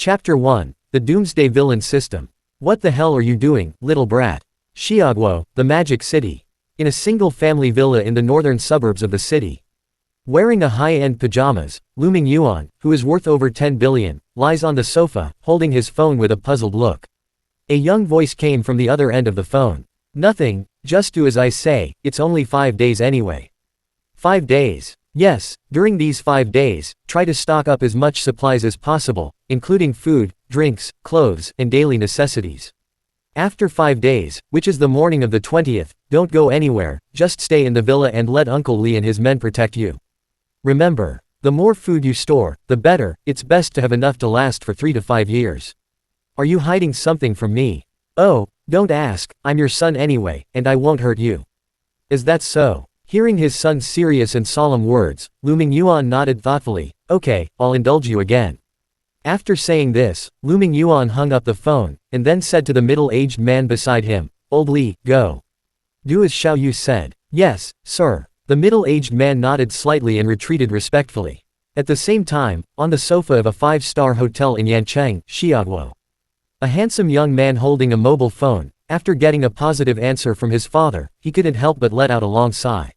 Chapter 1, The Doomsday Villain System. What the hell are you doing, little brat? Xiaoguo, the Magic City. In a single-family villa in the northern suburbs of the city. Wearing a high-end pajamas, Lu Mingyuan, who is worth over 10 billion, lies on the sofa, holding his phone with a puzzled look. A young voice came from the other end of the phone. Nothing, just do as I say, it's only 5 days anyway. 5 days. Yes, during these 5 days, try to stock up as much supplies as possible, including food, drinks, clothes, and daily necessities. After 5 days, which is the morning of the 20th, don't go anywhere, just stay in the villa and let Uncle Li and his men protect you. Remember, the more food you store, the better, it's best to have enough to last for 3 to 5 years. Are you hiding something from me? Oh, don't ask, I'm your son anyway, and I won't hurt you. Is that so? Hearing his son's serious and solemn words, Lu Mingyuan nodded thoughtfully. Okay, I'll indulge you again. After saying this, Lu Mingyuan hung up the phone, and then said to the middle-aged man beside him, Old Li, go. Do as Xiao Yu said. Yes, sir. The middle-aged man nodded slightly and retreated respectfully. At the same time, on the sofa of a 5-star hotel in Yancheng, Xiaoguo. A handsome young man holding a mobile phone. After getting a positive answer from his father, he couldn't help but let out a long sigh.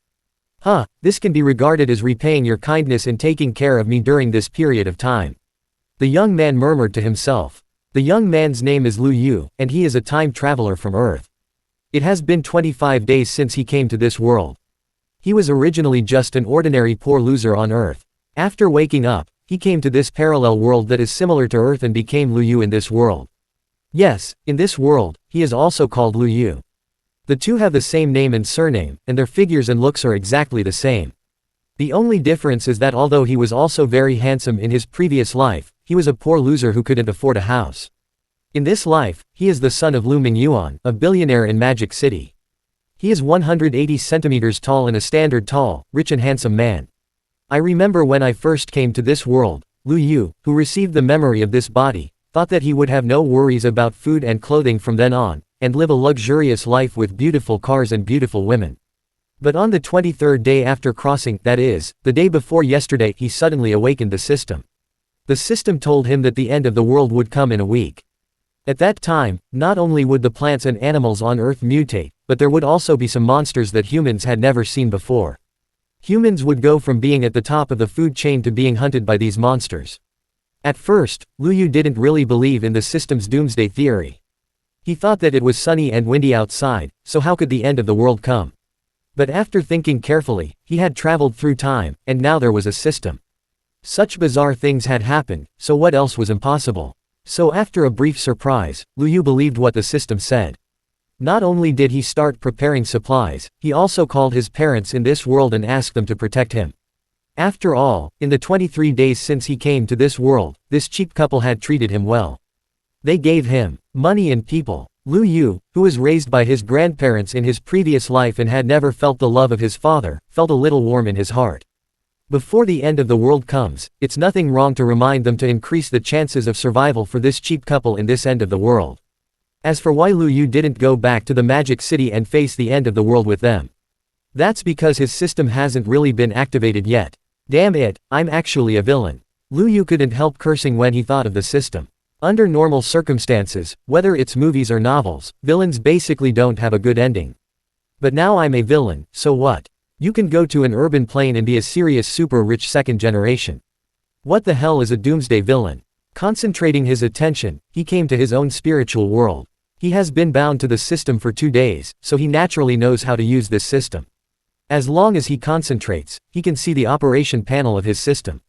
Huh, this can be regarded as repaying your kindness in taking care of me during this period of time. The young man murmured to himself. The young man's name is Lu Yu, and he is a time traveler from Earth. It has been 25 days since he came to this world. He was originally just an ordinary poor loser on Earth. After waking up, he came to this parallel world that is similar to Earth and became Lu Yu in this world. Yes, in this world, he is also called Lu Yu. The two have the same name and surname, and their figures and looks are exactly the same. The only difference is that although he was also very handsome in his previous life, he was a poor loser who couldn't afford a house. In this life, he is the son of Lu Mingyuan, a billionaire in Magic City. He is 180 centimeters tall and a standard tall, rich and handsome man. I remember when I first came to this world, Lu Yu, who received the memory of this body, thought that he would have no worries about food and clothing from then on, and live a luxurious life with beautiful cars and beautiful women. But on the 23rd day after crossing, that is, the day before yesterday, he suddenly awakened the system. The system told him that the end of the world would come in a week. At that time, not only would the plants and animals on Earth mutate, but there would also be some monsters that humans had never seen before. Humans would go from being at the top of the food chain to being hunted by these monsters. At first, Lu Yu didn't really believe in the system's doomsday theory. He thought that it was sunny and windy outside, so how could the end of the world come? But after thinking carefully, he had traveled through time, and now there was a system. Such bizarre things had happened, so what else was impossible? So after a brief surprise, Lu Yu believed what the system said. Not only did he start preparing supplies, he also called his parents in this world and asked them to protect him. After all, in the 23 days since he came to this world, this cheap couple had treated him well. They gave him money and people. Lu Yu, who was raised by his grandparents in his previous life and had never felt the love of his father, felt a little warm in his heart. Before the end of the world comes, it's nothing wrong to remind them to increase the chances of survival for this cheap couple in this end of the world. As for why Lu Yu didn't go back to the Magic City and face the end of the world with them. That's because his system hasn't really been activated yet. Damn it, I'm actually a villain. Lu Yu couldn't help cursing when he thought of the system. Under normal circumstances, whether it's movies or novels, villains basically don't have a good ending. But now I'm a villain, so what? You can go to an urban plane and be a serious super rich second generation. What the hell is a doomsday villain? Concentrating his attention, he came to his own spiritual world. He has been bound to the system for 2 days, so he naturally knows how to use this system. As long as he concentrates, he can see the operation panel of his system.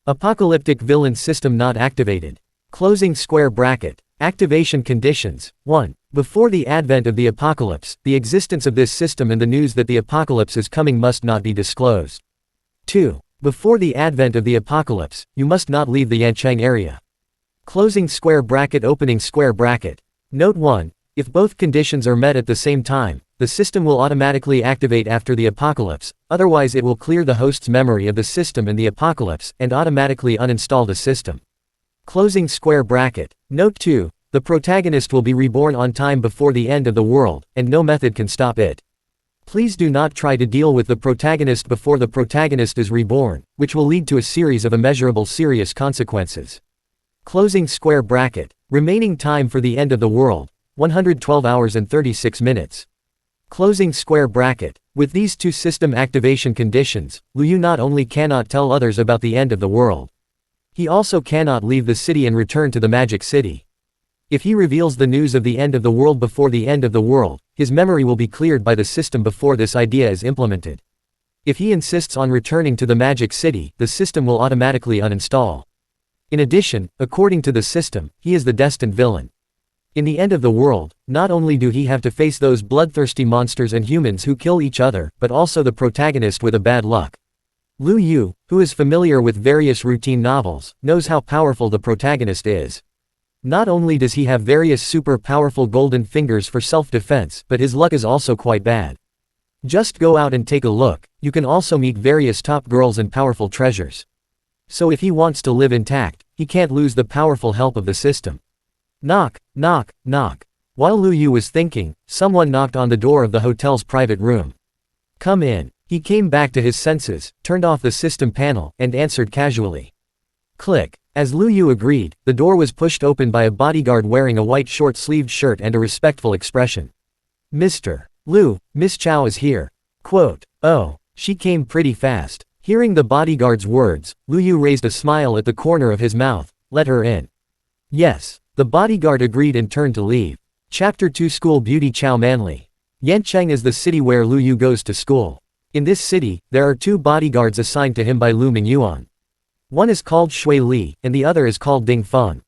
Apocalyptic villain system not activated. Closing square bracket. Activation conditions. 1. Before the advent of the apocalypse, the existence of this system and the news that the apocalypse is coming must not be disclosed. 2. Before the advent of the apocalypse, you must not leave the Yancheng area. Closing square bracket, opening square bracket. Note 1. If both conditions are met at the same time, the system will automatically activate after the apocalypse, otherwise it will clear the host's memory of the system and the apocalypse, and automatically uninstall the system. Closing square bracket. Note 2. The protagonist will be reborn on time before the end of the world, and no method can stop it. Please do not try to deal with the protagonist before the protagonist is reborn, which will lead to a series of immeasurable serious consequences. Closing square bracket. Remaining time for the end of the world, 112 hours and 36 minutes. Closing square bracket. With these two system activation conditions, Lu Yu not only cannot tell others about the end of the world, he also cannot leave the city and return to the magic city. If he reveals the news of the end of the world before the end of the world, his memory will be cleared by the system before this idea is implemented. If he insists on returning to the magic city, the system will automatically uninstall. In addition, according to the system, he is the destined villain. In the end of the world, not only do he have to face those bloodthirsty monsters and humans who kill each other, but also the protagonist with a bad luck. Lu Yu, who is familiar with various routine novels, knows how powerful the protagonist is. Not only does he have various super powerful golden fingers for self-defense, but his luck is also quite bad. Just go out and take a look, you can also meet various top girls and powerful treasures. So if he wants to live intact, he can't lose the powerful help of the system. Knock, knock, knock. While Lu Yu was thinking, someone knocked on the door of the hotel's private room. Come in. He came back to his senses, turned off the system panel, and answered casually. Click. As Lu Yu agreed, the door was pushed open by a bodyguard wearing a white short-sleeved shirt and a respectful expression. Mr. Lu, Miss Chow is here. Quote. Oh, she came pretty fast. Hearing the bodyguard's words, Lu Yu raised a smile at the corner of his mouth. Let her in. Yes. The bodyguard agreed and turned to leave. Chapter 2 School Beauty Chow Manly. Yancheng is the city where Lu Yu goes to school. In this city, there are two bodyguards assigned to him by Lu Mingyuan. One is called Shui Li, and the other is called Ding Feng.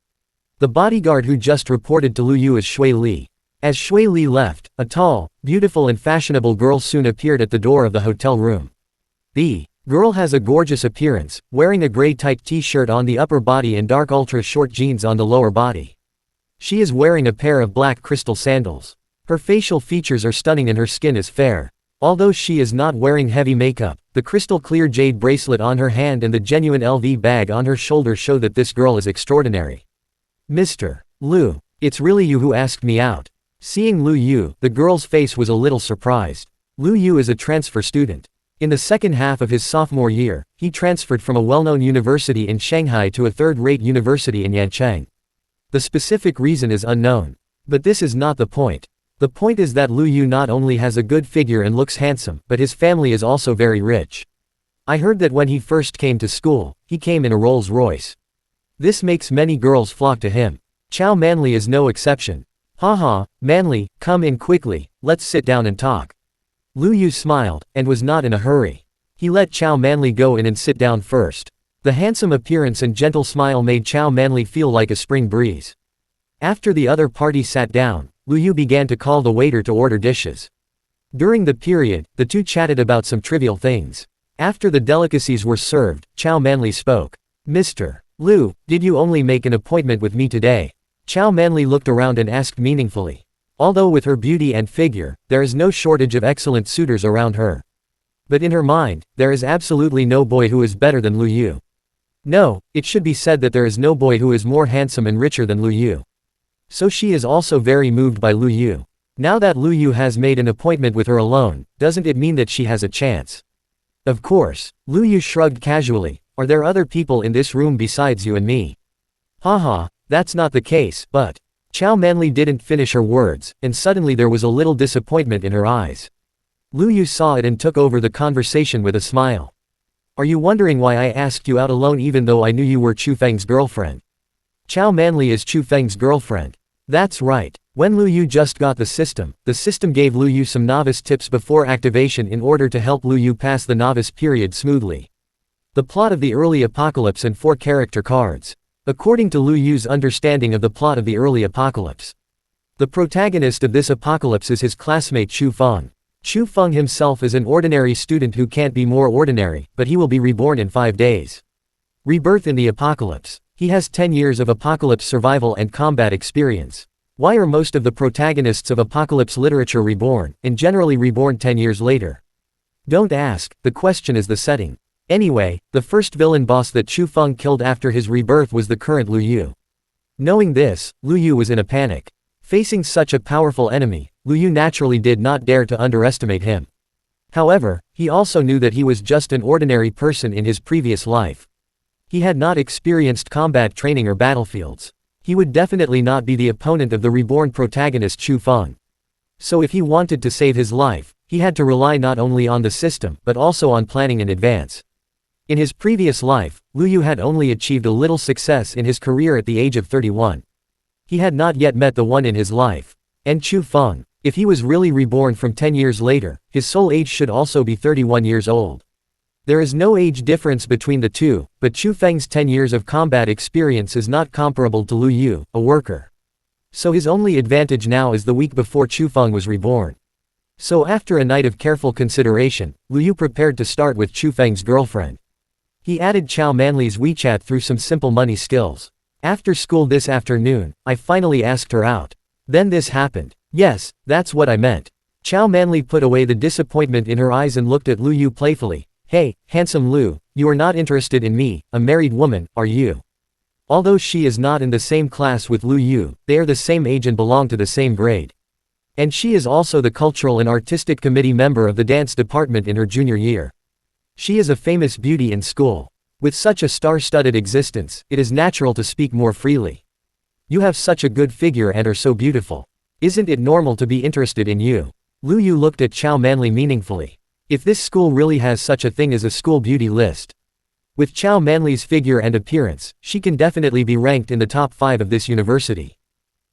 The bodyguard who just reported to Lu Yu is Shui Li. As Shui Li left, a tall, beautiful and fashionable girl soon appeared at the door of the hotel room. The girl has a gorgeous appearance, wearing a gray tight t-shirt on the upper body and dark ultra-short jeans on the lower body. She is wearing a pair of black crystal sandals. Her facial features are stunning and her skin is fair. Although she is not wearing heavy makeup, the crystal clear jade bracelet on her hand and the genuine LV bag on her shoulder show that this girl is extraordinary. Mr. Lu, it's really you who asked me out. Seeing Lu Yu, the girl's face was a little surprised. Lu Yu is a transfer student. In the second half of his sophomore year, he transferred from a well-known university in Shanghai to a third-rate university in Yancheng. The specific reason is unknown. But this is not the point. The point is that Lu Yu not only has a good figure and looks handsome, but his family is also very rich. I heard that when he first came to school, he came in a Rolls Royce. This makes many girls flock to him. Chow Manly is no exception. Haha, Manly, come in quickly, let's sit down and talk. Lu Yu smiled, and was not in a hurry. He let Chow Manly go in and sit down first. The handsome appearance and gentle smile made Chow Manly feel like a spring breeze. After the other party sat down, Lu Yu began to call the waiter to order dishes. During the period, the two chatted about some trivial things. After the delicacies were served, Chow Manly spoke. Mr. Lu, did you only make an appointment with me today? Chow Manly looked around and asked meaningfully. Although with her beauty and figure, there is no shortage of excellent suitors around her. But in her mind, there is absolutely no boy who is better than Lu Yu. No, it should be said that there is no boy who is more handsome and richer than Lu Yu. So she is also very moved by Lu Yu. Now that Lu Yu has made an appointment with her alone, doesn't it mean that she has a chance? Of course, Lu Yu shrugged casually. Are there other people in this room besides you and me? Haha, that's not the case, but Chow Manly didn't finish her words, and suddenly there was a little disappointment in her eyes. Lu Yu saw it and took over the conversation with a smile. Are you wondering why I asked you out alone even though I knew you were Chu Feng's girlfriend? Chow Manly is Chu Feng's girlfriend. That's right. When Lu Yu just got the system gave Lu Yu some novice tips before activation in order to help Lu Yu pass the novice period smoothly. The plot of the early apocalypse and 4 character cards. According to Lu Yu's understanding of the plot of the early apocalypse, the protagonist of this apocalypse is his classmate Chu Feng. Chu Feng himself is an ordinary student who can't be more ordinary, but he will be reborn in 5 days. Rebirth in the apocalypse. He has 10 years of apocalypse survival and combat experience. Why are most of the protagonists of apocalypse literature reborn, and generally reborn 10 years later? Don't ask, the question is the setting. Anyway, the first villain boss that Chu Feng killed after his rebirth was the current Lu Yu. Knowing this, Lu Yu was in a panic. Facing such a powerful enemy, Lu Yu naturally did not dare to underestimate him. However, he also knew that he was just an ordinary person in his previous life. He had not experienced combat training or battlefields. He would definitely not be the opponent of the reborn protagonist Chu Feng. So if he wanted to save his life, he had to rely not only on the system but also on planning in advance. In his previous life, Lu Yu had only achieved a little success in his career at the age of 31. He had not yet met the one in his life. And Chu Feng, if he was really reborn from 10 years later, his soul age should also be 31 years old. There is no age difference between the two, but Chu Feng's 10 years of combat experience is not comparable to Lu Yu, a worker. So his only advantage now is the week before Chu Feng was reborn. So after a night of careful consideration, Lu Yu prepared to start with Chu Feng's girlfriend. He added Chow Manley's WeChat through some simple money skills. After school this afternoon, I finally asked her out. Then this happened. Yes, that's what I meant. Chow Manley put away the disappointment in her eyes and looked at Lu Yu playfully. Hey, handsome Lu, you are not interested in me, a married woman, are you? Although she is not in the same class with Lu Yu, they are the same age and belong to the same grade. And she is also the cultural and artistic committee member of the dance department in her junior year. She is a famous beauty in school. With such a star-studded existence, it is natural to speak more freely. You have such a good figure and are so beautiful. Isn't it normal to be interested in you? Lu Yu looked at Chow Manley meaningfully. If this school really has such a thing as a school beauty list. With Chow Manley's figure and appearance, she can definitely be ranked in the top 5 of this university.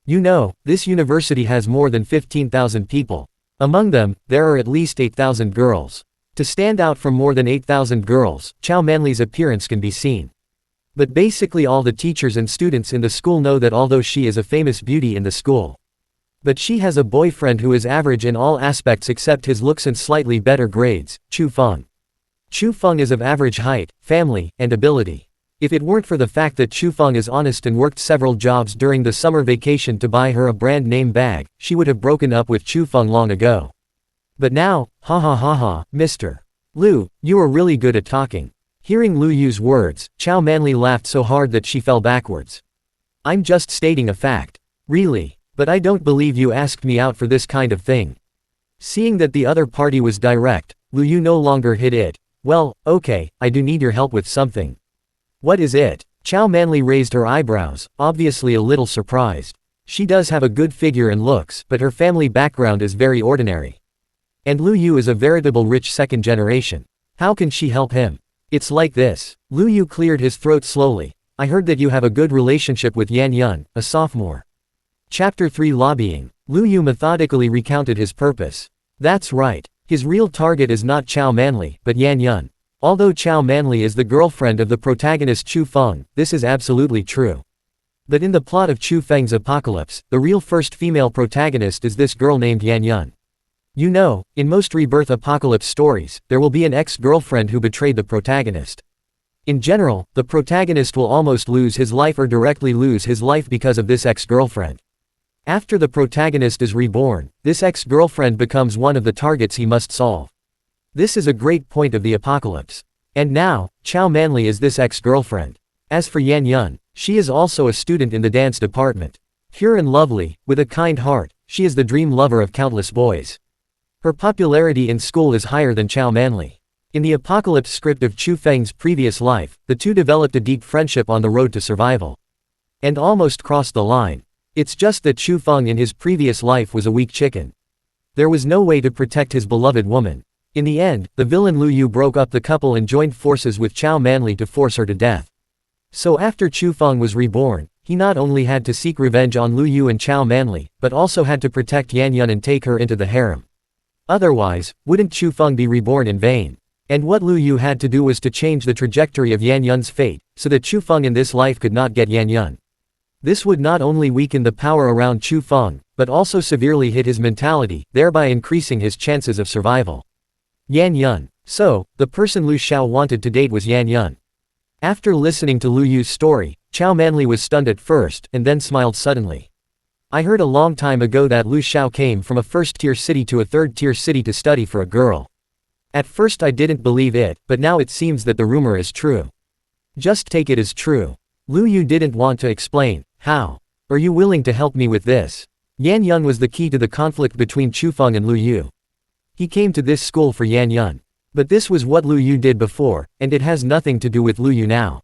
You know, this university has more than 15,000 people. Among them, there are at least 8,000 girls. To stand out from more than 8,000 girls, Chow Manley's appearance can be seen. But basically all the teachers and students in the school know that although she is a famous beauty in the school. But she has a boyfriend who is average in all aspects except his looks and slightly better grades, Chu Feng. Chu Feng is of average height, family, and ability. If it weren't for the fact that Chu Feng is honest and worked several jobs during the summer vacation to buy her a brand name bag, she would have broken up with Chu Feng long ago. But now, ha ha ha ha, Mr. Lu, you are really good at talking. Hearing Lu Yu's words, Chow Manley laughed so hard that she fell backwards. I'm just stating a fact. Really? But I don't believe you asked me out for this kind of thing. Seeing that the other party was direct, Lu Yu no longer hid it. Well, okay, I do need your help with something. What is it? Chow Manley raised her eyebrows, obviously a little surprised. She does have a good figure and looks, but her family background is very ordinary. And Lu Yu is a veritable rich second generation. How can she help him? It's like this. Lu Yu cleared his throat slowly. I heard that you have a good relationship with Yan Yun, a sophomore. Chapter 3 Lobbying. Lu Yu methodically recounted his purpose. That's right. His real target is not Chow Manley, but Yan Yun. Although Chow Manley is the girlfriend of the protagonist Chu Feng, this is absolutely true. But in the plot of Chu Feng's Apocalypse, the real first female protagonist is this girl named Yan Yun. You know, in most rebirth apocalypse stories, there will be an ex-girlfriend who betrayed the protagonist. In general, the protagonist will almost lose his life or directly lose his life because of this ex-girlfriend. After the protagonist is reborn, this ex-girlfriend becomes one of the targets he must solve. This is a great point of the apocalypse. And now, Chow Manley is this ex-girlfriend. As for Yan Yun, she is also a student in the dance department. Pure and lovely, with a kind heart, she is the dream lover of countless boys. Her popularity in school is higher than Chow Manley. In the apocalypse script of Chu Feng's previous life, the two developed a deep friendship on the road to survival. And almost crossed the line. It's just that Chu Feng in his previous life was a weak chicken. There was no way to protect his beloved woman. In the end, the villain Lu Yu broke up the couple and joined forces with Chow Manley to force her to death. So after Chu Feng was reborn, he not only had to seek revenge on Lu Yu and Chow Manley, but also had to protect Yan Yun and take her into the harem. Otherwise, wouldn't Chu Feng be reborn in vain? And what Lu Yu had to do was to change the trajectory of Yan Yun's fate, so that Chu Feng in this life could not get Yan Yun. This would not only weaken the power around Chu Feng, but also severely hit his mentality, thereby increasing his chances of survival. Yan Yun. So, the person Lu Xiao wanted to date was Yan Yun. After listening to Lu Yu's story, Chow Manley was stunned at first, and then smiled suddenly. I heard a long time ago that Lu Xiao came from a first-tier city to a third-tier city to study for a girl. At first I didn't believe it, but now it seems that the rumor is true. Just take it as true. Lu Yu didn't want to explain. How? Are you willing to help me with this? Yan Yun was the key to the conflict between Chu Feng and Lu Yu. He came to this school for Yan Yun. But this was what Lu Yu did before, and it has nothing to do with Lu Yu now.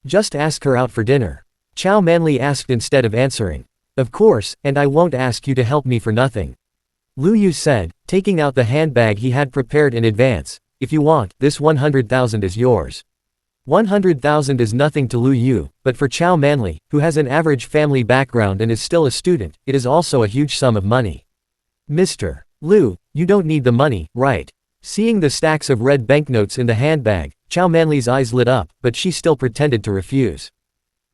Just ask her out for dinner. Chow Manli asked instead of answering. Of course, and I won't ask you to help me for nothing. Lu Yu said, taking out the handbag he had prepared in advance. If you want, this 100,000 is yours. 100,000 is nothing to Lu Yu, but for Chow Manli, who has an average family background and is still a student, it is also a huge sum of money. Mr. Lu, you don't need the money, right? Seeing the stacks of red banknotes in the handbag, Chow Manli's eyes lit up, but she still pretended to refuse.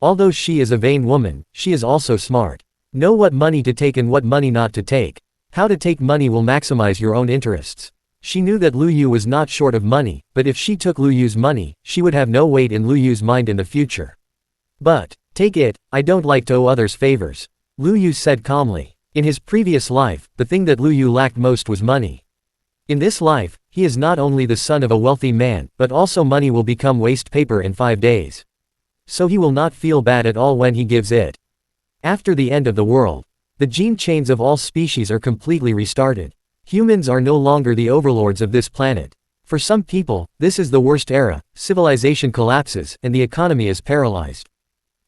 Although she is a vain woman, she is also smart. Know what money to take and what money not to take. How to take money will maximize your own interests. She knew that Lu Yu was not short of money, but if she took Lu Yu's money, she would have no weight in Lu Yu's mind in the future. But, take it, I don't like to owe others favors. Lu Yu said calmly. In his previous life, the thing that Lu Yu lacked most was money. In this life, he is not only the son of a wealthy man, but also money will become waste paper in 5 days. So he will not feel bad at all when he gives it. After the end of the world, the gene chains of all species are completely restarted. Humans are no longer the overlords of this planet. For some people, this is the worst era, civilization collapses, and the economy is paralyzed.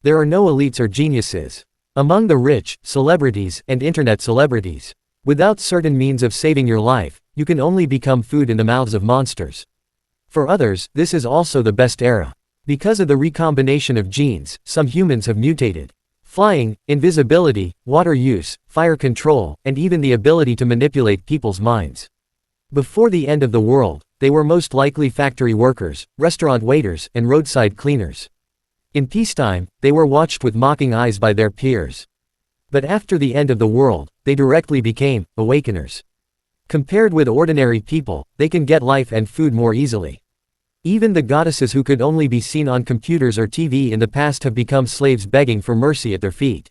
There are no elites or geniuses. Among the rich, celebrities, and internet celebrities. Without certain means of saving your life, you can only become food in the mouths of monsters. For others, this is also the best era. Because of the recombination of genes, some humans have mutated. Flying, invisibility, water use, fire control, and even the ability to manipulate people's minds. Before the end of the world, they were most likely factory workers, restaurant waiters, and roadside cleaners. In peacetime, they were watched with mocking eyes by their peers. But after the end of the world, they directly became awakeners. Compared with ordinary people, they can get life and food more easily. Even the goddesses who could only be seen on computers or TV in the past have become slaves begging for mercy at their feet.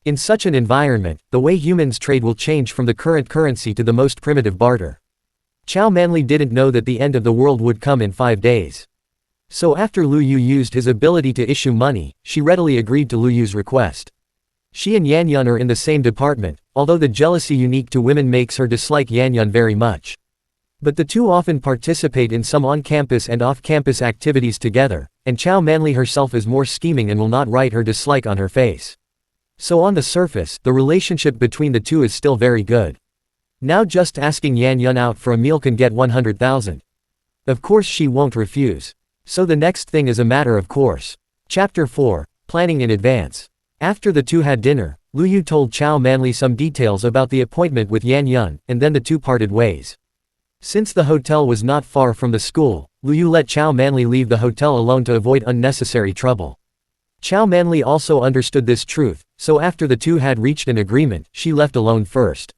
In such an environment, the way humans trade will change from the current currency to the most primitive barter. Chow Manli didn't know that the end of the world would come in 5 days. So after Lu Yu used his ability to issue money, she readily agreed to Lu Yu's request. She and Yan Yun are in the same department, although the jealousy unique to women makes her dislike Yan Yun very much. But the two often participate in some on-campus and off-campus activities together, and Chow Manli herself is more scheming and will not write her dislike on her face. So on the surface, the relationship between the two is still very good. Now just asking Yan Yun out for a meal can get 100,000. Of course she won't refuse. So the next thing is a matter of course. Chapter 4, Planning in Advance. After the two had dinner, Lu Yu told Chow Manli some details about the appointment with Yan Yun, and then the two parted ways. Since the hotel was not far from the school, Lu Yu let Chow Manli leave the hotel alone to avoid unnecessary trouble. Chow Manli also understood this truth, so after the two had reached an agreement, she left alone first.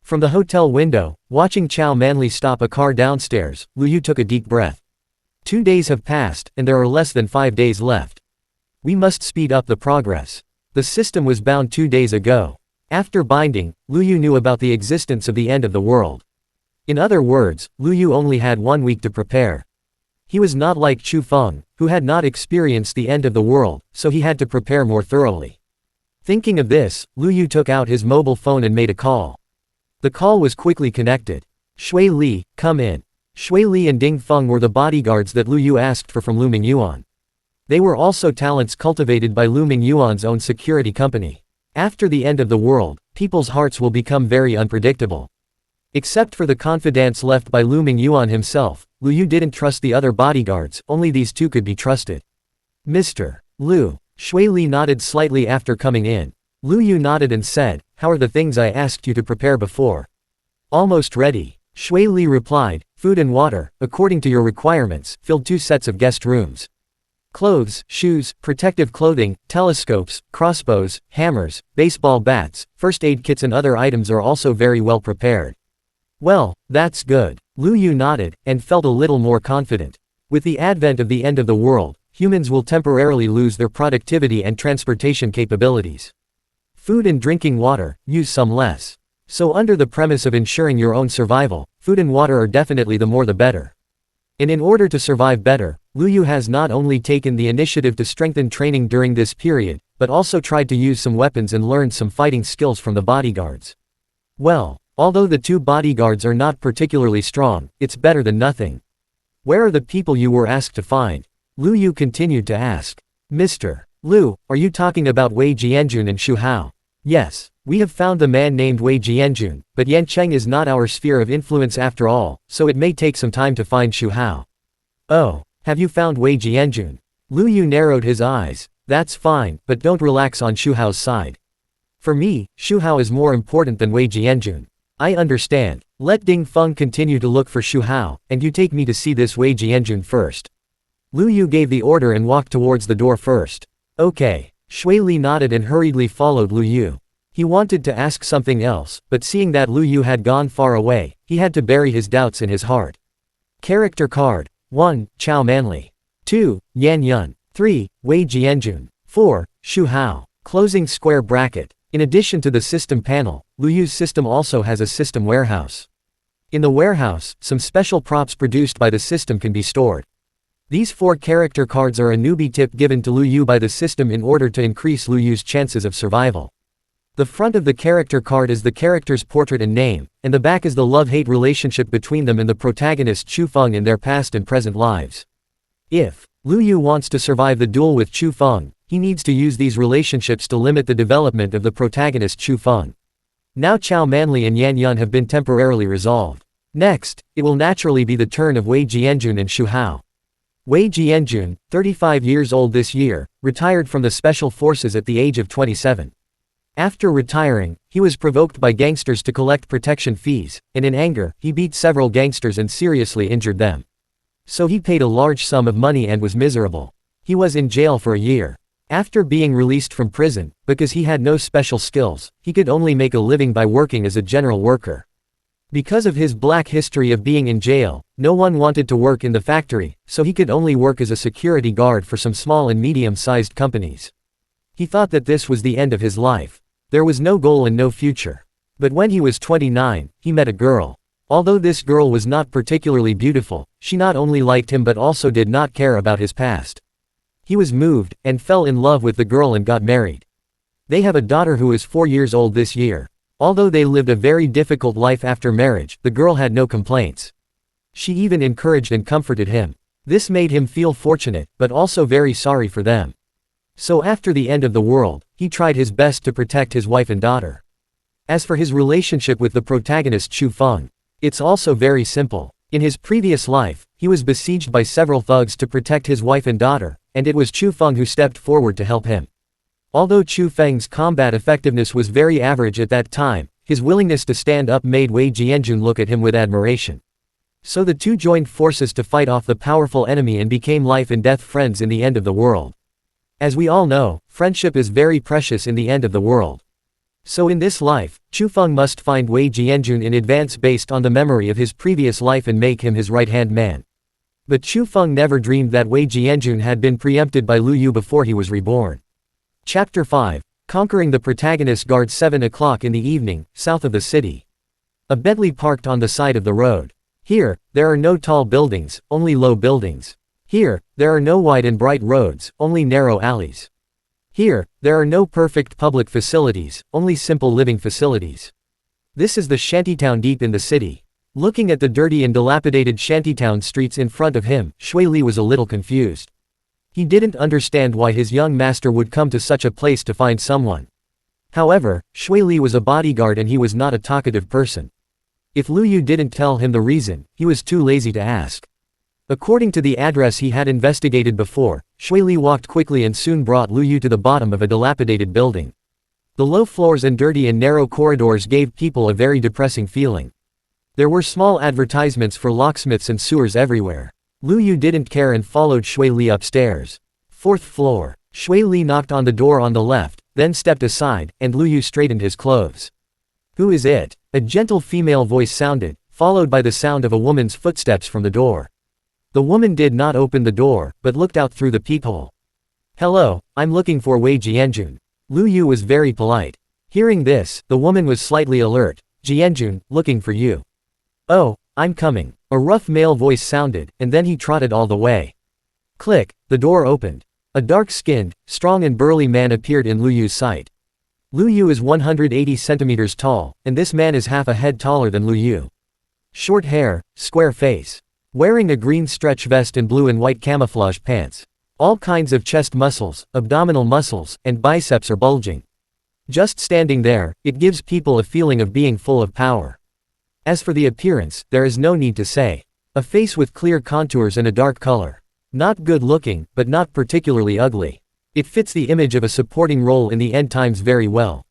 From the hotel window, watching Chow Manli stop a car downstairs, Lu Yu took a deep breath. 2 days have passed, and there are less than 5 days left. We must speed up the progress. The system was bound 2 days ago. After binding, Lu Yu knew about the existence of the end of the world. In other words, Lu Yu only had 1 week to prepare. He was not like Chu Feng, who had not experienced the end of the world, so he had to prepare more thoroughly. Thinking of this, Lu Yu took out his mobile phone and made a call. The call was quickly connected. Shui Li, come in. Shui Li and Ding Feng were the bodyguards that Lu Yu asked for from Lu Mingyuan. They were also talents cultivated by Lu Mingyuan's own security company. After the end of the world, people's hearts will become very unpredictable. Except for the confidence left by Lu Mingyuan himself, Lu Yu didn't trust the other bodyguards, only these two could be trusted. Mr. Lu. Shui Li nodded slightly after coming in. Lu Yu nodded and said, how are the things I asked you to prepare before? Almost ready. Shui Li replied, food and water, according to your requirements, filled 2 sets of guest rooms. Clothes, shoes, protective clothing, telescopes, crossbows, hammers, baseball bats, first aid kits and other items are also very well prepared. Well, that's good. Lu Yu nodded, and felt a little more confident. With the advent of the end of the world, humans will temporarily lose their productivity and transportation capabilities. Food and drinking water, use some less. So under the premise of ensuring your own survival, food and water are definitely the more the better. And in order to survive better, Lu Yu has not only taken the initiative to strengthen training during this period, but also tried to use some weapons and learned some fighting skills from the bodyguards. Well, although the 2 bodyguards are not particularly strong, it's better than nothing. Where are the people you were asked to find? Lu Yu continued to ask. Mr. Lu, are you talking about Wei Jianjun and Shu Hao? Yes, we have found the man named Wei Jianjun, but Yancheng is not our sphere of influence after all, so it may take some time to find Shu Hao. Oh, have you found Wei Jianjun? Lu Yu narrowed his eyes. That's fine, but don't relax on Shu Hao's side. For me, Shu Hao is more important than Wei Jianjun. I understand. Let Ding Feng continue to look for Shu Hao, and you take me to see this Wei Jianjun first. Lu Yu gave the order and walked towards the door first. Okay. Shui Li nodded and hurriedly followed Lu Yu. He wanted to ask something else, but seeing that Lu Yu had gone far away, he had to bury his doubts in his heart. Character card. 1. Chao Manli. 2. Yan Yun. 3. Wei Jianjun. 4. Shu Hao. Closing square bracket. In addition to the system panel, Lu Yu's system also has a system warehouse. In the warehouse, some special props produced by the system can be stored. These 4 character cards are a newbie tip given to Lu Yu by the system in order to increase Lu Yu's chances of survival. The front of the character card is the character's portrait and name, and the back is the love-hate relationship between them and the protagonist Chu Feng in their past and present lives. If Lu Yu wants to survive the duel with Chu Feng, he needs to use these relationships to limit the development of the protagonist Chu Feng. Now Chao Manli and Yan Yun have been temporarily resolved. Next, it will naturally be the turn of Wei Jianjun and Shu Hao. Wei Jianjun, 35 years old this year, retired from the special forces at the age of 27. After retiring, he was provoked by gangsters to collect protection fees, and in anger, he beat several gangsters and seriously injured them. So he paid a large sum of money and was miserable. He was in jail for a year. After being released from prison, because he had no special skills, he could only make a living by working as a general worker. Because of his black history of being in jail, no one wanted to work in the factory, so he could only work as a security guard for some small and medium-sized companies. He thought that this was the end of his life. There was no goal and no future. But when he was 29, he met a girl. Although this girl was not particularly beautiful, she not only liked him but also did not care about his past. He was moved, and fell in love with the girl and got married. They have a daughter who is 4 years old this year. Although they lived a very difficult life after marriage, the girl had no complaints. She even encouraged and comforted him. This made him feel fortunate, but also very sorry for them. So after the end of the world, he tried his best to protect his wife and daughter. As for his relationship with the protagonist Chu Feng, it's also very simple. In his previous life, he was besieged by several thugs to protect his wife and daughter, and it was Chu Feng who stepped forward to help him. Although Chu Feng's combat effectiveness was very average at that time, his willingness to stand up made Wei Jianjun look at him with admiration. So the two joined forces to fight off the powerful enemy and became life and death friends in the end of the world. As we all know, friendship is very precious in the end of the world. So in this life, Chu Feng must find Wei Jianjun in advance based on the memory of his previous life and make him his right-hand man. But Chu Feng never dreamed that Wei Jianjun had been preempted by Lu Yu before he was reborn. Chapter 5. Conquering the protagonist guard 7 o'clock in the evening, south of the city. A Bentley parked on the side of the road. Here, there are no tall buildings, only low buildings. Here, there are no wide and bright roads, only narrow alleys. Here, there are no perfect public facilities, only simple living facilities. This is the shantytown deep in the city. Looking at the dirty and dilapidated shantytown streets in front of him, Shui Li was a little confused. He didn't understand why his young master would come to such a place to find someone. However, Shui Li was a bodyguard and he was not a talkative person. If Lu Yu didn't tell him the reason, he was too lazy to ask. According to the address he had investigated before, Shui Li walked quickly and soon brought Lu Yu to the bottom of a dilapidated building. The low floors and dirty and narrow corridors gave people a very depressing feeling. There were small advertisements for locksmiths and sewers everywhere. Lu Yu didn't care and followed Shui Li upstairs. 4th floor. Shui Li knocked on the door on the left, then stepped aside, and Lu Yu straightened his clothes. Who is it? A gentle female voice sounded, followed by the sound of a woman's footsteps from the door. The woman did not open the door, but looked out through the peephole. Hello, I'm looking for Wei Jianjun. Lu Yu was very polite. Hearing this, the woman was slightly alert. Jianjun, looking for you. Oh, I'm coming. A rough male voice sounded, and then he trotted all the way. Click, the door opened. A dark-skinned, strong and burly man appeared in Lu Yu's sight. Lu Yu is 180 centimeters tall, and this man is half a head taller than Lu Yu. Short hair, square face. Wearing a green stretch vest and blue and white camouflage pants. All kinds of chest muscles, abdominal muscles, and biceps are bulging. Just standing there, it gives people a feeling of being full of power. As for the appearance, there is no need to say. A face with clear contours and a dark color. Not good looking, but not particularly ugly. It fits the image of a supporting role in the end times very well.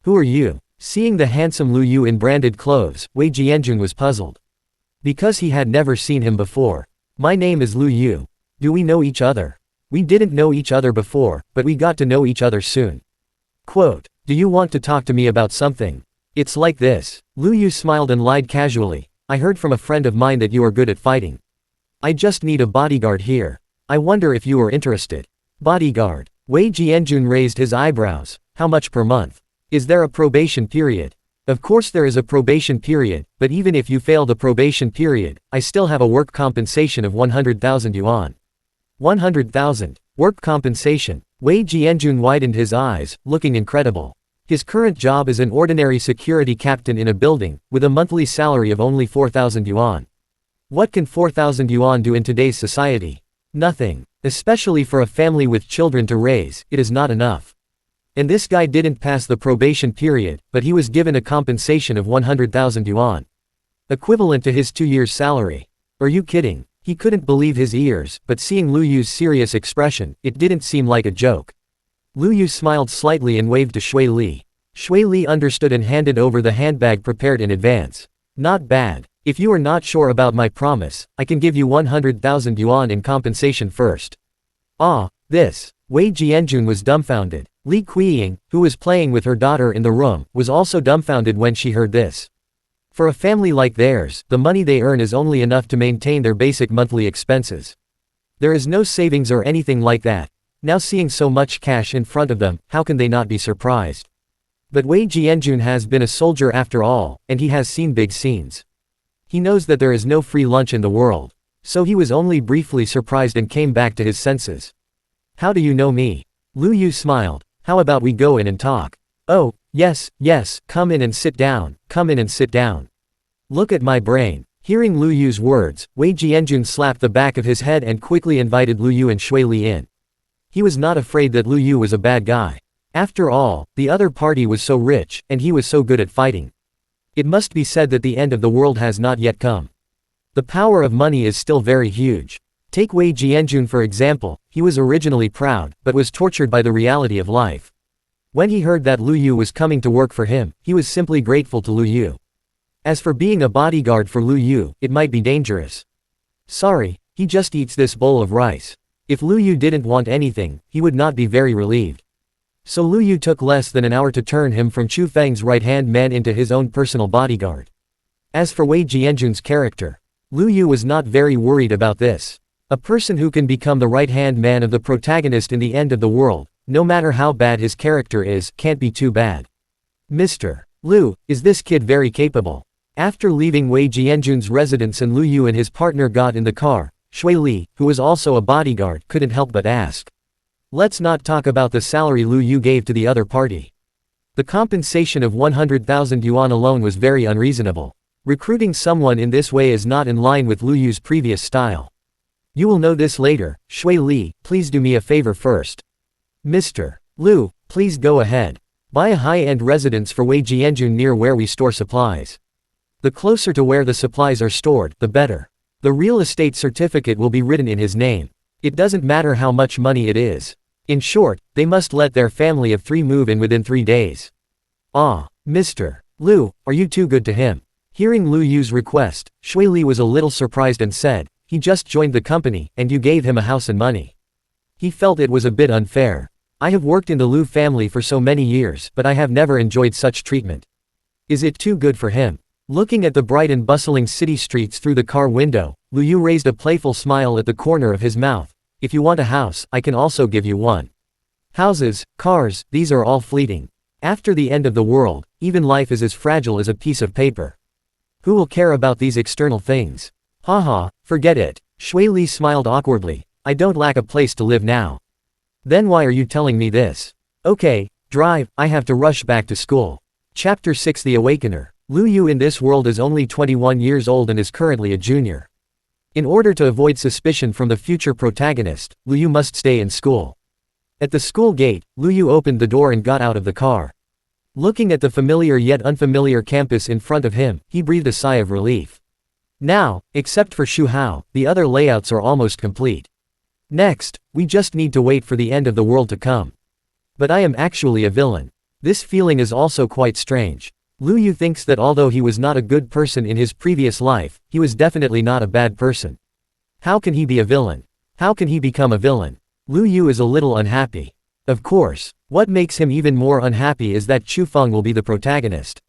Who are you? Seeing the handsome Lu Yu in branded clothes, Wei Jianjun was puzzled. Because he had never seen him before. My name is Lu Yu. Do we know each other? We didn't know each other before, but we got to know each other soon. Quote, do you want to talk to me about something? It's like this. Lu Yu smiled and lied casually. I heard from a friend of mine that you are good at fighting. I just need a bodyguard here. I wonder if you are interested. Bodyguard. Wei Jianjun raised his eyebrows. How much per month? Is there a probation period? Of course there is a probation period, but even if you fail the probation period, I still have a work compensation of 100,000 yuan. 100,000. Work compensation. Wei Jianjun widened his eyes, looking incredible. His current job is an ordinary security captain in a building, with a monthly salary of only 4,000 yuan. What can 4,000 yuan do in today's society? Nothing. Especially for a family with children to raise, it is not enough. And this guy didn't pass the probation period, but he was given a compensation of 100,000 yuan. Equivalent to his 2 years' salary. Are you kidding? He couldn't believe his ears, but seeing Lu Yu's serious expression, it didn't seem like a joke. Lu Yu smiled slightly and waved to Shui Li. Shui Li understood and handed over the handbag prepared in advance. Not bad. If you are not sure about my promise, I can give you 100,000 yuan in compensation first. Ah, this. Wei Jianjun was dumbfounded. Li Qiying, who was playing with her daughter in the room, was also dumbfounded when she heard this. For a family like theirs, the money they earn is only enough to maintain their basic monthly expenses. There is no savings or anything like that. Now seeing so much cash in front of them, how can they not be surprised? But Wei Jianjun has been a soldier after all, and he has seen big scenes. He knows that there is no free lunch in the world. So he was only briefly surprised and came back to his senses. How do you know me? Lu Yu smiled. How about we go in and talk? Oh, yes, come in and sit down, come in and sit down. Look at my brain. Hearing Lu Yu's words, Wei Jianjun slapped the back of his head and quickly invited Lu Yu and Shui Li in. He was not afraid that Lu Yu was a bad guy. After all, the other party was so rich, and he was so good at fighting. It must be said that the end of the world has not yet come. The power of money is still very huge. Take Wei Jianjun for example, he was originally proud, but was tortured by the reality of life. When he heard that Lu Yu was coming to work for him, he was simply grateful to Lu Yu. As for being a bodyguard for Lu Yu, it might be dangerous. Sorry, he just eats this bowl of rice. If Lu Yu didn't want anything, he would not be very relieved. So Lu Yu took less than an hour to turn him from Chu Feng's right-hand man into his own personal bodyguard. As for Wei Jianjun's character, Lu Yu was not very worried about this. A person who can become the right-hand man of the protagonist in the end of the world, no matter how bad his character is, can't be too bad. Mr. Lu, is this kid very capable? After leaving Wei Jianjun's residence and Lu Yu and his partner got in the car, Shui Li, who was also a bodyguard, couldn't help but ask. Let's not talk about the salary Lu Yu gave to the other party. The compensation of 100,000 yuan alone was very unreasonable. Recruiting someone in this way is not in line with Lu Yu's previous style. You will know this later. Shui Li, please do me a favor first. Mr. Lu, please go ahead. Buy a high-end residence for Wei Jianjun near where we store supplies. The closer to where the supplies are stored, the better. The real estate certificate will be written in his name. It doesn't matter how much money it is. In short, they must let their family of 3 move in within 3 days. Ah, Mr. Lu, are you too good to him? Hearing Lu Yu's request, Shui Li was a little surprised and said, he just joined the company, and you gave him a house and money. He felt it was a bit unfair. I have worked in the Lu family for so many years, but I have never enjoyed such treatment. Is it too good for him? Looking at the bright and bustling city streets through the car window, Lu Yu raised a playful smile at the corner of his mouth. If you want a house, I can also give you one. Houses, cars, these are all fleeting. After the end of the world, even life is as fragile as a piece of paper. Who will care about these external things? Haha, forget it. Shui Li smiled awkwardly. I don't lack a place to live now. Then why are you telling me this? Okay, drive, I have to rush back to school. Chapter 6 The Awakener. Lu Yu in this world is only 21 years old and is currently a junior. In order to avoid suspicion from the future protagonist, Lu Yu must stay in school. At the school gate, Lu Yu opened the door and got out of the car. Looking at the familiar yet unfamiliar campus in front of him, he breathed a sigh of relief. Now, except for Shu Hao, the other layouts are almost complete. Next, we just need to wait for the end of the world to come. But I am actually a villain. This feeling is also quite strange. Lu Yu thinks that although he was not a good person in his previous life, he was definitely not a bad person. How can he be a villain? How can he become a villain? Lu Yu is a little unhappy. Of course, what makes him even more unhappy is that Chu Feng will be the protagonist.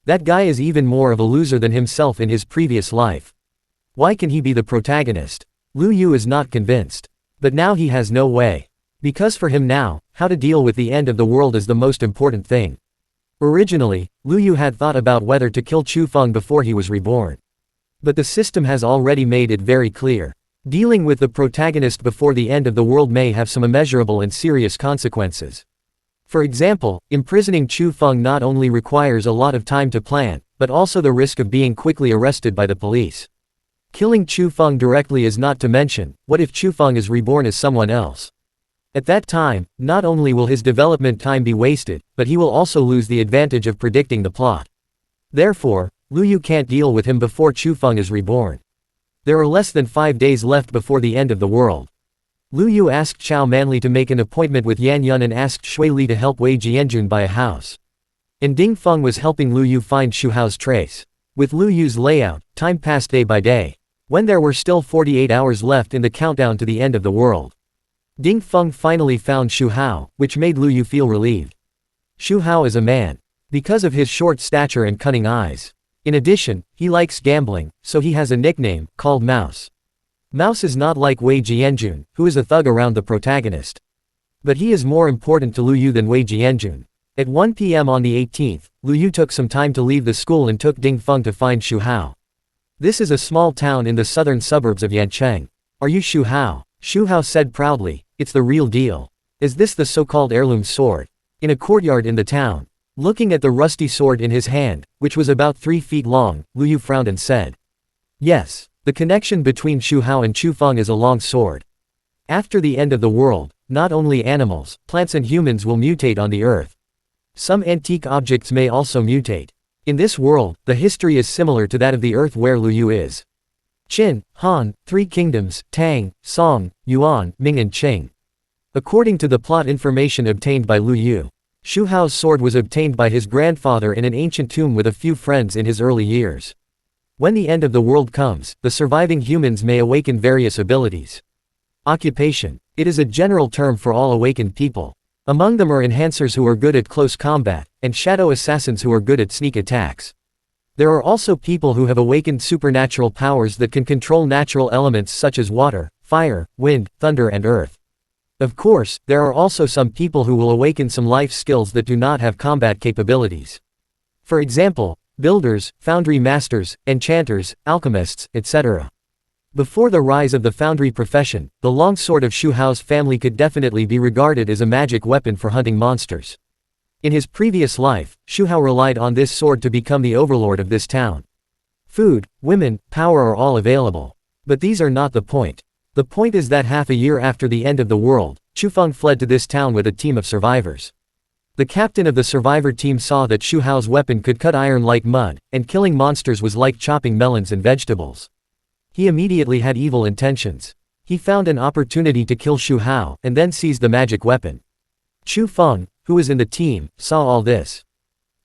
That guy is even more of a loser than himself in his previous life. Why can he be the protagonist? Lu Yu is not convinced. But now he has no way. Because for him now, how to deal with the end of the world is the most important thing. Originally, Lu Yu had thought about whether to kill Chu Feng before he was reborn. But the system has already made it very clear. Dealing with the protagonist before the end of the world may have some immeasurable and serious consequences. For example, imprisoning Chu Feng not only requires a lot of time to plan, but also the risk of being quickly arrested by the police. Killing Chu Feng directly is not to mention, what if Chu Feng is reborn as someone else? At that time, not only will his development time be wasted, but he will also lose the advantage of predicting the plot. Therefore, Lu Yu can't deal with him before Chu Feng is reborn. There are less than 5 days left before the end of the world. Lu Yu asked Chao Manli to make an appointment with Yan Yun and asked Shui Li to help Wei Jianjun buy a house. And Ding Feng was helping Lu Yu find Shu Hao's trace. With Lu Yu's layout, time passed day by day. When there were still 48 hours left in the countdown to the end of the world, Ding Feng finally found Shu Hao, which made Lu Yu feel relieved. Shu Hao is a man. Because of his short stature and cunning eyes. In addition, he likes gambling, so he has a nickname, called Mouse. Mouse is not like Wei Jianjun, who is a thug around the protagonist. But he is more important to Lu Yu than Wei Jianjun. At 1 p.m. on the 18th, Lu Yu took some time to leave the school and took Ding Feng to find Shu Hao. This is a small town in the southern suburbs of Yancheng. Are you Shu Hao? Shu Hao said proudly, it's the real deal. Is this the so-called heirloom sword? In a courtyard in the town. Looking at the rusty sword in his hand, which was about 3 feet long, Lu Yu frowned and said, yes, the connection between Shu Hao and Chu Feng is a long sword. After the end of the world, not only animals, plants and humans will mutate on the earth. Some antique objects may also mutate. In this world, the history is similar to that of the earth where Lu Yu is. Qin, Han, 3 kingdoms, Tang, Song, Yuan, Ming and Qing. According to the plot information obtained by Lu Yu, Shu Hao's sword was obtained by his grandfather in an ancient tomb with a few friends in his early years. When the end of the world comes, the surviving humans may awaken various abilities. Occupation. It is a general term for all awakened people. Among them are enhancers who are good at close combat, and shadow assassins who are good at sneak attacks. There are also people who have awakened supernatural powers that can control natural elements such as water, fire, wind, thunder and earth. Of course, there are also some people who will awaken some life skills that do not have combat capabilities. For example, builders, foundry masters, enchanters, alchemists, etc. Before the rise of the foundry profession, the long sword of Shu Hao's family could definitely be regarded as a magic weapon for hunting monsters. In his previous life, Shu Hao relied on this sword to become the overlord of this town. Food, women, power are all available. But these are not the point. The point is that half a year after the end of the world, Chu Feng fled to this town with a team of survivors. The captain of the survivor team saw that Shu Hao's weapon could cut iron like mud, and killing monsters was like chopping melons and vegetables. He immediately had evil intentions. He found an opportunity to kill Shu Hao, and then seized the magic weapon. Chu Feng, who was in the team, saw all this.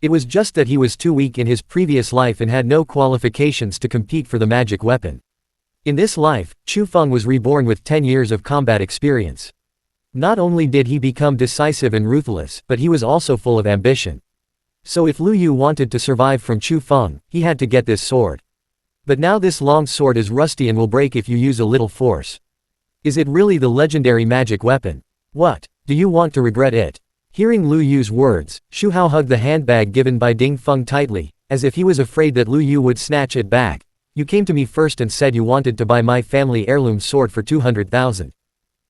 It was just that he was too weak in his previous life and had no qualifications to compete for the magic weapon. In this life, Chu Feng was reborn with 10 years of combat experience. Not only did he become decisive and ruthless, but he was also full of ambition. So if Lu Yu wanted to survive from Chu Feng, he had to get this sword. But now this long sword is rusty and will break if you use a little force. Is it really the legendary magic weapon? What? Do you want to regret it? Hearing Lu Yu's words, Shu Hao hugged the handbag given by Ding Feng tightly, as if he was afraid that Lu Yu would snatch it back. You came to me first and said you wanted to buy my family heirloom sword for 200,000.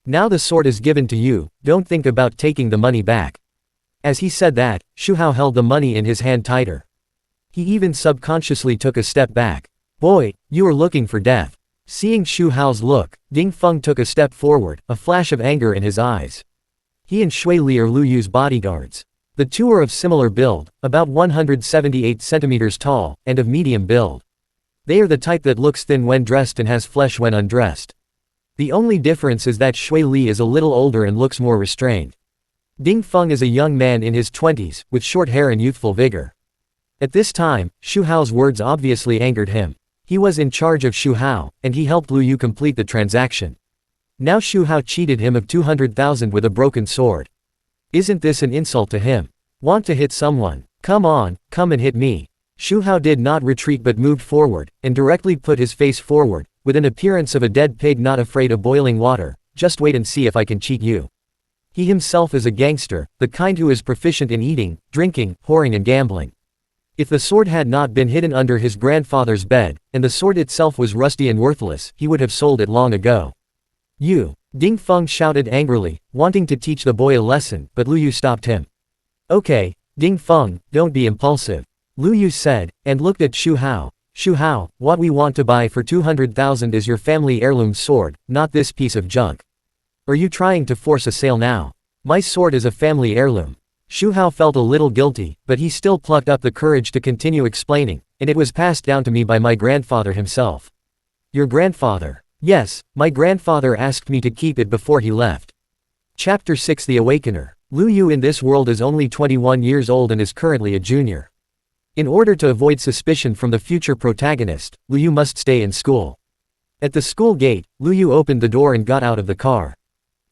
Now the sword is given to you, don't think about taking the money back. As he said that, Shu Hao held the money in his hand tighter. He even subconsciously took a step back. Boy, you are looking for death. Seeing Xu Hao's look, Ding Feng took a step forward, a flash of anger in his eyes. He and Shui Li are Lu Yu's bodyguards. The two are of similar build, about 178 centimeters tall, and of medium build. They are the type that looks thin when dressed and has flesh when undressed. The only difference is that Shui Li is a little older and looks more restrained. Ding Feng is a young man in his 20s, with short hair and youthful vigor. At this time, Xu Hao's words obviously angered him. He was in charge of Xu Hao, and he helped Lu Yu complete the transaction. Now Xu Hao cheated him of 200,000 with a broken sword. Isn't this an insult to him? Want to hit someone? Come on, come and hit me. Xu Hao did not retreat but moved forward, and directly put his face forward, with an appearance of a dead pig not afraid of boiling water. Just wait and see if I can cheat you. He himself is a gangster, the kind who is proficient in eating, drinking, whoring and gambling. If the sword had not been hidden under his grandfather's bed, and the sword itself was rusty and worthless, he would have sold it long ago. You! Ding Feng shouted angrily, wanting to teach the boy a lesson, but Lu Yu stopped him. Okay, Ding Feng, don't be impulsive. Lu Yu said, and looked at Xu Hao. Xu Hao, what we want to buy for 200,000 is your family heirloom sword, not this piece of junk. Are you trying to force a sale now? My sword is a family heirloom. Xu Hao felt a little guilty, but he still plucked up the courage to continue explaining, and it was passed down to me by my grandfather himself. Your grandfather? Yes, my grandfather asked me to keep it before he left. Chapter 6 The Awakener. Lu Yu in this world is only 21 years old and is currently a junior. In order to avoid suspicion from the future protagonist, Lu Yu must stay in school. At the school gate, Lu Yu opened the door and got out of the car.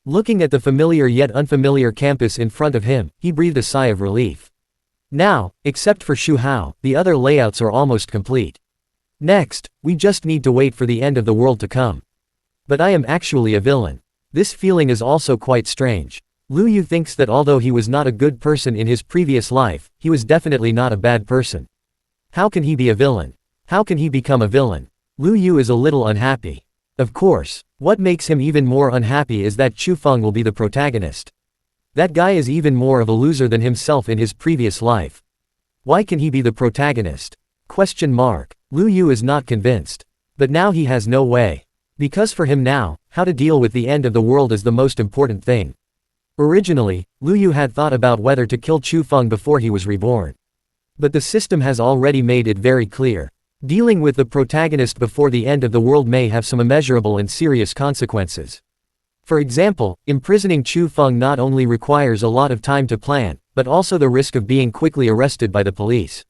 Looking at the familiar yet unfamiliar campus in front of him, he breathed a sigh of relief. Now, except for Xu Hao, the other layouts are almost complete. Next, we just need to wait for the end of the world to come. But I am actually a villain. This feeling is also quite strange. Lu Yu thinks that although he was not a good person in his previous life, he was definitely not a bad person. How can he be a villain? How can he become a villain? Lu Yu is a little unhappy. Of course, what makes him even more unhappy is that Chu Feng will be the protagonist. That guy is even more of a loser than himself in his previous life. Why can he be the protagonist? Question mark. Lu Yu is not convinced. But now he has no way. Because for him now, how to deal with the end of the world is the most important thing. Originally, Lu Yu had thought about whether to kill Chu Feng before he was reborn. But the system has already made it very clear. Dealing with the protagonist before the end of the world may have some immeasurable and serious consequences. For example, imprisoning Chu Feng not only requires a lot of time to plan, but also the risk of being quickly arrested by the police.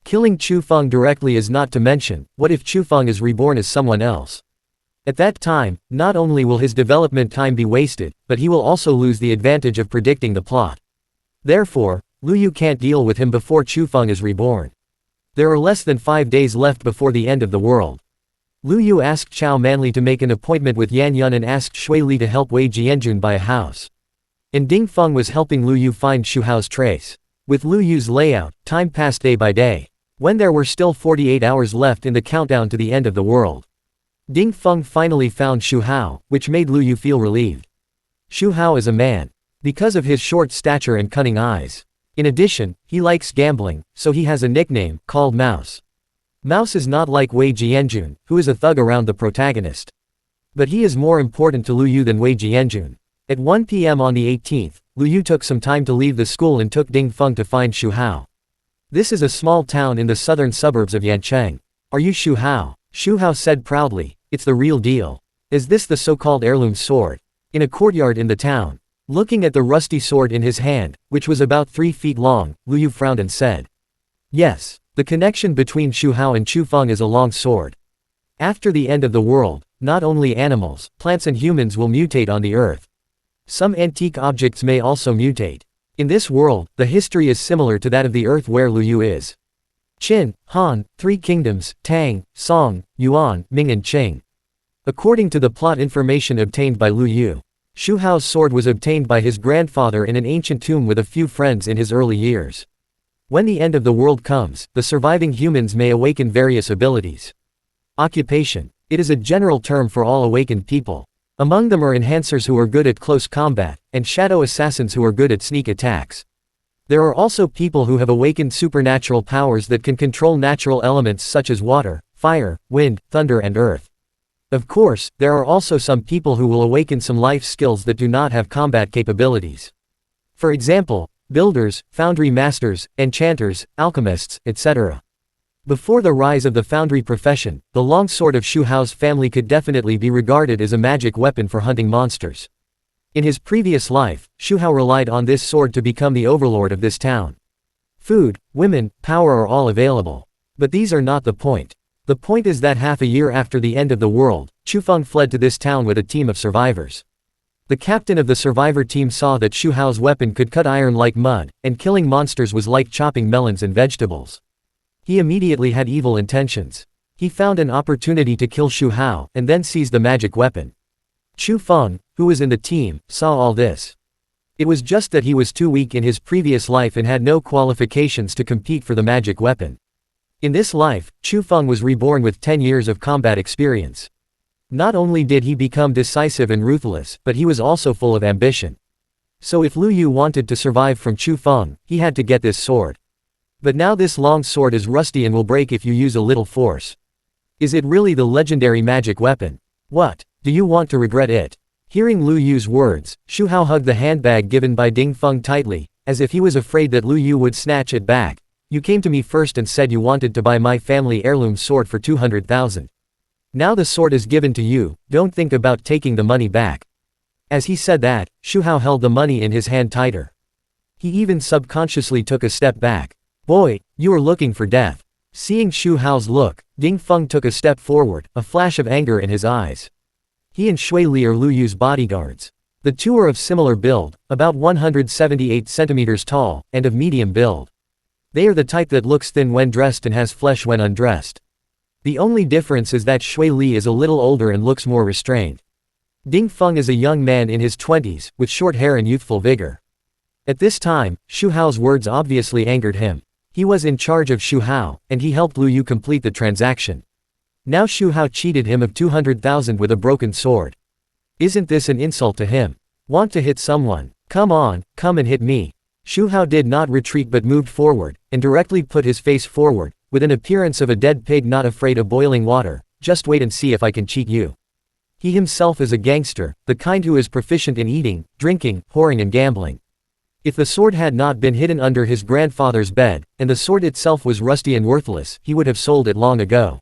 Killing Chu Feng directly is not to mention, what if Chu Feng is reborn as someone else? At that time, not only will his development time be wasted, but he will also lose the advantage of predicting the plot. Therefore, Lu Yu can't deal with him before Chu Feng is reborn. There are less than 5 days left before the end of the world. Lu Yu asked Chao Manli to make an appointment with Yan Yun and asked Shui Li to help Wei Jianjun buy a house. And Ding Feng was helping Lu Yu find Xu Hao's trace. With Lu Yu's layout, time passed day by day. When there were still 48 hours left in the countdown to the end of the world, Ding Feng finally found Xu Hao, which made Lu Yu feel relieved. Xu Hao is a man. Because of his short stature and cunning eyes. In addition, he likes gambling, so he has a nickname, called Mouse. Mouse is not like Wei Jianjun, who is a thug around the protagonist. But he is more important to Lu Yu than Wei Jianjun. At 1 p.m. on the 18th, Lu Yu took some time to leave the school and took Ding Feng to find Xu Hao. This is a small town in the southern suburbs of Yancheng. Are you Xu Hao? Xu Hao said proudly, it's the real deal. Is this the so-called heirloom sword? In a courtyard in the town. Looking at the rusty sword in his hand, which was about 3 feet long, Lu Yu frowned and said, yes, the connection between Xu Hao and Chu Feng is a long sword. After the end of the world, not only animals, plants and humans will mutate on the earth. Some antique objects may also mutate. In this world, the history is similar to that of the earth where Lu Yu is. Qin, Han, 3 kingdoms, Tang, Song, Yuan, Ming and Qing. According to the plot information obtained by Lu Yu, Xu Hao's sword was obtained by his grandfather in an ancient tomb with a few friends in his early years. When the end of the world comes, the surviving humans may awaken various abilities. Occupation. It is a general term for all awakened people. Among them are enhancers who are good at close combat, and shadow assassins who are good at sneak attacks. There are also people who have awakened supernatural powers that can control natural elements such as water, fire, wind, thunder and earth. Of course, there are also some people who will awaken some life skills that do not have combat capabilities. For example, builders, foundry masters, enchanters, alchemists, etc. Before the rise of the foundry profession, the long sword of Shu Hao's family could definitely be regarded as a magic weapon for hunting monsters. In his previous life, Shu Hao relied on this sword to become the overlord of this town. Food, women, power are all available. But these are not the point. The point is that half a year after the end of the world, Chu Feng fled to this town with a team of survivors. The captain of the survivor team saw that Shu Hao's weapon could cut iron like mud, and killing monsters was like chopping melons and vegetables. He immediately had evil intentions. He found an opportunity to kill Shu Hao, and then seized the magic weapon. Chu Feng, who was in the team, saw all this. It was just that he was too weak in his previous life and had no qualifications to compete for the magic weapon. In this life, Chu Feng was reborn with 10 years of combat experience. Not only did he become decisive and ruthless, but he was also full of ambition. So if Lu Yu wanted to survive from Chu Feng, he had to get this sword. But now this long sword is rusty and will break if you use a little force. Is it really the legendary magic weapon? What? Do you want to regret it? Hearing Lu Yu's words, Shu Hao hugged the handbag given by Ding Feng tightly, as if he was afraid that Lu Yu would snatch it back. You came to me first and said you wanted to buy my family heirloom sword for 200,000. Now the sword is given to you, don't think about taking the money back. As he said that, Shu Hao held the money in his hand tighter. He even subconsciously took a step back. Boy, you are looking for death. Seeing Shu Hao's look, Ding Feng took a step forward, a flash of anger in his eyes. He and Shui Li are Lu Yu's bodyguards. The two are of similar build, about 178 centimeters tall, and of medium build. They are the type that looks thin when dressed and has flesh when undressed. The only difference is that Shui Li is a little older and looks more restrained. Ding Feng is a young man in his 20s, with short hair and youthful vigor. At this time, Shu Hao's words obviously angered him. He was in charge of Shu Hao, and he helped Lu Yu complete the transaction. Now Shu Hao cheated him of 200,000 with a broken sword. Isn't this an insult to him? Want to hit someone? Come on, come and hit me. Shu Hao did not retreat but moved forward, and directly put his face forward, with an appearance of a dead pig not afraid of boiling water. Just wait and see if I can cheat you. He himself is a gangster, the kind who is proficient in eating, drinking, whoring and gambling. If the sword had not been hidden under his grandfather's bed, and the sword itself was rusty and worthless, he would have sold it long ago.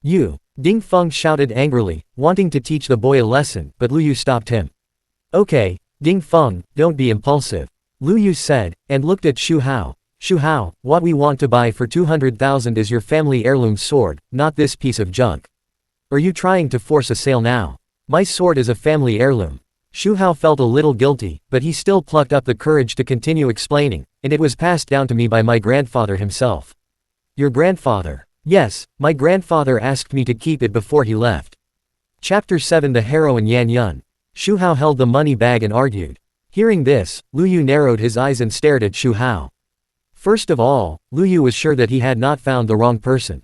You! Ding Feng shouted angrily, wanting to teach the boy a lesson, but Lu Yu stopped him. Okay, Ding Feng, don't be impulsive. Lu Yu said, and looked at Shu Hao. Shu Hao, what we want to buy for 200,000 is your family heirloom sword, not this piece of junk. Are you trying to force a sale now? My sword is a family heirloom. Shu Hao felt a little guilty, but he still plucked up the courage to continue explaining, and it was passed down to me by my grandfather himself. Your grandfather? Yes, my grandfather asked me to keep it before he left. Chapter 7 The Heroine Yan Yun. Shu Hao held the money bag and argued. Hearing this, Lu Yu narrowed his eyes and stared at Shu Hao. First of all, Lu Yu was sure that he had not found the wrong person.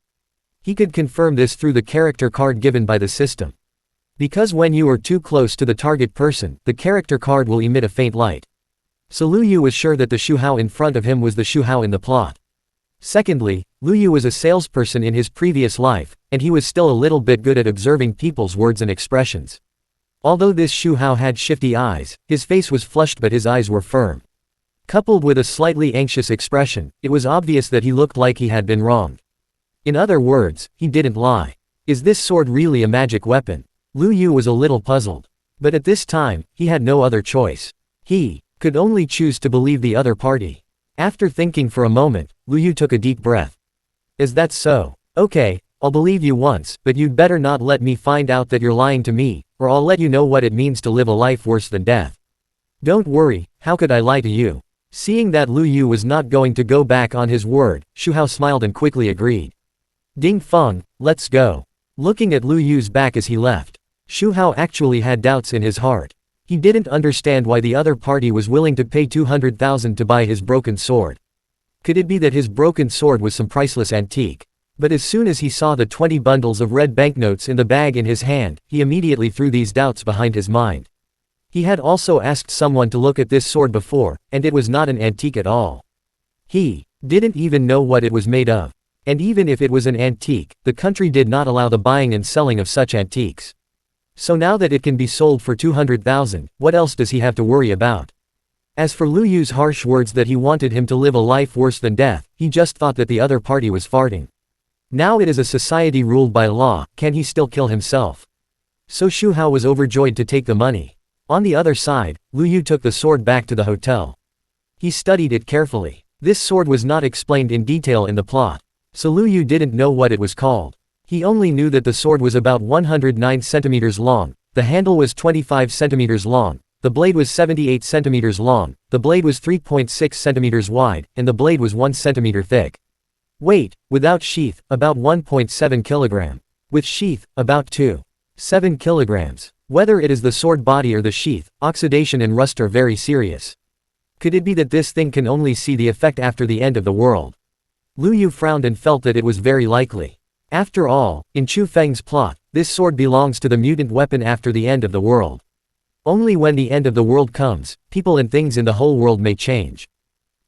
He could confirm this through the character card given by the system. Because when you are too close to the target person, the character card will emit a faint light. So Lu Yu was sure that the Shu Hao in front of him was the Shu Hao in the plot. Secondly, Lu Yu was a salesperson in his previous life, and he was still a little bit good at observing people's words and expressions. Although this Shu Hao had shifty eyes, his face was flushed but his eyes were firm. Coupled with a slightly anxious expression, it was obvious that he looked like he had been wronged. In other words, he didn't lie. Is this sword really a magic weapon? Lu Yu was a little puzzled. But at this time, he had no other choice. He could only choose to believe the other party. After thinking for a moment, Lu Yu took a deep breath. Is that so? Okay, I'll believe you once, but you'd better not let me find out that you're lying to me, or I'll let you know what it means to live a life worse than death. Don't worry, how could I lie to you? Seeing that Lu Yu was not going to go back on his word, Shu Hao smiled and quickly agreed. Ding Feng, let's go. Looking at Lu Yu's back as he left, Shu Hao actually had doubts in his heart. He didn't understand why the other party was willing to pay 200,000 to buy his broken sword. Could it be that his broken sword was some priceless antique? But as soon as he saw the 20 bundles of red banknotes in the bag in his hand, he immediately threw these doubts behind his mind. He had also asked someone to look at this sword before, and it was not an antique at all. He didn't even know what it was made of. And even if it was an antique, the country did not allow the buying and selling of such antiques. So now that it can be sold for 200,000, what else does he have to worry about? As for Lu Yu's harsh words that he wanted him to live a life worse than death, he just thought that the other party was farting. Now it is a society ruled by law, can he still kill himself? So Shu Hao was overjoyed to take the money. On the other side, Lu Yu took the sword back to the hotel. He studied it carefully. This sword was not explained in detail in the plot. So Lu Yu didn't know what it was called. He only knew that the sword was about 109 centimeters long, the handle was 25 centimeters long, the blade was 78 centimeters long, the blade was 3.6 centimeters wide, and the blade was 1 centimeter thick. Weight, without sheath, about 1.7 kilogram. With sheath, about 2.7 kilograms. Whether it is the sword body or the sheath, oxidation and rust are very serious. Could it be that this thing can only see the effect after the end of the world? Lu Yu frowned and felt that it was very likely. After all, in Chu Feng's plot, this sword belongs to the mutant weapon after the end of the world. Only when the end of the world comes, people and things in the whole world may change.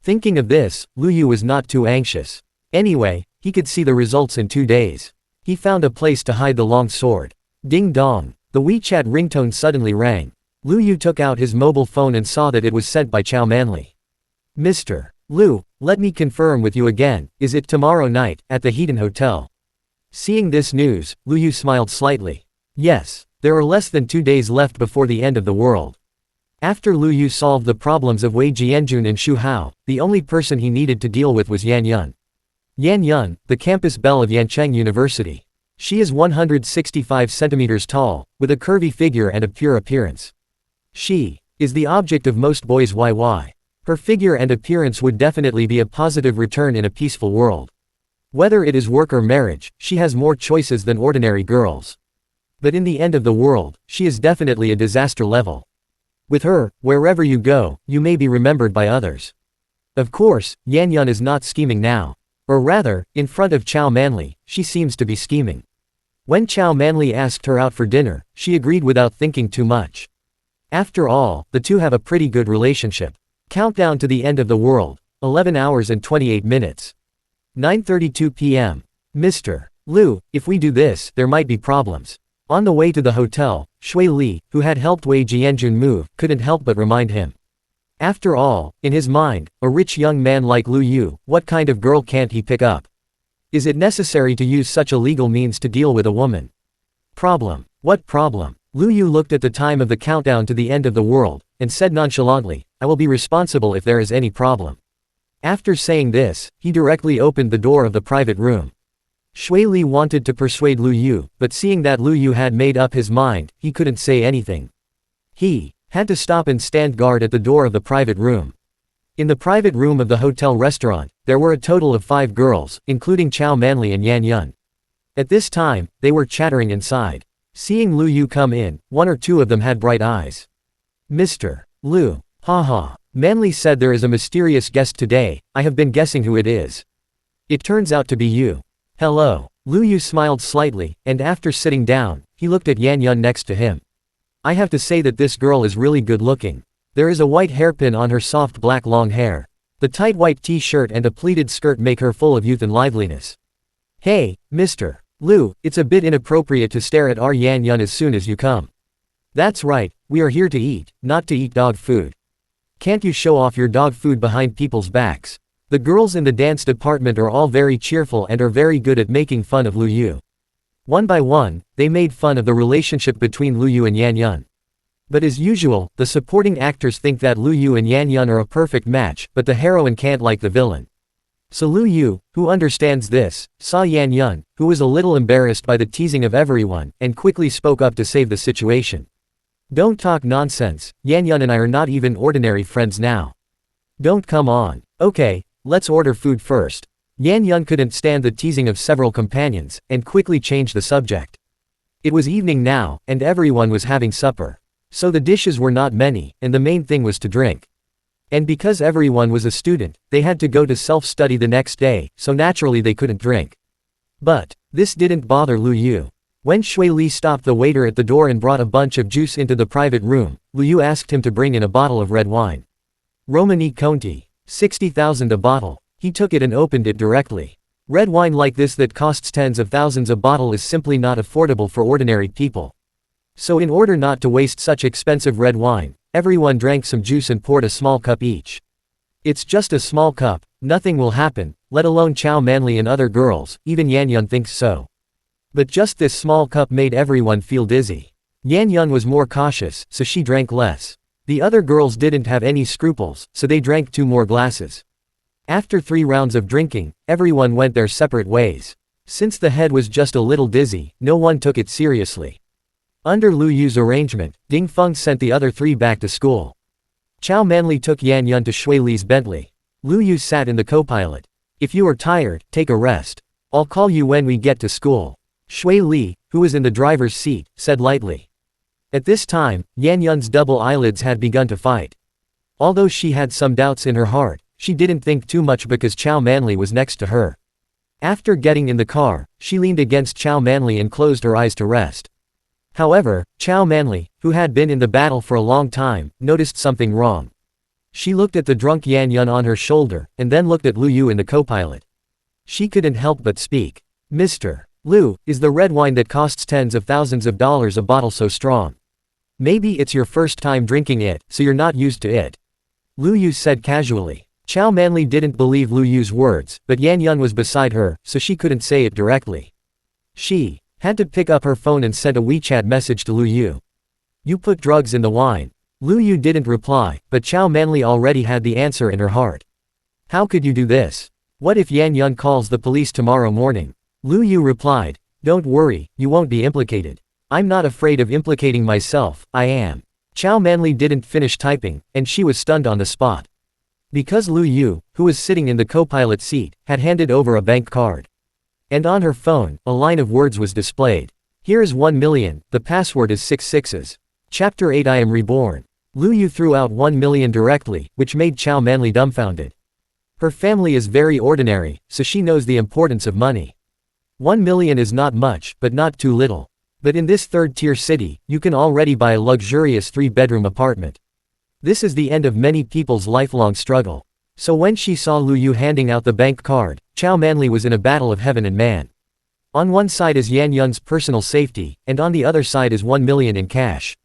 Thinking of this, Lu Yu was not too anxious. Anyway, he could see the results in 2 days. He found a place to hide the long sword. Ding dong. The WeChat ringtone suddenly rang. Lu Yu took out his mobile phone and saw that it was sent by Chow Manley. Mr. Lu, let me confirm with you again, is it tomorrow night, at the Heaton Hotel? Seeing this news, Lu Yu smiled slightly. Yes, there are less than 2 days left before the end of the world. After Lu Yu solved the problems of Wei Jianjun and Shu Hao, the only person he needed to deal with was Yan Yun. Yan Yun, the campus belle of Yancheng University. She is 165 centimeters tall, with a curvy figure and a pure appearance. She is the object of most boys' YY. Her figure and appearance would definitely be a positive return in a peaceful world. Whether it is work or marriage, she has more choices than ordinary girls. But in the end of the world, she is definitely a disaster level. With her, wherever you go, you may be remembered by others. Of course, Yan Yun is not scheming now. Or rather, in front of Chow Manley, she seems to be scheming. When Chow Manley asked her out for dinner, she agreed without thinking too much. After all, the two have a pretty good relationship. Countdown to the end of the world, 11 hours and 28 minutes. 9:32 p.m. Mr. Lu, if we do this, there might be problems. On the way to the hotel, Shui Li, who had helped Wei Jianjun move, couldn't help but remind him. After all, in his mind, a rich young man like Lu Yu, what kind of girl can't he pick up? Is it necessary to use such illegal means to deal with a woman? Problem. What problem? Lu Yu looked at the time of the countdown to the end of the world, and said nonchalantly, I will be responsible if there is any problem. After saying this, he directly opened the door of the private room. Shui Li wanted to persuade Lu Yu, but seeing that Lu Yu had made up his mind, he couldn't say anything. He had to stop and stand guard at the door of the private room. In the private room of the hotel restaurant, there were a total of 5 girls, including Chow Manley and Yan Yun. At this time, they were chattering inside. Seeing Lu Yu come in, 1 or 2 of them had bright eyes. Mr. Lu, haha. Manley said there is a mysterious guest today, I have been guessing who it is. It turns out to be you. Hello. Lu Yu smiled slightly, and after sitting down, he looked at Yan Yun next to him. I have to say that this girl is really good looking. There is a white hairpin on her soft black long hair. The tight white t-shirt and a pleated skirt make her full of youth and liveliness. Hey, Mr. Lu, it's a bit inappropriate to stare at our Yan Yun as soon as you come. That's right, we are here to eat, not to eat dog food. Can't you show off your dog food behind people's backs? The girls in the dance department are all very cheerful and are very good at making fun of Lu Yu. One by one, they made fun of the relationship between Lu Yu and Yan Yun. But as usual, the supporting actors think that Lu Yu and Yan Yun are a perfect match, but the heroine can't like the villain. So Lu Yu, who understands this, saw Yan Yun, who was a little embarrassed by the teasing of everyone, and quickly spoke up to save the situation. Don't talk nonsense, Yan Yun and I are not even ordinary friends now. Don't come on. Okay, let's order food first. Yan Yun couldn't stand the teasing of several companions, and quickly changed the subject. It was evening now, and everyone was having supper. So the dishes were not many, and the main thing was to drink. And because everyone was a student, they had to go to self-study the next day, so naturally they couldn't drink. But this didn't bother Lu Yu. When Shui Li stopped the waiter at the door and brought a bunch of juice into the private room, Lu Yu asked him to bring in a bottle of red wine. Romani Conti. 60,000 a bottle. He took it and opened it directly. Red wine like this that costs tens of thousands a bottle is simply not affordable for ordinary people. So in order not to waste such expensive red wine, everyone drank some juice and poured a small cup each. It's just a small cup, nothing will happen, let alone Chow Manli and other girls, even Yan Yun thinks so. But just this small cup made everyone feel dizzy. Yan Yun was more cautious, so she drank less. The other girls didn't have any scruples, so they drank 2 more glasses. After 3 rounds of drinking, everyone went their separate ways. Since the head was just a little dizzy, no one took it seriously. Under Lu Yu's arrangement, Ding Feng sent the other 3 back to school. Chow Manli took Yan Yun to Shui Li's Bentley. Lu Yu sat in the co-pilot. If you are tired, take a rest. I'll call you when we get to school. Shui Li, who was in the driver's seat, said lightly. At this time, Yan Yun's double eyelids had begun to fight. Although she had some doubts in her heart, she didn't think too much because Chow Manli was next to her. After getting in the car, she leaned against Chow Manli and closed her eyes to rest. However, Chow Manli, who had been in the battle for a long time, noticed something wrong. She looked at the drunk Yan Yun on her shoulder, and then looked at Lu Yu in the co-pilot. She couldn't help but speak. Mr. Lu, is the red wine that costs tens of thousands of dollars a bottle so strong? Maybe it's your first time drinking it, so you're not used to it. Lu Yu said casually. Chow Manli didn't believe Lu Yu's words, but Yan Yun was beside her, so she couldn't say it directly. She had to pick up her phone and send a WeChat message to Lu Yu. You put drugs in the wine. Lu Yu didn't reply, but Chow Manli already had the answer in her heart. How could you do this? What if Yan Yun calls the police tomorrow morning? Lu Yu replied. Don't worry, you won't be implicated. I'm not afraid of implicating myself, I am. Chow Manli didn't finish typing, and she was stunned on the spot. Because Lu Yu, who was sitting in the co-pilot seat, had handed over a bank card. And on her phone, a line of words was displayed. Here is 1 million, the password is 6 sixes. Chapter 8 I am reborn. Lu Yu threw out 1 million directly, which made Chow Manli dumbfounded. Her family is very ordinary, so she knows the importance of money. 1 million is not much, but not too little. But in this third-tier city, you can already buy a luxurious 3-bedroom apartment. This is the end of many people's lifelong struggle. So when she saw Lu Yu handing out the bank card, Chow Manli was in a battle of heaven and man. On one side is Yan Yun's personal safety, and on the other side is 1 million in cash.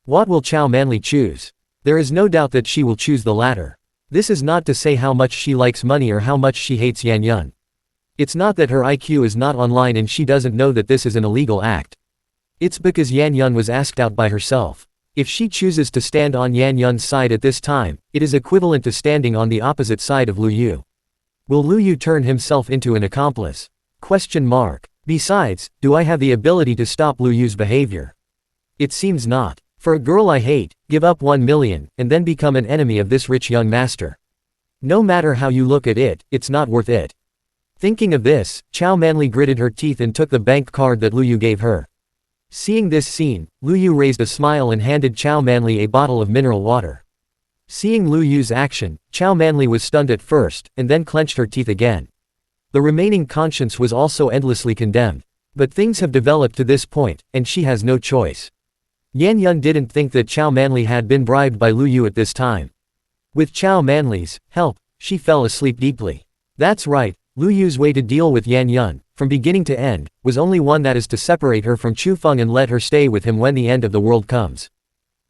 What will Chow Manli choose? There is no doubt that she will choose the latter. This is not to say how much she likes money or how much she hates Yan Yun. It's not that her IQ is not online and she doesn't know that this is an illegal act. It's because Yan Yun was asked out by herself. If she chooses to stand on Yan Yun's side at this time, it is equivalent to standing on the opposite side of Lu Yu. Will Lu Yu turn himself into an accomplice? Besides, do I have the ability to stop Lu Yu's behavior? It seems not. For a girl I hate, give up 1 million, and then become an enemy of this rich young master. No matter how you look at it, it's not worth it. Thinking of this, Chow Manli gritted her teeth and took the bank card that Lu Yu gave her. Seeing this scene, Lu Yu raised a smile and handed Chow Manli a bottle of mineral water. Seeing Lu Yu's action, Chow Manli was stunned at first, and then clenched her teeth again. The remaining conscience was also endlessly condemned. But things have developed to this point, and she has no choice. Yan Yun didn't think that Chow Manli had been bribed by Lu Yu at this time. With Chow Manli's help, she fell asleep deeply. That's right, Lu Yu's way to deal with Yan Yun, from beginning to end, was only one, that is to separate her from Chu Feng and let her stay with him when the end of the world comes.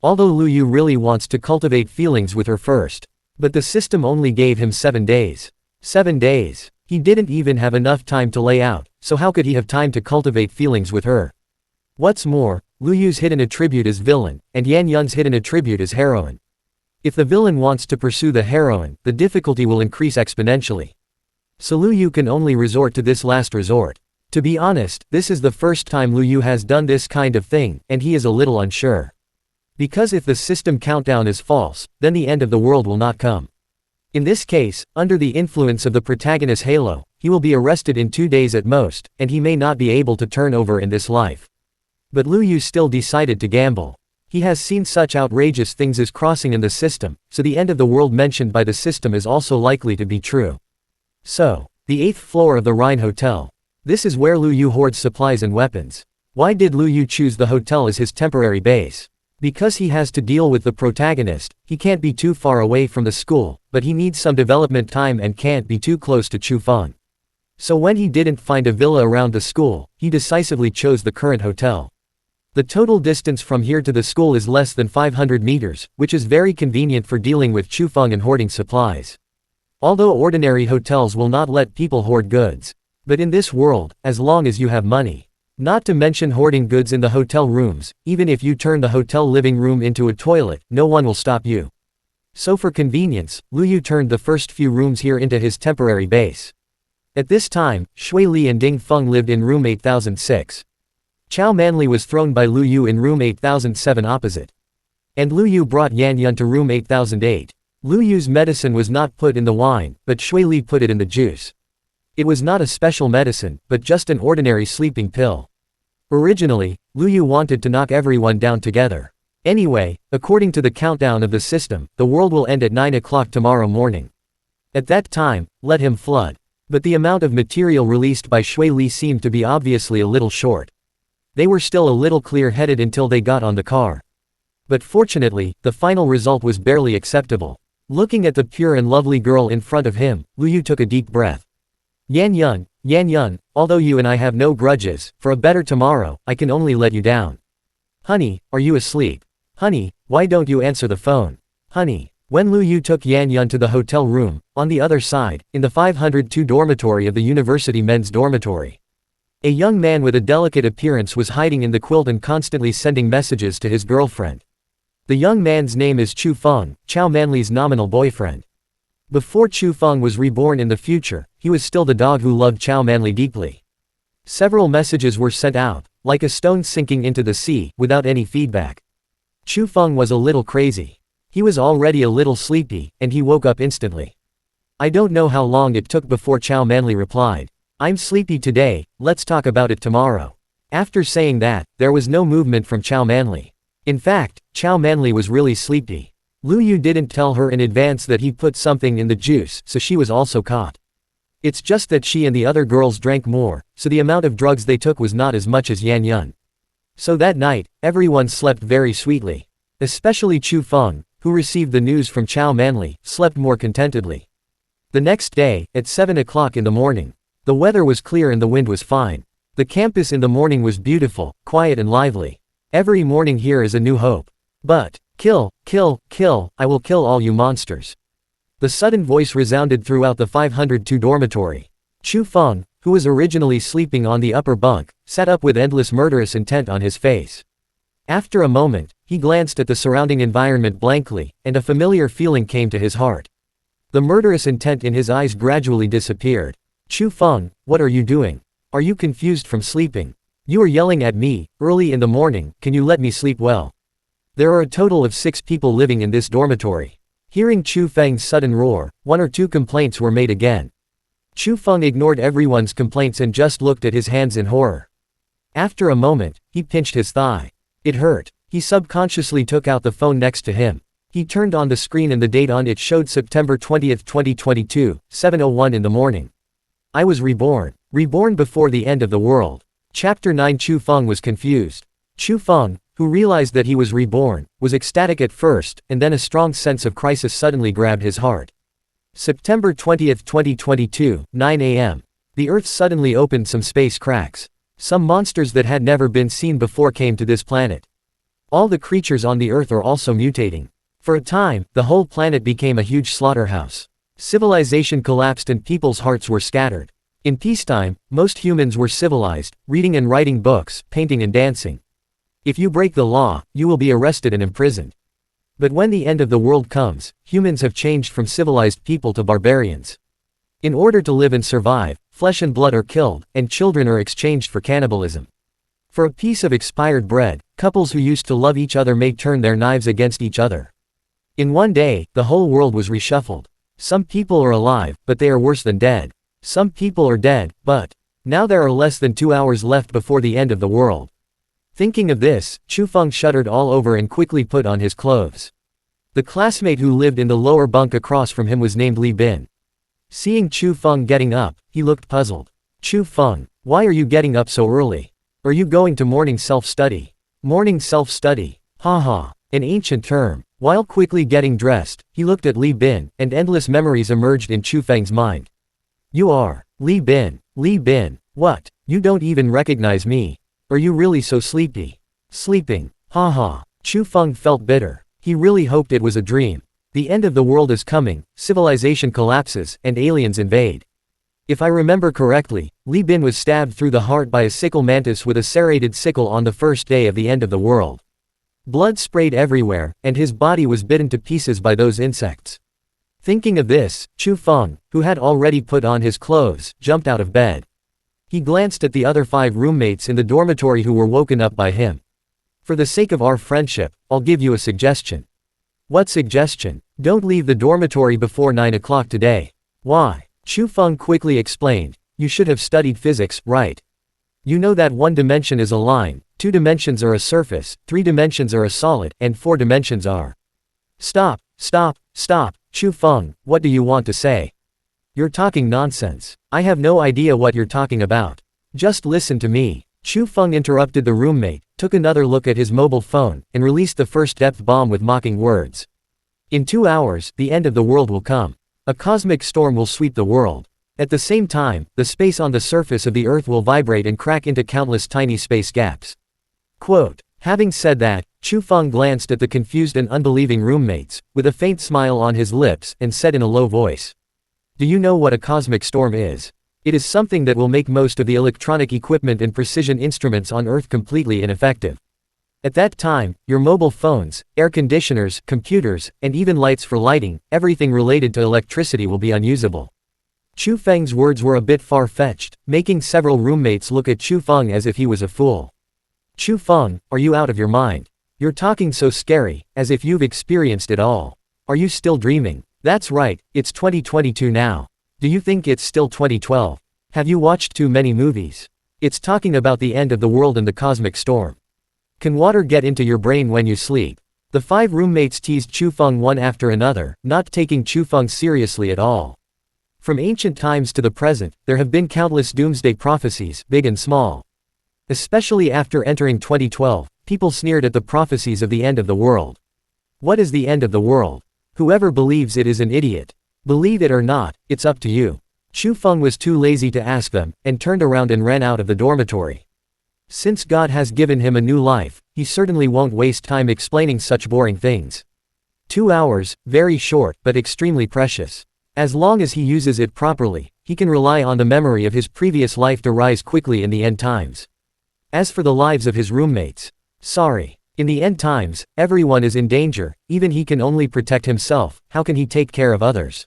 Although Lu Yu really wants to cultivate feelings with her first. But the system only gave him 7 days. 7 days. He didn't even have enough time to lay out, so how could he have time to cultivate feelings with her? What's more, Lu Yu's hidden attribute is villain, and Yan Yun's hidden attribute is heroine. If the villain wants to pursue the heroine, the difficulty will increase exponentially. So Lu Yu can only resort to this last resort. To be honest, this is the first time Lu Yu has done this kind of thing, and he is a little unsure. Because if the system countdown is false, then the end of the world will not come. In this case, under the influence of the protagonist's halo, he will be arrested in 2 days at most, and he may not be able to turn over in this life. But Lu Yu still decided to gamble. He has seen such outrageous things as crossing in the system, so the end of the world mentioned by the system is also likely to be true. So, the 8th floor of the Rhine Hotel. This is where Lu Yu hoards supplies and weapons. Why did Lu Yu choose the hotel as his temporary base? Because he has to deal with the protagonist, he can't be too far away from the school, but he needs some development time and can't be too close to Chu Feng. So when he didn't find a villa around the school, he decisively chose the current hotel. The total distance from here to the school is less than 500 meters, which is very convenient for dealing with Chufeng and hoarding supplies. Although ordinary hotels will not let people hoard goods. But in this world, as long as you have money. Not to mention hoarding goods in the hotel rooms, even if you turn the hotel living room into a toilet, no one will stop you. So for convenience, Lu Yu turned the first few rooms here into his temporary base. At this time, Shui Li and Ding Feng lived in room 8006. Chao Manli was thrown by Lu Yu in room 8007 opposite. And Lu Yu brought Yan Yun to room 8008. Lu Yu's medicine was not put in the wine, but Shui Li put it in the juice. It was not a special medicine, but just an ordinary sleeping pill. Originally, Lu Yu wanted to knock everyone down together. Anyway, according to the countdown of the system, the world will end at 9 o'clock tomorrow morning. At that time, let him flood. But the amount of material released by Shui Li seemed to be obviously a little short. They were still a little clear-headed until they got on the car. But fortunately, the final result was barely acceptable. Looking at the pure and lovely girl in front of him, Lu Yu took a deep breath. Yan Yun, although you and I have no grudges, for a better tomorrow, I can only let you down. Honey, are you asleep? Honey, why don't you answer the phone? Honey. When Lu Yu took Yan Yun to the hotel room, on the other side, in the 502 dormitory of the university men's dormitory. A young man with a delicate appearance was hiding in the quilt and constantly sending messages to his girlfriend. The young man's name is Chu Feng, Chao Manli's nominal boyfriend. Before Chu Feng was reborn in the future, he was still the dog who loved Chao Manli deeply. Several messages were sent out, like a stone sinking into the sea, without any feedback. Chu Feng was a little crazy. He was already a little sleepy, and he woke up instantly. I don't know how long it took before Chao Manli replied. I'm sleepy today, let's talk about it tomorrow. After saying that, there was no movement from Chao Manli. In fact, Chao Manli was really sleepy. Lu Yu didn't tell her in advance that he put something in the juice, so she was also caught. It's just that she and the other girls drank more, so the amount of drugs they took was not as much as Yan Yun. So that night, everyone slept very sweetly. Especially Chu Feng, who received the news from Chao Manli, slept more contentedly. The next day, at 7 o'clock in the morning, the weather was clear and the wind was fine. The campus in the morning was beautiful, quiet and lively. Every morning here is a new hope. But, kill, I will kill all you monsters. The sudden voice resounded throughout the 502 dormitory. Chu Feng, who was originally sleeping on the upper bunk, sat up with endless murderous intent on his face. After a moment, he glanced at the surrounding environment blankly, and a familiar feeling came to his heart. The murderous intent in his eyes gradually disappeared. Chu Feng, what are you doing? Are you confused from sleeping? You are yelling at me, early in the morning, can you let me sleep well? There are a total of 6 people living in this dormitory. Hearing Chu Feng's sudden roar, 1 or 2 complaints were made again. Chu Feng ignored everyone's complaints and just looked at his hands in horror. After a moment, he pinched his thigh. It hurt. He subconsciously took out the phone next to him. He turned on the screen and the date on it showed September 20, 2022, 7:01 in the morning. I was reborn. Reborn before the end of the world. Chapter 9. Chu Feng was confused. Chu Feng, who realized that he was reborn, was ecstatic at first, and then a strong sense of crisis suddenly grabbed his heart. September 20, 2022, 9 a.m. The Earth suddenly opened some space cracks. Some monsters that had never been seen before came to this planet. All the creatures on the Earth are also mutating. For a time, the whole planet became a huge slaughterhouse. Civilization collapsed and people's hearts were scattered. In peacetime, most humans were civilized, reading and writing books, painting and dancing. If you break the law, you will be arrested and imprisoned. But when the end of the world comes, humans have changed from civilized people to barbarians. In order to live and survive, flesh and blood are killed, and children are exchanged for cannibalism. For a piece of expired bread, couples who used to love each other may turn their knives against each other. In one day, the whole world was reshuffled. Some people are alive, but they are worse than dead. Some people are dead, but now there are less than 2 hours left before the end of the world. Thinking of this, Chu Feng shuddered all over and quickly put on his clothes. The classmate who lived in the lower bunk across from him was named Li Bin. Seeing Chu Feng getting up, he looked puzzled. Chu Feng, why are you getting up so early? Are you going to morning self-study? Morning self-study. Ha, an ancient term. While quickly getting dressed, he looked at Li Bin, and endless memories emerged in Chu Feng's mind. You are Li Bin. Li Bin. What? You don't even recognize me. Are you really so sleepy? Sleeping. Ha. Chu Feng felt bitter. He really hoped it was a dream. The end of the world is coming, civilization collapses, and aliens invade. If I remember correctly, Li Bin was stabbed through the heart by a sickle mantis with a serrated sickle on the first day of the end of the world. Blood sprayed everywhere, and his body was bitten to pieces by those insects. Thinking of this, Chu Feng, who had already put on his clothes, jumped out of bed. He glanced at the other 5 roommates in the dormitory who were woken up by him. For the sake of our friendship, I'll give you a suggestion. What suggestion? Don't leave the dormitory before 9 o'clock today. Why? Chu Feng quickly explained, you should have studied physics, right? You know that 1 dimension is a line, 2 dimensions are a surface, 3 dimensions are a solid, and 4 dimensions are. Stop, Chu Feng, what do you want to say? You're talking nonsense. I have no idea what you're talking about. Just listen to me. Chu Feng interrupted the roommate, took another look at his mobile phone, and released the first depth bomb with mocking words. In 2 hours, the end of the world will come. A cosmic storm will sweep the world. At the same time, the space on the surface of the Earth will vibrate and crack into countless tiny space gaps. Quote. Having said that, Chu Feng glanced at the confused and unbelieving roommates, with a faint smile on his lips, and said in a low voice. Do you know what a cosmic storm is? It is something that will make most of the electronic equipment and precision instruments on Earth completely ineffective. At that time, your mobile phones, air conditioners, computers, and even lights for lighting, everything related to electricity will be unusable. Chu Feng's words were a bit far-fetched, making several roommates look at Chu Feng as if he was a fool. Chu Feng, are you out of your mind? You're talking so scary, as if you've experienced it all. Are you still dreaming? That's right, it's 2022 now. Do you think it's still 2012? Have you watched too many movies? It's talking about the end of the world and the cosmic storm. Can water get into your brain when you sleep? The 5 roommates teased Chu Feng one after another, not taking Chu Feng seriously at all. From ancient times to the present, there have been countless doomsday prophecies, big and small. Especially after entering 2012, people sneered at the prophecies of the end of the world. What is the end of the world? Whoever believes it is an idiot. Believe it or not, it's up to you. Chu Feng was too lazy to ask them, and turned around and ran out of the dormitory. Since God has given him a new life, he certainly won't waste time explaining such boring things. 2 hours, very short, but extremely precious. As long as he uses it properly, he can rely on the memory of his previous life to rise quickly in the end times. As for the lives of his roommates, sorry. In the end times, everyone is in danger, even he can only protect himself, how can he take care of others?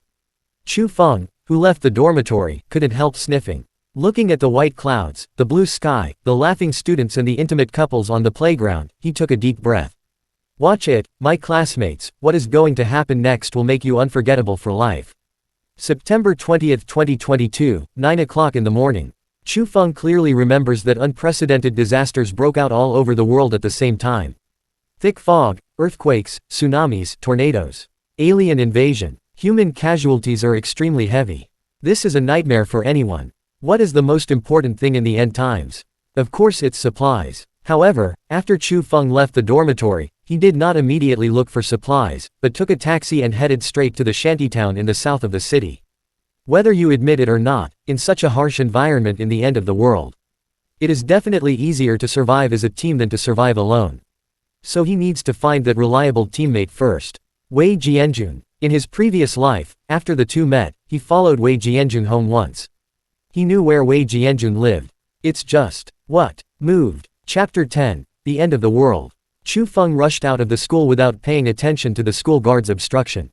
Chu Feng, who left the dormitory, couldn't help sniffing. Looking at the white clouds, the blue sky, the laughing students and the intimate couples on the playground, he took a deep breath. Watch it, my classmates, what is going to happen next will make you unforgettable for life. September 20, 2022, 9 o'clock in the morning. Chu Feng clearly remembers that unprecedented disasters broke out all over the world at the same time. Thick fog, earthquakes, tsunamis, tornadoes. Alien invasion. Human casualties are extremely heavy. This is a nightmare for anyone. What is the most important thing in the end times? Of course it's supplies. However, after Chu Feng left the dormitory, he did not immediately look for supplies, but took a taxi and headed straight to the shantytown in the south of the city. Whether you admit it or not, in such a harsh environment in the end of the world, it is definitely easier to survive as a team than to survive alone. So he needs to find that reliable teammate first. Wei Jianjun. In his previous life, after the two met, he followed Wei Jianjun home once. He knew where Wei Jianjun lived. It's just, what? Moved. Chapter 10. The End of the World. Chu Feng rushed out of the school without paying attention to the school guard's obstruction.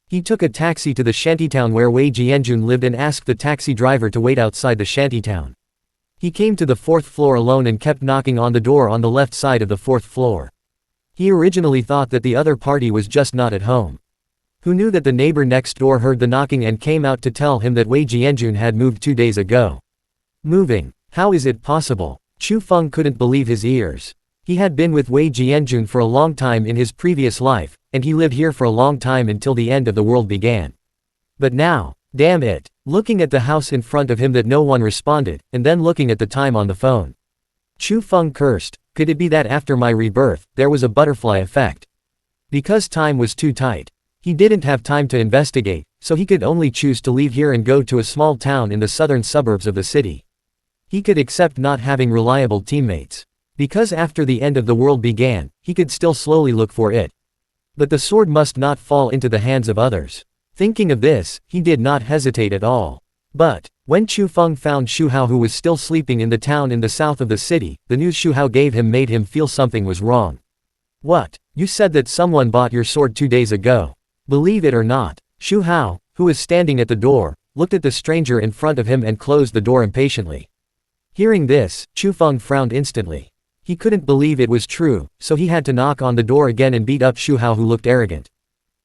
He took a taxi to the shantytown where Wei Jianjun lived and asked the taxi driver to wait outside the shantytown. He came to the 4th floor alone and kept knocking on the door on the left side of the 4th floor. He originally thought that the other party was just not at home. Who knew that the neighbor next door heard the knocking and came out to tell him that Wei Jianjun had moved 2 days ago. Moving? How is it possible? Chu Feng couldn't believe his ears. He had been with Wei Jianjun for a long time in his previous life, and he lived here for a long time until the end of the world began. But now, damn it, looking at the house in front of him that no one responded, and then looking at the time on the phone. Chu Feng cursed, could it be that after my rebirth, there was a butterfly effect? Because time was too tight. He didn't have time to investigate, so he could only choose to leave here and go to a small town in the southern suburbs of the city. He could accept not having reliable teammates. Because after the end of the world began, he could still slowly look for it. But the sword must not fall into the hands of others. Thinking of this, he did not hesitate at all. But, when Chu Feng found Xu Hao who was still sleeping in the town in the south of the city, the news Xu Hao gave him made him feel something was wrong. What? You said that someone bought your sword 2 days ago. Believe it or not. Xu Hao, who was standing at the door, looked at the stranger in front of him and closed the door impatiently. Hearing this, Chu Feng frowned instantly. He couldn't believe it was true, so he had to knock on the door again and beat up Xu Hao who looked arrogant.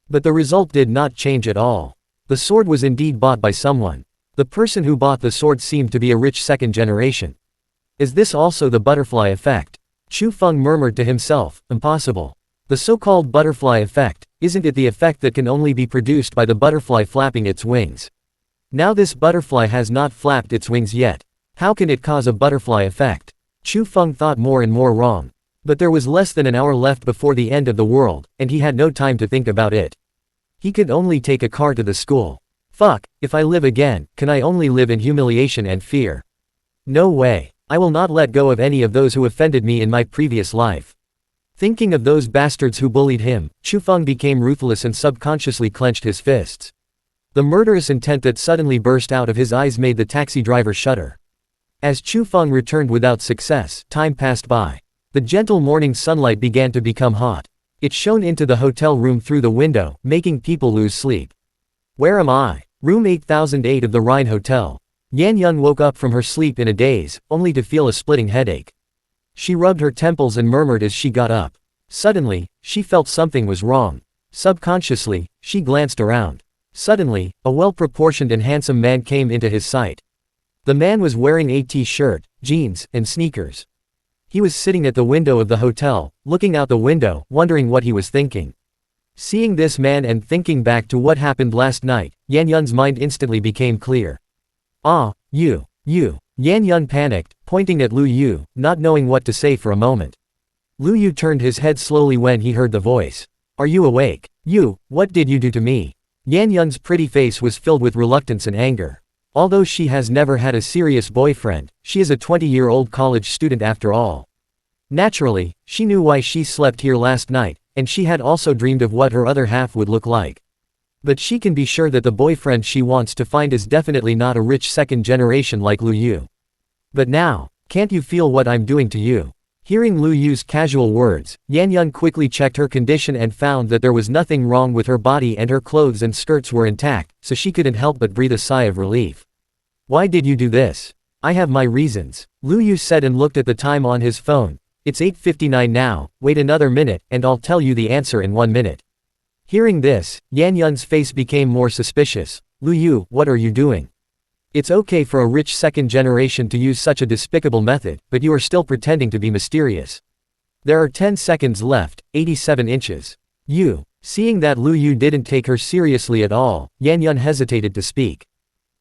But the result did not change at all. The sword was indeed bought by someone. The person who bought the sword seemed to be a rich second generation. Is this also the butterfly effect? Chu Feng murmured to himself, impossible. The so-called butterfly effect, isn't it the effect that can only be produced by the butterfly flapping its wings? Now this butterfly has not flapped its wings yet. How can it cause a butterfly effect? Chu Feng thought more and more wrong. But there was less than an hour left before the end of the world, and he had no time to think about it. He could only take a car to the school. Fuck, if I live again, can I only live in humiliation and fear? No way. I will not let go of any of those who offended me in my previous life. Thinking of those bastards who bullied him, Chu Feng became ruthless and subconsciously clenched his fists. The murderous intent that suddenly burst out of his eyes made the taxi driver shudder. As Chu Feng returned without success, time passed by. The gentle morning sunlight began to become hot. It shone into the hotel room through the window, making people lose sleep. Where am I? Room 8008 of the Rhine Hotel. Yan Yun woke up from her sleep in a daze, only to feel a splitting headache. She rubbed her temples and murmured as she got up. Suddenly, she felt something was wrong. Subconsciously, she glanced around. Suddenly, a well-proportioned and handsome man came into his sight. The man was wearing a t-shirt, jeans, and sneakers. He was sitting at the window of the hotel, looking out the window, wondering what he was thinking. Seeing this man and thinking back to what happened last night, Yan Yun's mind instantly became clear. Ah, you. Yan Yun panicked, pointing at Lu Yu, not knowing what to say for a moment. Lu Yu turned his head slowly when he heard the voice. Are you awake? You, what did you do to me? Yan Yun's pretty face was filled with reluctance and anger. Although she has never had a serious boyfriend, she is a 20-year-old college student after all. Naturally, she knew why she slept here last night, and she had also dreamed of what her other half would look like. But she can be sure that the boyfriend she wants to find is definitely not a rich second generation like Lu Yu. But now, can't you feel what I'm doing to you? Hearing Lu Yu's casual words, Yan Yun quickly checked her condition and found that there was nothing wrong with her body and her clothes and skirts were intact, so she couldn't help but breathe a sigh of relief. Why did you do this? I have my reasons, Lu Yu said and looked at the time on his phone. It's 8:59 now, wait another minute, and I'll tell you the answer in 1 minute. Hearing this, Yan Yun's face became more suspicious. Lu Yu, what are you doing? It's okay for a rich second generation to use such a despicable method, but you are still pretending to be mysterious. There are 10 seconds left, 87 inches. You. Seeing that Lu Yu didn't take her seriously at all, Yan Yun hesitated to speak.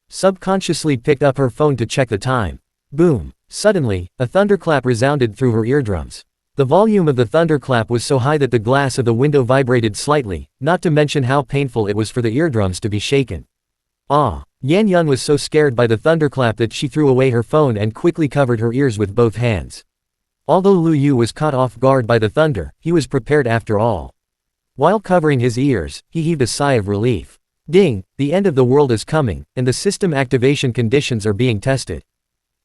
Subconsciously picked up her phone to check the time. Boom. Suddenly, a thunderclap resounded through her eardrums. The volume of the thunderclap was so high that the glass of the window vibrated slightly, not to mention how painful it was for the eardrums to be shaken. Ah! Yan Yun was so scared by the thunderclap that she threw away her phone and quickly covered her ears with both hands. Although Lu Yu was caught off guard by the thunder, he was prepared after all. While covering his ears, he heaved a sigh of relief. Ding! The end of the world is coming, and the system activation conditions are being tested.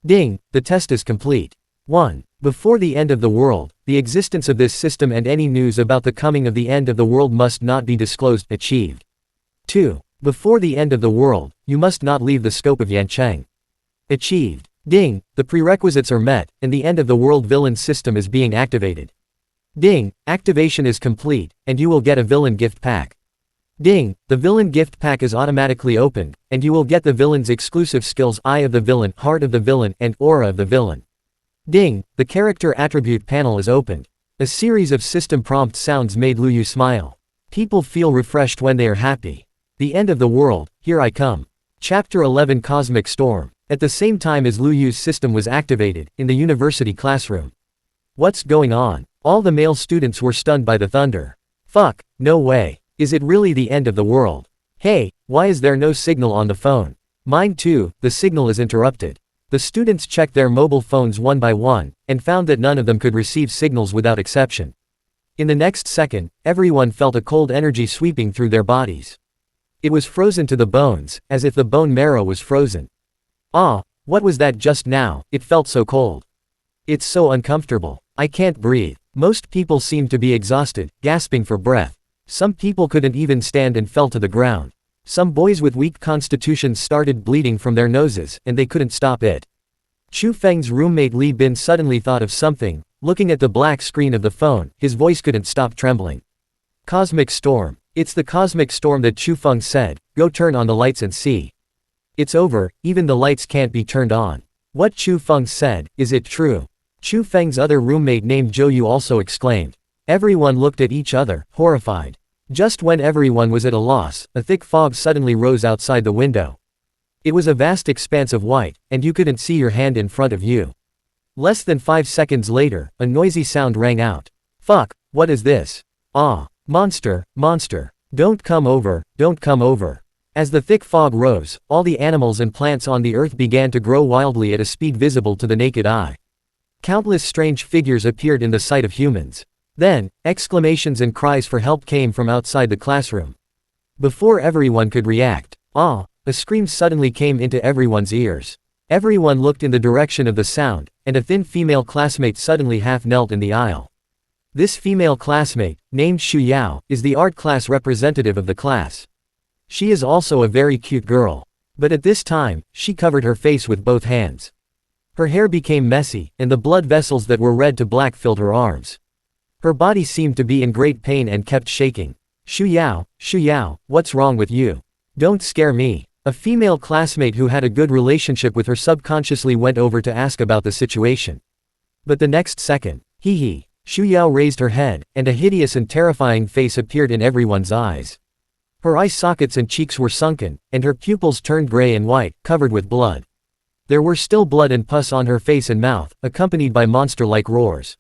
Ding! The test is complete. 1. Before the end of the world, the existence of this system and any news about the coming of the end of the world must not be disclosed. Achieved. 2. Before the end of the world, you must not leave the scope of Yancheng. Achieved. Ding! The prerequisites are met, and the end of the world villain system is being activated. Ding! Activation is complete, and you will get a villain gift pack. Ding! The villain gift pack is automatically opened, and you will get the villain's exclusive skills Eye of the Villain, Heart of the Villain, and Aura of the Villain. Ding! The character attribute panel is opened. A series of system prompt sounds made Lu Yu smile. People feel refreshed when they are happy. The end of the world, here I come. Chapter 11 Cosmic Storm. At the same time as Lu Yu's system was activated, in the university classroom. What's going on? All the male students were stunned by the thunder. Fuck, no way. Is it really the end of the world? Hey, why is there no signal on the phone? Mine too, the signal is interrupted. The students checked their mobile phones one by one, and found that none of them could receive signals without exception. In the next second, everyone felt a cold energy sweeping through their bodies. It was frozen to the bones, as if the bone marrow was frozen. Ah, what was that just now? It felt so cold. It's so uncomfortable. I can't breathe. Most people seemed to be exhausted, gasping for breath. Some people couldn't even stand and fell to the ground. Some boys with weak constitutions started bleeding from their noses, and they couldn't stop it. Chu Feng's roommate Li Bin suddenly thought of something. Looking at the black screen of the phone, his voice couldn't stop trembling. Cosmic storm. It's the cosmic storm that Chu Feng said. Go turn on the lights and see. It's over, even the lights can't be turned on. What Chu Feng said, is it true? Chu Feng's other roommate named Zhou Yu also exclaimed. Everyone looked at each other, horrified. Just when everyone was at a loss, a thick fog suddenly rose outside the window. It was a vast expanse of white, and you couldn't see your hand in front of you. Less than 5 seconds later, a noisy sound rang out. Fuck, what is this? Ah, monster, monster. Don't come over, don't come over. As the thick fog rose, all the animals and plants on the earth began to grow wildly at a speed visible to the naked eye. Countless strange figures appeared in the sight of humans. Then, exclamations and cries for help came from outside the classroom. Before everyone could react, a scream suddenly came into everyone's ears. Everyone looked in the direction of the sound, and a thin female classmate suddenly half-knelt in the aisle. This female classmate, named Xu Yao, is the art class representative of the class. She is also a very cute girl. But at this time, she covered her face with both hands. Her hair became messy, and the blood vessels that were red to black filled her arms. Her body seemed to be in great pain and kept shaking. Xu Yao, what's wrong with you? Don't scare me. A female classmate who had a good relationship with her subconsciously went over to ask about the situation. But the next second, Xu Yao raised her head, and a hideous and terrifying face appeared in everyone's eyes. Her eye sockets and cheeks were sunken, and her pupils turned gray and white, covered with blood. There were still blood and pus on her face and mouth, accompanied by monster-like roars.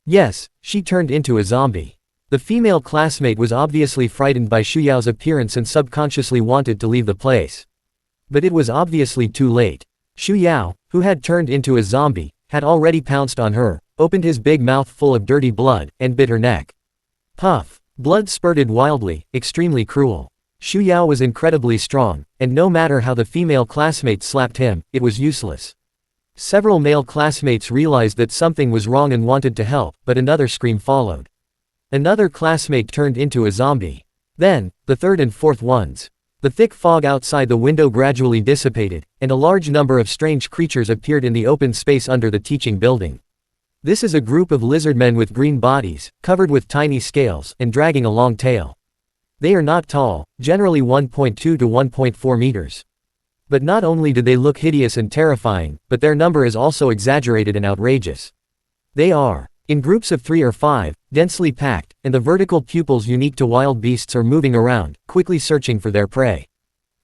Yes, she turned into a zombie. The female classmate was obviously frightened by Xu Yao's appearance and subconsciously wanted to leave the place. But it was obviously too late. Xu Yao, who had turned into a zombie, had already pounced on her, opened his big mouth full of dirty blood, and bit her neck. Puff. Blood spurted wildly, extremely cruel. Xu Yao was incredibly strong, and no matter how the female classmate slapped him, it was useless. Several male classmates realized that something was wrong and wanted to help, but another scream followed. Another classmate turned into a zombie. Then, the third and fourth ones. The thick fog outside the window gradually dissipated, and a large number of strange creatures appeared in the open space under the teaching building. This is a group of lizardmen with green bodies, covered with tiny scales, and dragging a long tail. They are not tall, generally 1.2 to 1.4 meters. But not only do they look hideous and terrifying, but their number is also exaggerated and outrageous. They are, in groups of 3 or 5, densely packed, and the vertical pupils unique to wild beasts are moving around, quickly searching for their prey.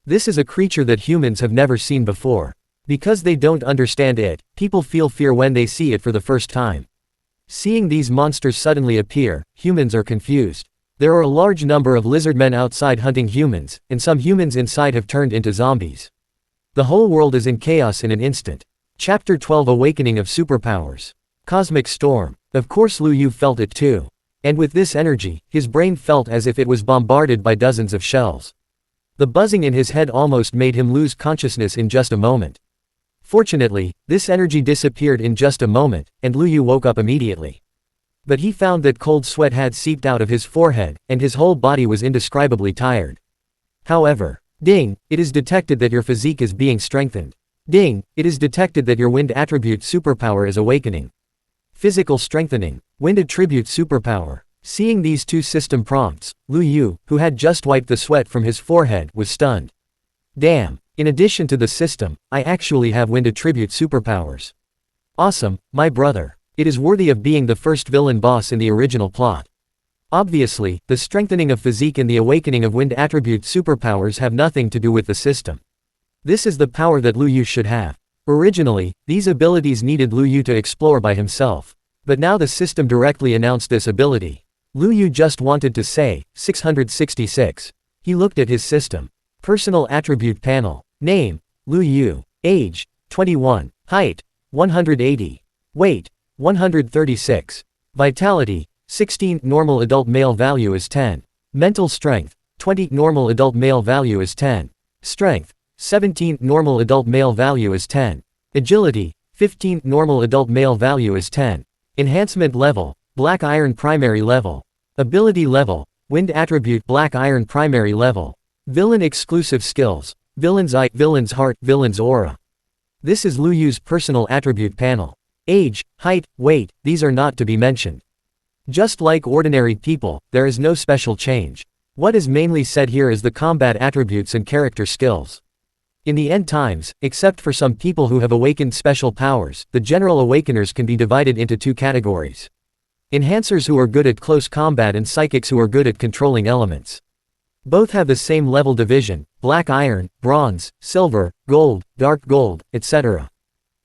This is a creature that humans have never seen before. Because they don't understand it, people feel fear when they see it for the first time. Seeing these monsters suddenly appear, humans are confused. There are a large number of lizardmen outside hunting humans, and some humans inside have turned into zombies. The whole world is in chaos in an instant. Chapter 12 Awakening of Superpowers. Cosmic Storm. Of course Lu Yu felt it too. And with this energy, his brain felt as if it was bombarded by dozens of shells. The buzzing in his head almost made him lose consciousness in just a moment. Fortunately, this energy disappeared in just a moment, and Lu Yu woke up immediately. But he found that cold sweat had seeped out of his forehead, and his whole body was indescribably tired. However, ding, it is detected that your physique is being strengthened. Ding, it is detected that your wind attribute superpower is awakening. Physical strengthening. Wind attribute superpower. Seeing these two system prompts, Lu Yu, who had just wiped the sweat from his forehead, was stunned. Damn, in addition to the system, I actually have wind attribute superpowers. Awesome, my brother. It is worthy of being the first villain boss in the original plot. Obviously, the strengthening of physique and the awakening of wind attribute superpowers have nothing to do with the system. This is the power that Lu Yu should have. Originally, these abilities needed Lu Yu to explore by himself. But now the system directly announced this ability. Lu Yu just wanted to say, 666. He looked at his system. Personal attribute panel. Name, Lu Yu. Age, 21. Height, 180. Weight, 136. Vitality, 16. Normal adult male value is 10. Mental strength, 20. Normal adult male value is 10. Strength, 17. Normal adult male value is 10. Agility, 15. Normal adult male value is 10. Enhancement level, black iron primary level. Ability level, wind attribute black iron primary level. Villain exclusive skills, villain's eye, villain's heart, villain's aura. This is Lu Yu's personal attribute panel. Age, height, weight, these are not to be mentioned. Just like ordinary people, there is no special change. What is mainly said here is the combat attributes and character skills. In the end times, except for some people who have awakened special powers, the general awakeners can be divided into two categories. Enhancers who are good at close combat and psychics who are good at controlling elements. Both have the same level division: black iron, bronze, silver, gold, dark gold, etc.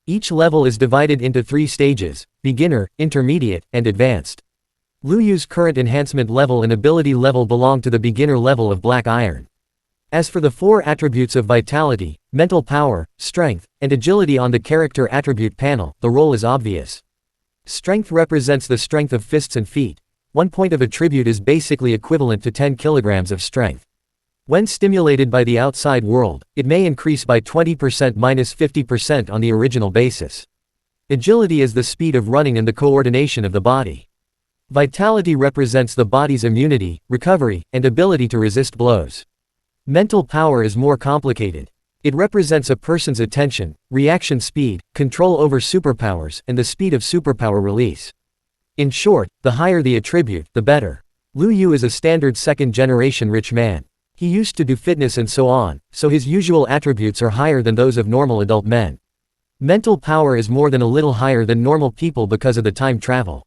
Each level is divided into 3 stages: beginner, intermediate, and advanced. Lu Yu's current enhancement level and ability level belong to the beginner level of black iron. As for the 4 attributes of vitality, mental power, strength, and agility on the character attribute panel, the role is obvious. Strength represents the strength of fists and feet. 1 point of attribute is basically equivalent to 10 kilograms of strength. When stimulated by the outside world, it may increase by 20% minus 50% on the original basis. Agility is the speed of running and the coordination of the body. Vitality represents the body's immunity, recovery, and ability to resist blows. Mental power is more complicated. It represents a person's attention, reaction speed, control over superpowers, and the speed of superpower release. In short, the higher the attribute, the better. Lu Yu is a standard second-generation rich man. He used to do fitness and so on, so his usual attributes are higher than those of normal adult men. Mental power is more than a little higher than normal people because of the time travel.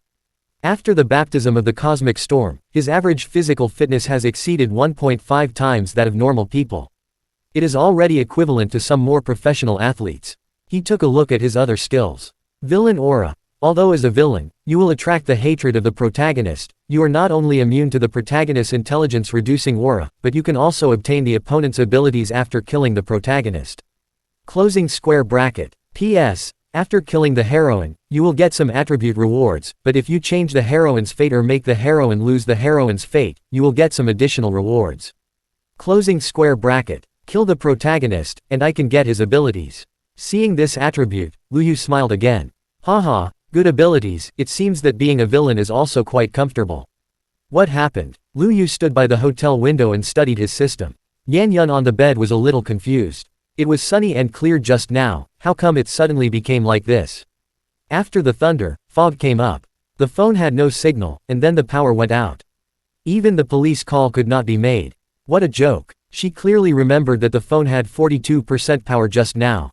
After the baptism of the cosmic storm, his average physical fitness has exceeded 1.5 times that of normal people. It is already equivalent to some more professional athletes. He took a look at his other skills. Villain aura. Although as a villain, you will attract the hatred of the protagonist, you are not only immune to the protagonist's intelligence-reducing aura, but you can also obtain the opponent's abilities after killing the protagonist. Closing square bracket. P.S. After killing the heroine, you will get some attribute rewards, but if you change the heroine's fate or make the heroine lose the heroine's fate, you will get some additional rewards. Closing square bracket. Kill the protagonist, and I can get his abilities. Seeing this attribute, Lu Yu smiled again. Haha. Good abilities. It seems that being a villain is also quite comfortable. What happened? Lu Yu stood by the hotel window and studied his system. Yan Yun on the bed was a little confused. It was sunny and clear just now, how come it suddenly became like this? After the thunder, fog came up. The phone had no signal, and then the power went out. Even the police call could not be made. What a joke. She clearly remembered that the phone had 42% power just now.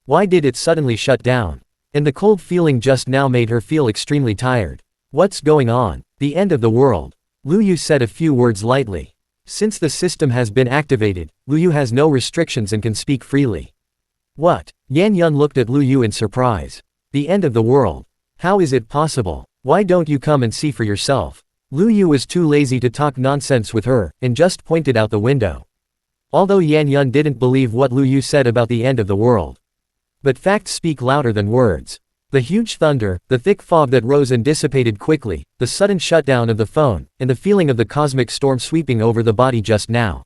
Why did it suddenly shut down? And the cold feeling just now made her feel extremely tired. What's going on? The end of the world. Lu Yu said a few words lightly. Since the system has been activated, Lu Yu has no restrictions and can speak freely. What? Yan Yun looked at Lu Yu in surprise. The end of the world. How is it possible? Why don't you come and see for yourself? Lu Yu was too lazy to talk nonsense with her, and just pointed out the window. Although Yan Yun didn't believe what Lu Yu said about the end of the world. But facts speak louder than words. The huge thunder, the thick fog that rose and dissipated quickly, the sudden shutdown of the phone, and the feeling of the cosmic storm sweeping over the body just now.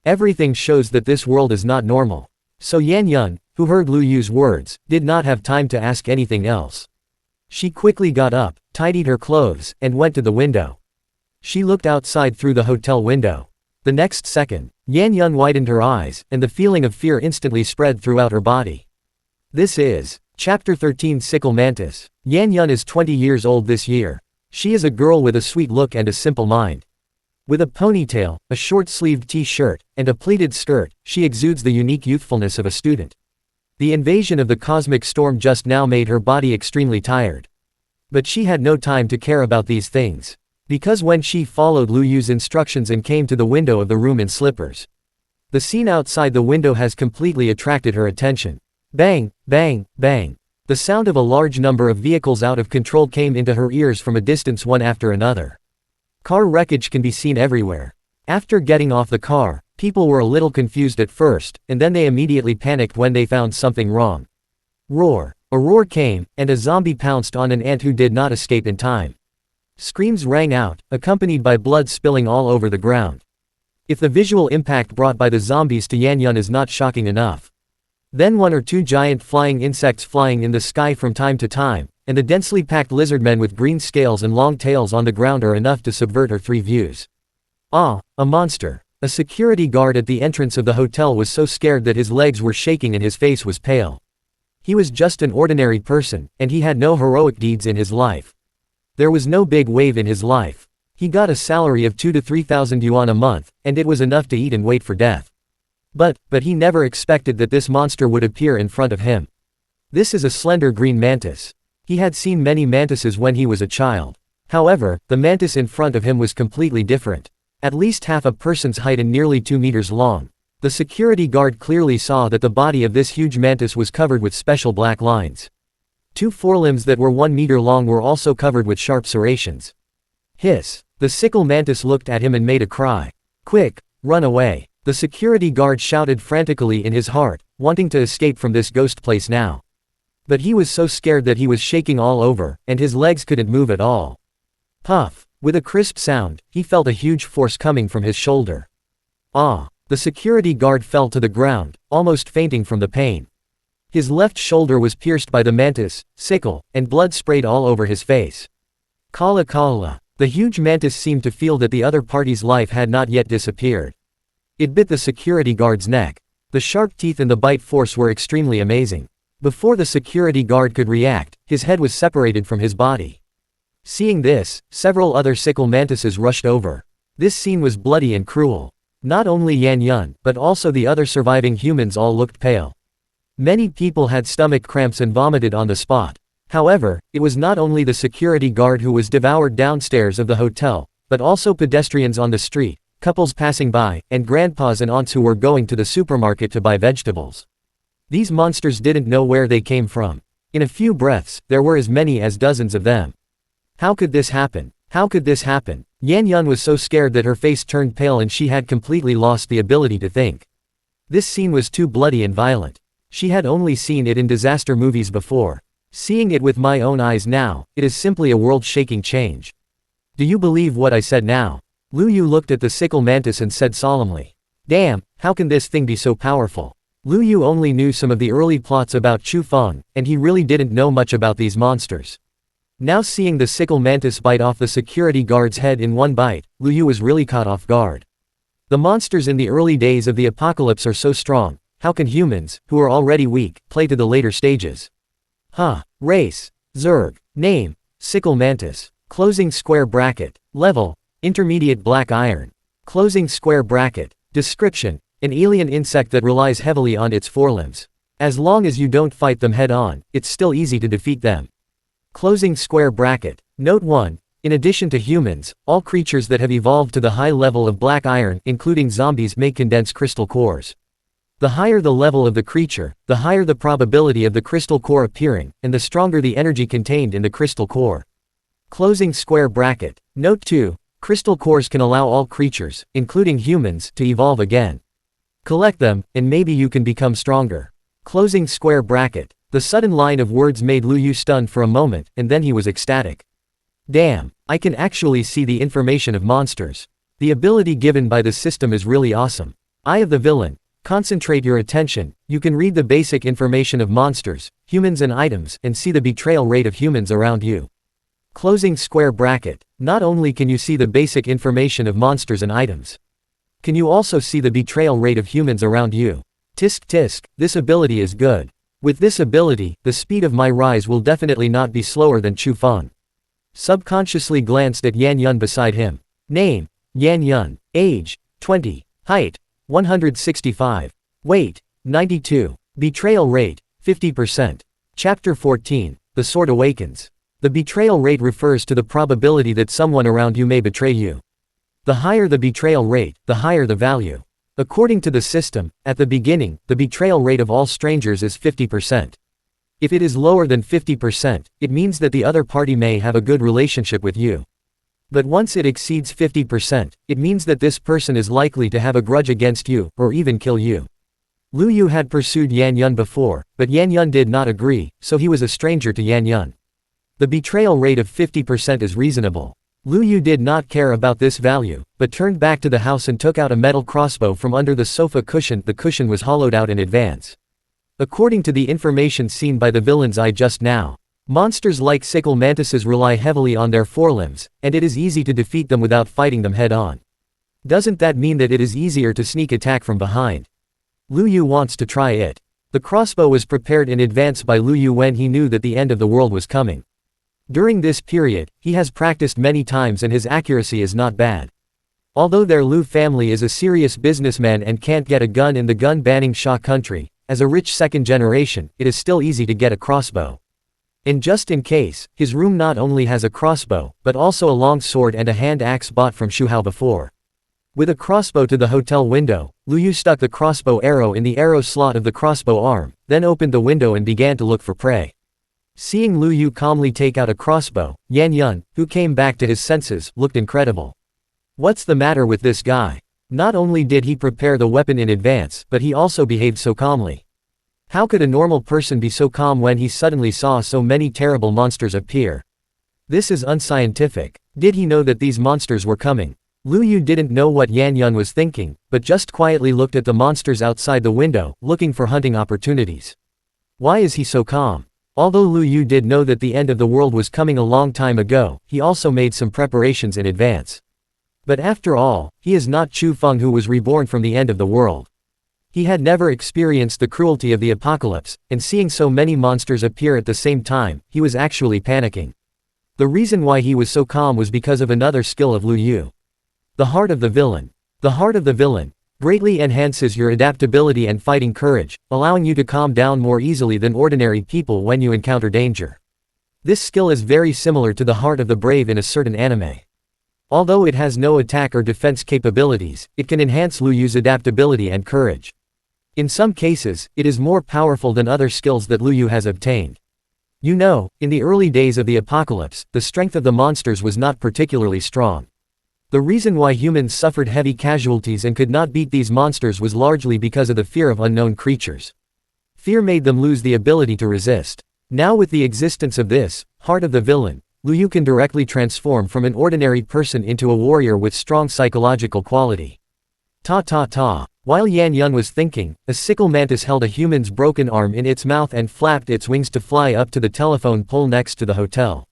Everything shows that this world is not normal. So Yan Yun, who heard Lu Yu's words, did not have time to ask anything else. She quickly got up, tidied her clothes, and went to the window. She looked outside through the hotel window. The next second, Yan Yun widened her eyes, and the feeling of fear instantly spread throughout her body. This is Chapter 13 Sickle Mantis. Yan Yun is 20 years old this year. She is a girl with a sweet look and a simple mind. With a ponytail, a short-sleeved t-shirt, and a pleated skirt, she exudes the unique youthfulness of a student. The invasion of the cosmic storm just now made her body extremely tired. But she had no time to care about these things. Because when she followed Lu Yu's instructions and came to the window of the room in slippers. The scene outside the window has completely attracted her attention. Bang, bang, bang. The sound of a large number of vehicles out of control came into her ears from a distance one after another. Car wreckage can be seen everywhere. After getting off the car, people were a little confused at first, and then they immediately panicked when they found something wrong. Roar. A roar came, and a zombie pounced on an ant who did not escape in time. Screams rang out, accompanied by blood spilling all over the ground. If the visual impact brought by the zombies to Yanyun is not shocking enough. Then one or two giant flying insects flying in the sky from time to time, and the densely packed lizardmen with green scales and long tails on the ground are enough to subvert our three views. Ah, a monster. A security guard at the entrance of the hotel was so scared that his legs were shaking and his face was pale. He was just an ordinary person, and he had no heroic deeds in his life. There was no big wave in his life. He got a salary of 2,000 to 3,000 yuan a month, and it was enough to eat and wait for death. But he never expected that this monster would appear in front of him. This is a slender green mantis. He had seen many mantises when he was a child. However, the mantis in front of him was completely different. At least half a person's height and nearly 2 meters long. The security guard clearly saw that the body of this huge mantis was covered with special black lines. 2 forelimbs that were 1 meter long were also covered with sharp serrations. Hiss. The sickle mantis looked at him and made a cry. Quick, run away. The security guard shouted frantically in his heart, wanting to escape from this ghost place now. But he was so scared that he was shaking all over, and his legs couldn't move at all. Puff. With a crisp sound, he felt a huge force coming from his shoulder. Ah! The security guard fell to the ground, almost fainting from the pain. His left shoulder was pierced by the mantis, sickle, and blood sprayed all over his face. Kala kala. The huge mantis seemed to feel that the other party's life had not yet disappeared. It bit the security guard's neck. The sharp teeth and the bite force were extremely amazing. Before the security guard could react, his head was separated from his body. Seeing this, several other sickle mantises rushed over. This scene was bloody and cruel. Not only Yanyun, but also the other surviving humans all looked pale. Many people had stomach cramps and vomited on the spot. However, it was not only the security guard who was devoured downstairs of the hotel, but also pedestrians on the street, couples passing by, and grandpas and aunts who were going to the supermarket to buy vegetables. These monsters didn't know where they came from. In a few breaths, there were as many as dozens of them. How could this happen? How could this happen? Yanyun was so scared that her face turned pale and she had completely lost the ability to think. This scene was too bloody and violent. She had only seen it in disaster movies before. Seeing it with my own eyes now, it is simply a world-shaking change. Do you believe what I said now? Lu Yu looked at the sickle mantis and said solemnly. Damn, how can this thing be so powerful? Lu Yu only knew some of the early plots about Chu Feng, and he really didn't know much about these monsters. Now seeing the sickle mantis bite off the security guard's head in one bite, Lu Yu was really caught off guard. The monsters in the early days of the apocalypse are so strong, how can humans, who are already weak, play to the later stages? Huh. Race. Zerg. Name. Sickle mantis. Closing square bracket. Level. Intermediate black iron. Closing square bracket. Description. An alien insect that relies heavily on its forelimbs. As long as you don't fight them head on, it's still easy to defeat them. Closing square bracket. Note 1. In addition to humans, all creatures that have evolved to the high level of black iron, including zombies, may condense crystal cores. The higher the level of the creature, the higher the probability of the crystal core appearing, and the stronger the energy contained in the crystal core. Closing square bracket. Note 2. Crystal cores can allow all creatures, including humans, to evolve again. Collect them, and maybe you can become stronger. Closing square bracket. The sudden line of words made Lu Yu stunned for a moment, and then he was ecstatic. Damn, I can actually see the information of monsters. The ability given by the system is really awesome. Eye of the villain. Concentrate your attention, you can read the basic information of monsters, humans and items, and see the betrayal rate of humans around you. Closing square bracket. Not only can you see the basic information of monsters and items. Can you also see the betrayal rate of humans around you? Tisk tisk, this ability is good. With this ability, the speed of my rise will definitely not be slower than Chu Feng. Subconsciously glanced at Yanyun beside him. Name. Yanyun. Age. 20. Height. 165. Weight. 92. Betrayal rate. 50%. Chapter 14. The Sword Awakens. The betrayal rate refers to the probability that someone around you may betray you. The higher the betrayal rate, the higher the value. According to the system, at the beginning, the betrayal rate of all strangers is 50%. If it is lower than 50%, it means that the other party may have a good relationship with you. But once it exceeds 50%, it means that this person is likely to have a grudge against you, or even kill you. Lu Yu had pursued Yan Yun before, but Yan Yun did not agree, so he was a stranger to Yan Yun. The betrayal rate of 50% is reasonable. Lu Yu did not care about this value, but turned back to the house and took out a metal crossbow from under the sofa cushion. The cushion was hollowed out in advance. According to the information seen by the villain's eye just now, monsters like sickle mantises rely heavily on their forelimbs, and it is easy to defeat them without fighting them head-on. Doesn't that mean that it is easier to sneak attack from behind? Lu Yu wants to try it. The crossbow was prepared in advance by Lu Yu when he knew that the end of the world was coming. During this period, he has practiced many times and his accuracy is not bad. Although their Lu family is a serious businessman and can't get a gun in the gun-banning Xia country, as a rich second generation, it is still easy to get a crossbow. And just in case, his room not only has a crossbow, but also a long sword and a hand axe bought from Shuhao before. With a crossbow to the hotel window, Lu Yu stuck the crossbow arrow in the arrow slot of the crossbow arm, then opened the window and began to look for prey. Seeing Lu Yu calmly take out a crossbow, Yan Yun, who came back to his senses, looked incredible. What's the matter with this guy? Not only did he prepare the weapon in advance, but he also behaved so calmly. How could a normal person be so calm when he suddenly saw so many terrible monsters appear? This is unscientific. Did he know that these monsters were coming? Lu Yu didn't know what Yan Yun was thinking, but just quietly looked at the monsters outside the window, looking for hunting opportunities. Why is he so calm? Although Lu Yu did know that the end of the world was coming a long time ago, he also made some preparations in advance. But after all, he is not Chu Feng who was reborn from the end of the world. He had never experienced the cruelty of the apocalypse, and seeing so many monsters appear at the same time, he was actually panicking. The reason why he was so calm was because of another skill of Lu Yu. The heart of the villain. The heart of the villain greatly enhances your adaptability and fighting courage, allowing you to calm down more easily than ordinary people when you encounter danger. This skill is very similar to the heart of the brave in a certain anime. Although it has no attack or defense capabilities, it can enhance Lu Yu's adaptability and courage. In some cases, it is more powerful than other skills that Lu Yu has obtained. You know, in the early days of the apocalypse, the strength of the monsters was not particularly strong. The reason why humans suffered heavy casualties and could not beat these monsters was largely because of the fear of unknown creatures. Fear made them lose the ability to resist. Now with the existence of this heart of the villain, Lu Yu can directly transform from an ordinary person into a warrior with strong psychological quality. Ta. While Yan Yun was thinking, a sickle mantis held a human's broken arm in its mouth and flapped its wings to fly up to the telephone pole next to the hotel.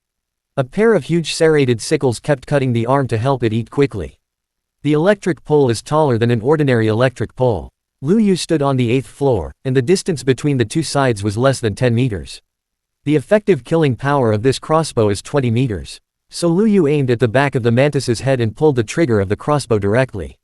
A pair of huge serrated sickles kept cutting the arm to help it eat quickly. The electric pole is taller than an ordinary electric pole. Lu Yu stood on the 8th floor, and the distance between the two sides was less than 10 meters. The effective killing power of this crossbow is 20 meters. So Lu Yu aimed at the back of the mantis's head and pulled the trigger of the crossbow directly.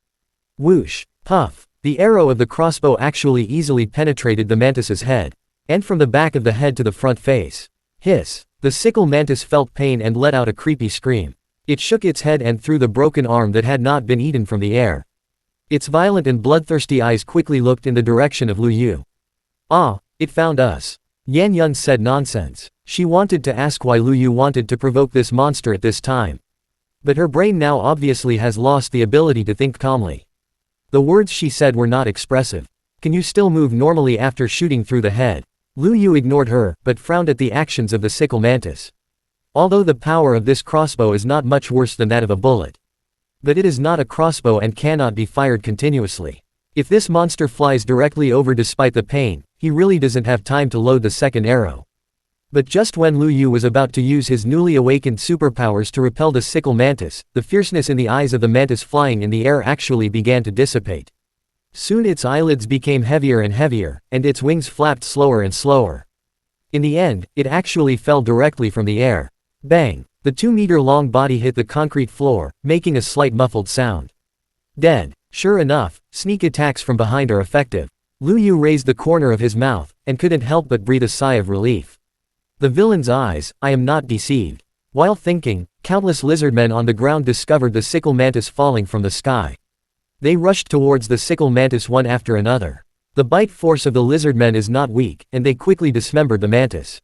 Whoosh! Puff! The arrow of the crossbow actually easily penetrated the mantis's head. And from the back of the head to the front face. Hiss! The sickle mantis felt pain and let out a creepy scream. It shook its head and threw the broken arm that had not been eaten from the air. Its violent and bloodthirsty eyes quickly looked in the direction of Lu Yu. Ah, it found us. Yan Yun said nonsense. She wanted to ask why Lu Yu wanted to provoke this monster at this time. But her brain now obviously has lost the ability to think calmly. The words she said were not expressive. Can you still move normally after shooting through the head? Lu Yu ignored her, but frowned at the actions of the sickle mantis. Although the power of this crossbow is not much worse than that of a bullet. But it is not a crossbow and cannot be fired continuously. If this monster flies directly over despite the pain, he really doesn't have time to load the second arrow. But just when Lu Yu was about to use his newly awakened superpowers to repel the sickle mantis, the fierceness in the eyes of the mantis flying in the air actually began to dissipate. Soon its eyelids became heavier and heavier, and its wings flapped slower and slower. In the end, it actually fell directly from the air. Bang! The 2-meter-long body hit the concrete floor, making a slight muffled sound. Dead. Sure enough, sneak attacks from behind are effective. Lu Yu raised the corner of his mouth, and couldn't help but breathe a sigh of relief. The villain's eyes, I am not deceived. While thinking, countless lizardmen on the ground discovered the sickle mantis falling from the sky. They rushed towards the sickle mantis one after another. The bite force of the lizardmen is not weak, and they quickly dismembered the mantis.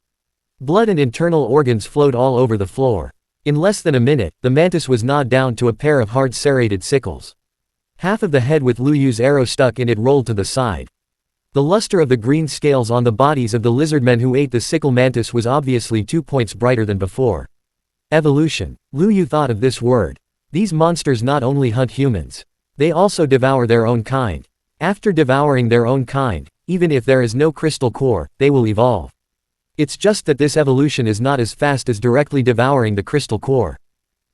Blood and internal organs flowed all over the floor. In less than a minute, the mantis was gnawed down to a pair of hard serrated sickles. Half of the head with Lu Yu's arrow stuck in it rolled to the side. The luster of the green scales on the bodies of the lizardmen who ate the sickle mantis was obviously 2 points brighter than before. Evolution. Lu Yu thought of this word. These monsters not only hunt humans. They also devour their own kind. After devouring their own kind, even if there is no crystal core, they will evolve. It's just that this evolution is not as fast as directly devouring the crystal core.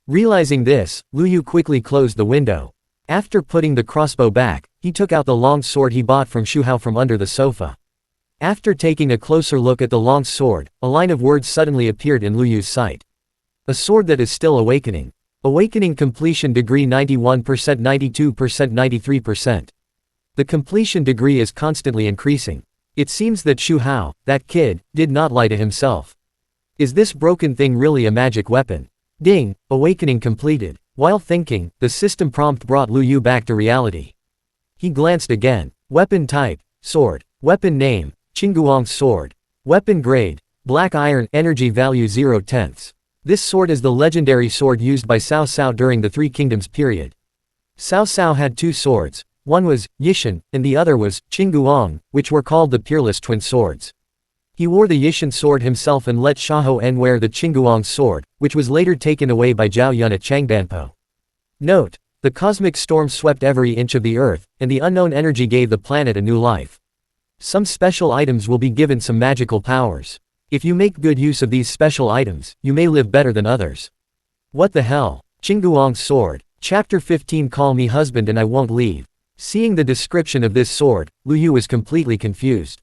Realizing this, Lu Yu quickly closed the window. After putting the crossbow back, he took out the long sword he bought from Shu Hao from under the sofa. After taking a closer look at the long sword, a line of words suddenly appeared in Lu Yu's sight. A sword that is still awakening. Awakening completion degree 91%, 92%, 93%. The completion degree is constantly increasing. It seems that Shu Hao, that kid, did not lie to himself. Is this broken thing really a magic weapon? Ding, awakening completed. While thinking, the system prompt brought Lu Yu back to reality. He glanced again. Weapon type, sword. Weapon name, Qingguang sword. Weapon grade, black iron, energy value 0/10. This sword is the legendary sword used by Cao Cao during the Three Kingdoms period. Cao Cao had two swords, one was Yishan, and the other was Qingguang, which were called the Peerless Twin Swords. He wore the Yishan sword himself and let Xiahou En wear the Qingguang sword, which was later taken away by Zhao Yun at Changbanpo. Note: the cosmic storm swept every inch of the earth, and the unknown energy gave the planet a new life. Some special items will be given some magical powers. If you make good use of these special items, you may live better than others. What the hell? Qingguang sword. Chapter 15. Call me husband and I won't leave. Seeing the description of this sword, Lu Yu was completely confused.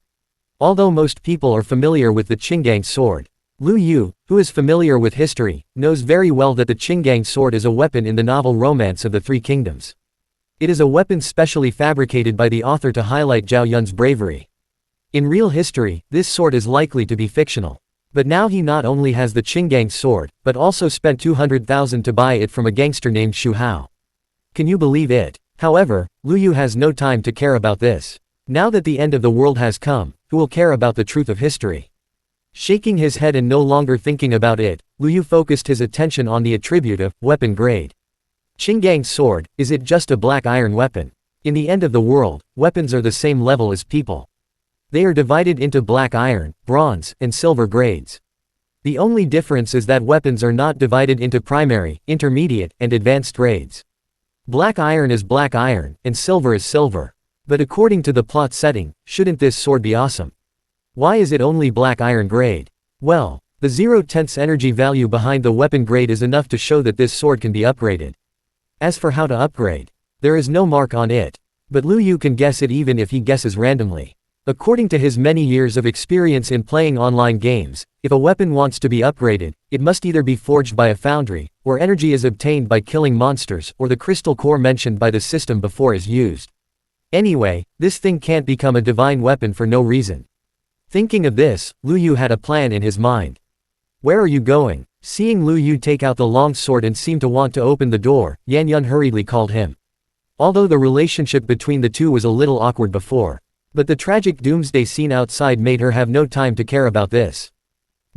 Although most people are familiar with the Qinggang sword, Lu Yu, who is familiar with history, knows very well that the Qinggang sword is a weapon in the novel Romance of the Three Kingdoms. It is a weapon specially fabricated by the author to highlight Zhao Yun's bravery. In real history, this sword is likely to be fictional. But now he not only has the Qinggang sword, but also spent 200,000 to buy it from a gangster named Shu Hao. Can you believe it? However, Lu Yu has no time to care about this. Now that the end of the world has come, who will care about the truth of history? Shaking his head and no longer thinking about it, Lu Yu focused his attention on the attribute of weapon grade. Qinggang sword, is it just a black iron weapon? In the end of the world, weapons are the same level as people. They are divided into black iron, bronze, and silver grades. The only difference is that weapons are not divided into primary, intermediate, and advanced grades. Black iron is black iron, and silver is silver. But according to the plot setting, shouldn't this sword be awesome? Why is it only black iron grade? Well, the 0/10 energy value behind the weapon grade is enough to show that this sword can be upgraded. As for how to upgrade, there is no mark on it. But Lu Yu can guess it even if he guesses randomly. According to his many years of experience in playing online games, if a weapon wants to be upgraded, it must either be forged by a foundry, or energy is obtained by killing monsters, or the crystal core mentioned by the system before is used. Anyway, this thing can't become a divine weapon for no reason. Thinking of this, Lu Yu had a plan in his mind. Where are you going? Seeing Lu Yu take out the long sword and seem to want to open the door, Yan Yun hurriedly called him. Although the relationship between the two was a little awkward before. But the tragic doomsday scene outside made her have no time to care about this.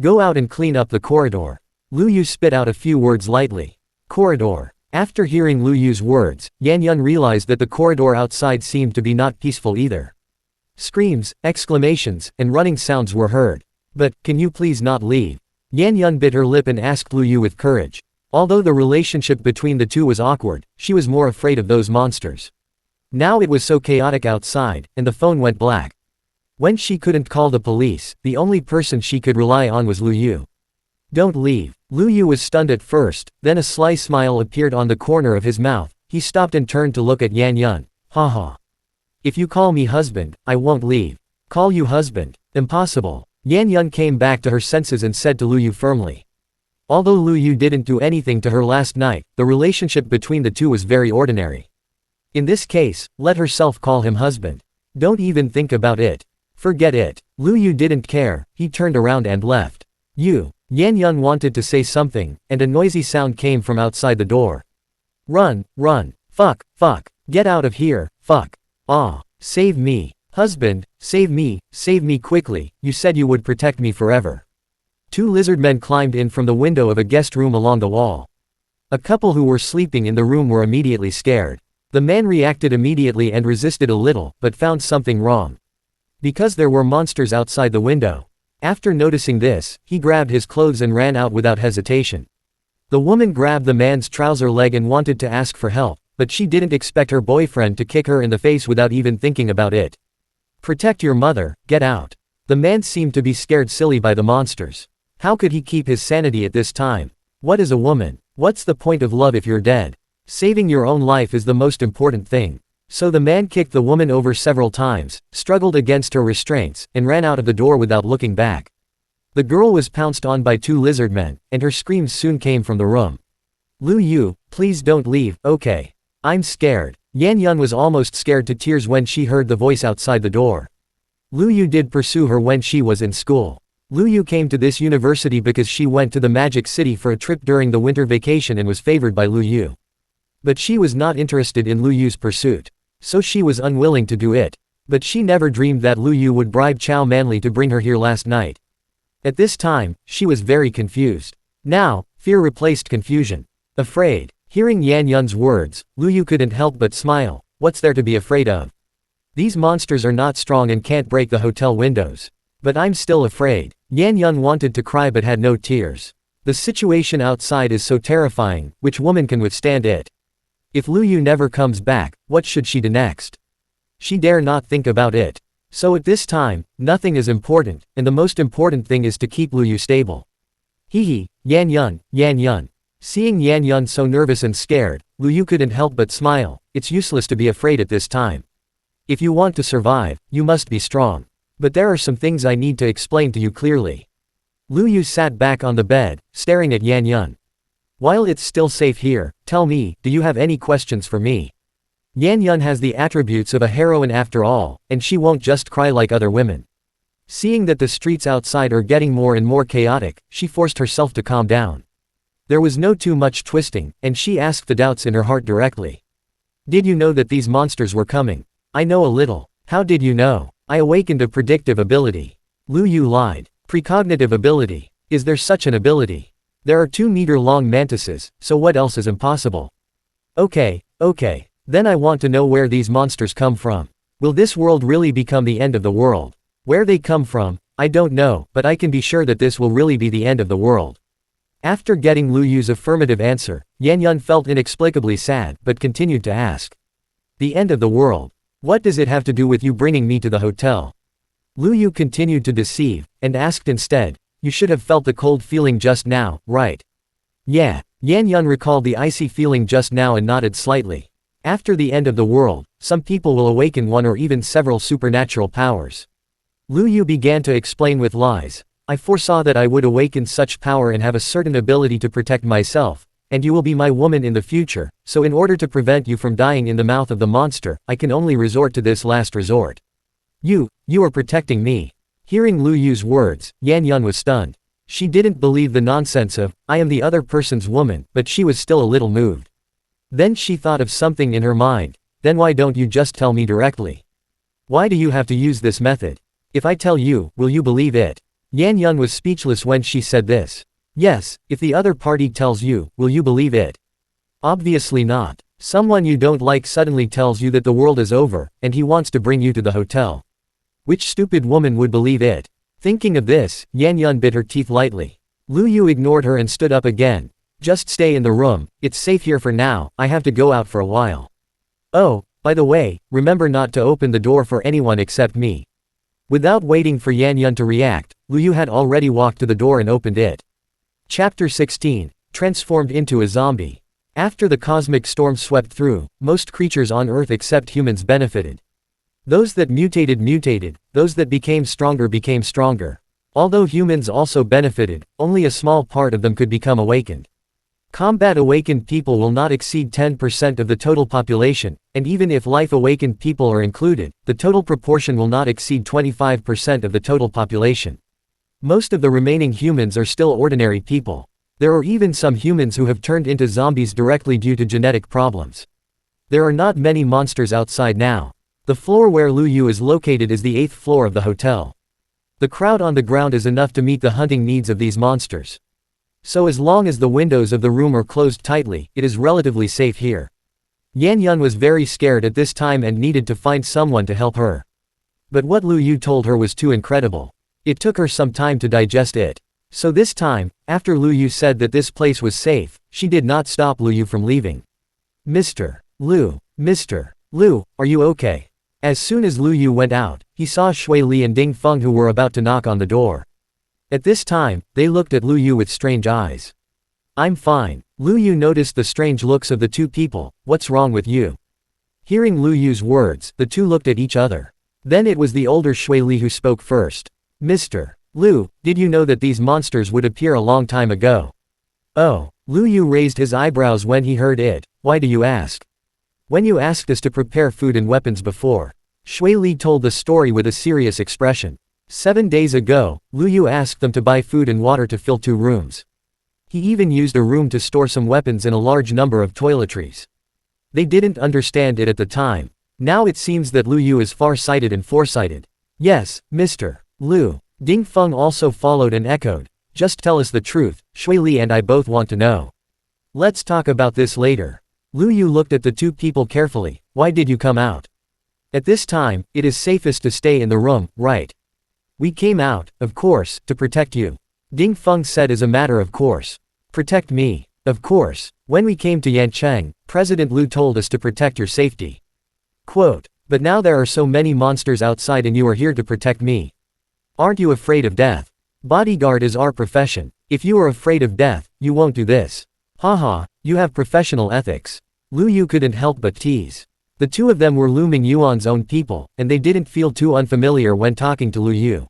Go out and clean up the corridor. Lu Yu spit out a few words lightly. Corridor. After hearing Lu Yu's words, Yan Yun realized that the corridor outside seemed to be not peaceful either. Screams, exclamations, and running sounds were heard. But, can you please not leave? Yan Yun bit her lip and asked Lu Yu with courage. Although the relationship between the two was awkward, she was more afraid of those monsters. Now it was so chaotic outside, and the phone went black. When she couldn't call the police, the only person she could rely on was Lu Yu. Don't leave. Lu Yu was stunned at first, then a sly smile appeared on the corner of his mouth. He stopped and turned to look at Yan Yun. Haha. If you call me husband, I won't leave. Call you husband? Impossible. Yan Yun came back to her senses and said to Lu Yu firmly. Although Lu Yu didn't do anything to her last night, the relationship between the two was very ordinary. In this case, let herself call him husband. Don't even think about it. Forget it. Lu Yu didn't care, he turned around and left. Yan Yun wanted to say something, and a noisy sound came from outside the door. Run, run, fuck, get out of here, fuck. Save me. Husband, save me quickly, you said you would protect me forever. Two lizard men climbed in from the window of a guest room along the wall. A couple who were sleeping in the room were immediately scared. The man reacted immediately and resisted a little, but found something wrong. Because there were monsters outside the window. After noticing this, he grabbed his clothes and ran out without hesitation. The woman grabbed the man's trouser leg and wanted to ask for help, but she didn't expect her boyfriend to kick her in the face without even thinking about it. Protect your mother, get out. The man seemed to be scared silly by the monsters. How could he keep his sanity at this time? What is a woman? What's the point of love if you're dead? Saving your own life is the most important thing. So the man kicked the woman over several times, struggled against her restraints, and ran out of the door without looking back. The girl was pounced on by two lizard men, and her screams soon came from the room. Lu Yu, please don't leave, okay? I'm scared. Yan Yun was almost scared to tears when she heard the voice outside the door. Lu Yu did pursue her when she was in school. Lu Yu came to this university because she went to the Magic City for a trip during the winter vacation and was favored by Lu Yu. But she was not interested in Lu Yu's pursuit. So she was unwilling to do it. But she never dreamed that Lu Yu would bribe Chow Manly to bring her here last night. At this time, she was very confused. Now, fear replaced confusion. Afraid. Hearing Yan Yun's words, Lu Yu couldn't help but smile. What's there to be afraid of? These monsters are not strong and can't break the hotel windows. But I'm still afraid. Yan Yun wanted to cry but had no tears. The situation outside is so terrifying, which woman can withstand it? If Lu Yu never comes back, what should she do next? She dare not think about it. So at this time, nothing is important, and the most important thing is to keep Lu Yu stable. Hee, Yan Yun, Yan Yun. Seeing Yan Yun so nervous and scared, Lu Yu couldn't help but smile. It's useless to be afraid at this time. If you want to survive, you must be strong. But there are some things I need to explain to you clearly. Lu Yu sat back on the bed, staring at Yan Yun. While it's still safe here, tell me, do you have any questions for me? Yan Yun has the attributes of a heroine after all, and she won't just cry like other women. Seeing that the streets outside are getting more and more chaotic, she forced herself to calm down. There was no too much twisting, and she asked the doubts in her heart directly. Did you know that these monsters were coming? I know a little. How did you know? I awakened a predictive ability. Lu Yu lied. Precognitive ability. Is there such an ability? There are 2-meter-long mantises, so what else is impossible? Okay. Then I want to know where these monsters come from. Will this world really become the end of the world? Where they come from, I don't know, but I can be sure that this will really be the end of the world. After getting Lu Yu's affirmative answer, Yan Yun felt inexplicably sad but continued to ask. The end of the world. What does it have to do with you bringing me to the hotel? Lu Yu continued to deceive, and asked instead, you should have felt the cold feeling just now, right? Yeah. Yan Yun recalled the icy feeling just now and nodded slightly. After the end of the world, some people will awaken one or even several supernatural powers. Lu Yu began to explain with lies. I foresaw that I would awaken such power and have a certain ability to protect myself, and you will be my woman in the future, so in order to prevent you from dying in the mouth of the monster, I can only resort to this last resort. You are protecting me. Hearing Lu Yu's words, Yan Yun was stunned. She didn't believe the nonsense of, I am the other person's woman, but she was still a little moved. Then she thought of something in her mind. Then why don't you just tell me directly? Why do you have to use this method? If I tell you, will you believe it? Yan Yun was speechless when she said this. Yes, if the other party tells you, will you believe it? Obviously not. Someone you don't like suddenly tells you that the world is over, and he wants to bring you to the hotel. Which stupid woman would believe it? Thinking of this, Yan Yun bit her teeth lightly. Lu Yu ignored her and stood up again. Just stay in the room, it's safe here for now, I have to go out for a while. Oh, by the way, remember not to open the door for anyone except me. Without waiting for Yan Yun to react, Lu Yu had already walked to the door and opened it. Chapter 16. Transformed into a zombie. After the cosmic storm swept through, most creatures on Earth except humans benefited. Those that mutated, those that became stronger. Although humans also benefited, only a small part of them could become awakened. Combat awakened people will not exceed 10% of the total population, and even if life awakened people are included, the total proportion will not exceed 25% of the total population. Most of the remaining humans are still ordinary people. There are even some humans who have turned into zombies directly due to genetic problems. There are not many monsters outside now. The floor where Lu Yu is located is the 8th floor of the hotel. The crowd on the ground is enough to meet the hunting needs of these monsters. So as long as the windows of the room are closed tightly, it is relatively safe here. Yan Yun was very scared at this time and needed to find someone to help her. But what Lu Yu told her was too incredible. It took her some time to digest it. So this time, after Lu Yu said that this place was safe, she did not stop Lu Yu from leaving. Mr. Lu, are you okay? As soon as Lu Yu went out, he saw Shui Li and Ding Feng who were about to knock on the door. At this time, they looked at Lu Yu with strange eyes. I'm fine. Lu Yu noticed the strange looks of the two people. What's wrong with you? Hearing Lu Yu's words, the two looked at each other. Then it was the older Shui Li who spoke first. Mr. Lu, did you know that these monsters would appear a long time ago? Oh. Lu Yu raised his eyebrows when he heard it. Why do you ask? When you asked us to prepare food and weapons before. Shui Li told the story with a serious expression. 7 days ago, Lu Yu asked them to buy food and water to fill 2 rooms. He even used a room to store some weapons and a large number of toiletries. They didn't understand it at the time. Now it seems that Lu Yu is far-sighted and foresighted. Yes, Mr. Lu. Ding Feng also followed and echoed. Just tell us the truth, Shui Li and I both want to know. Let's talk about this later. Lu Yu looked at the two people carefully. Why did you come out? At this time, it is safest to stay in the room, right? We came out, of course, to protect you. Ding Feng said as a matter of course. Protect me. Of course. When we came to Yancheng, President Lu told us to protect your safety. Quote. But now there are so many monsters outside and you are here to protect me. Aren't you afraid of death? Bodyguard is our profession. If you are afraid of death, you won't do this. Haha, you have professional ethics. Lu Yu couldn't help but tease. The two of them were Luming Yuan's own people, and they didn't feel too unfamiliar when talking to Lu Yu.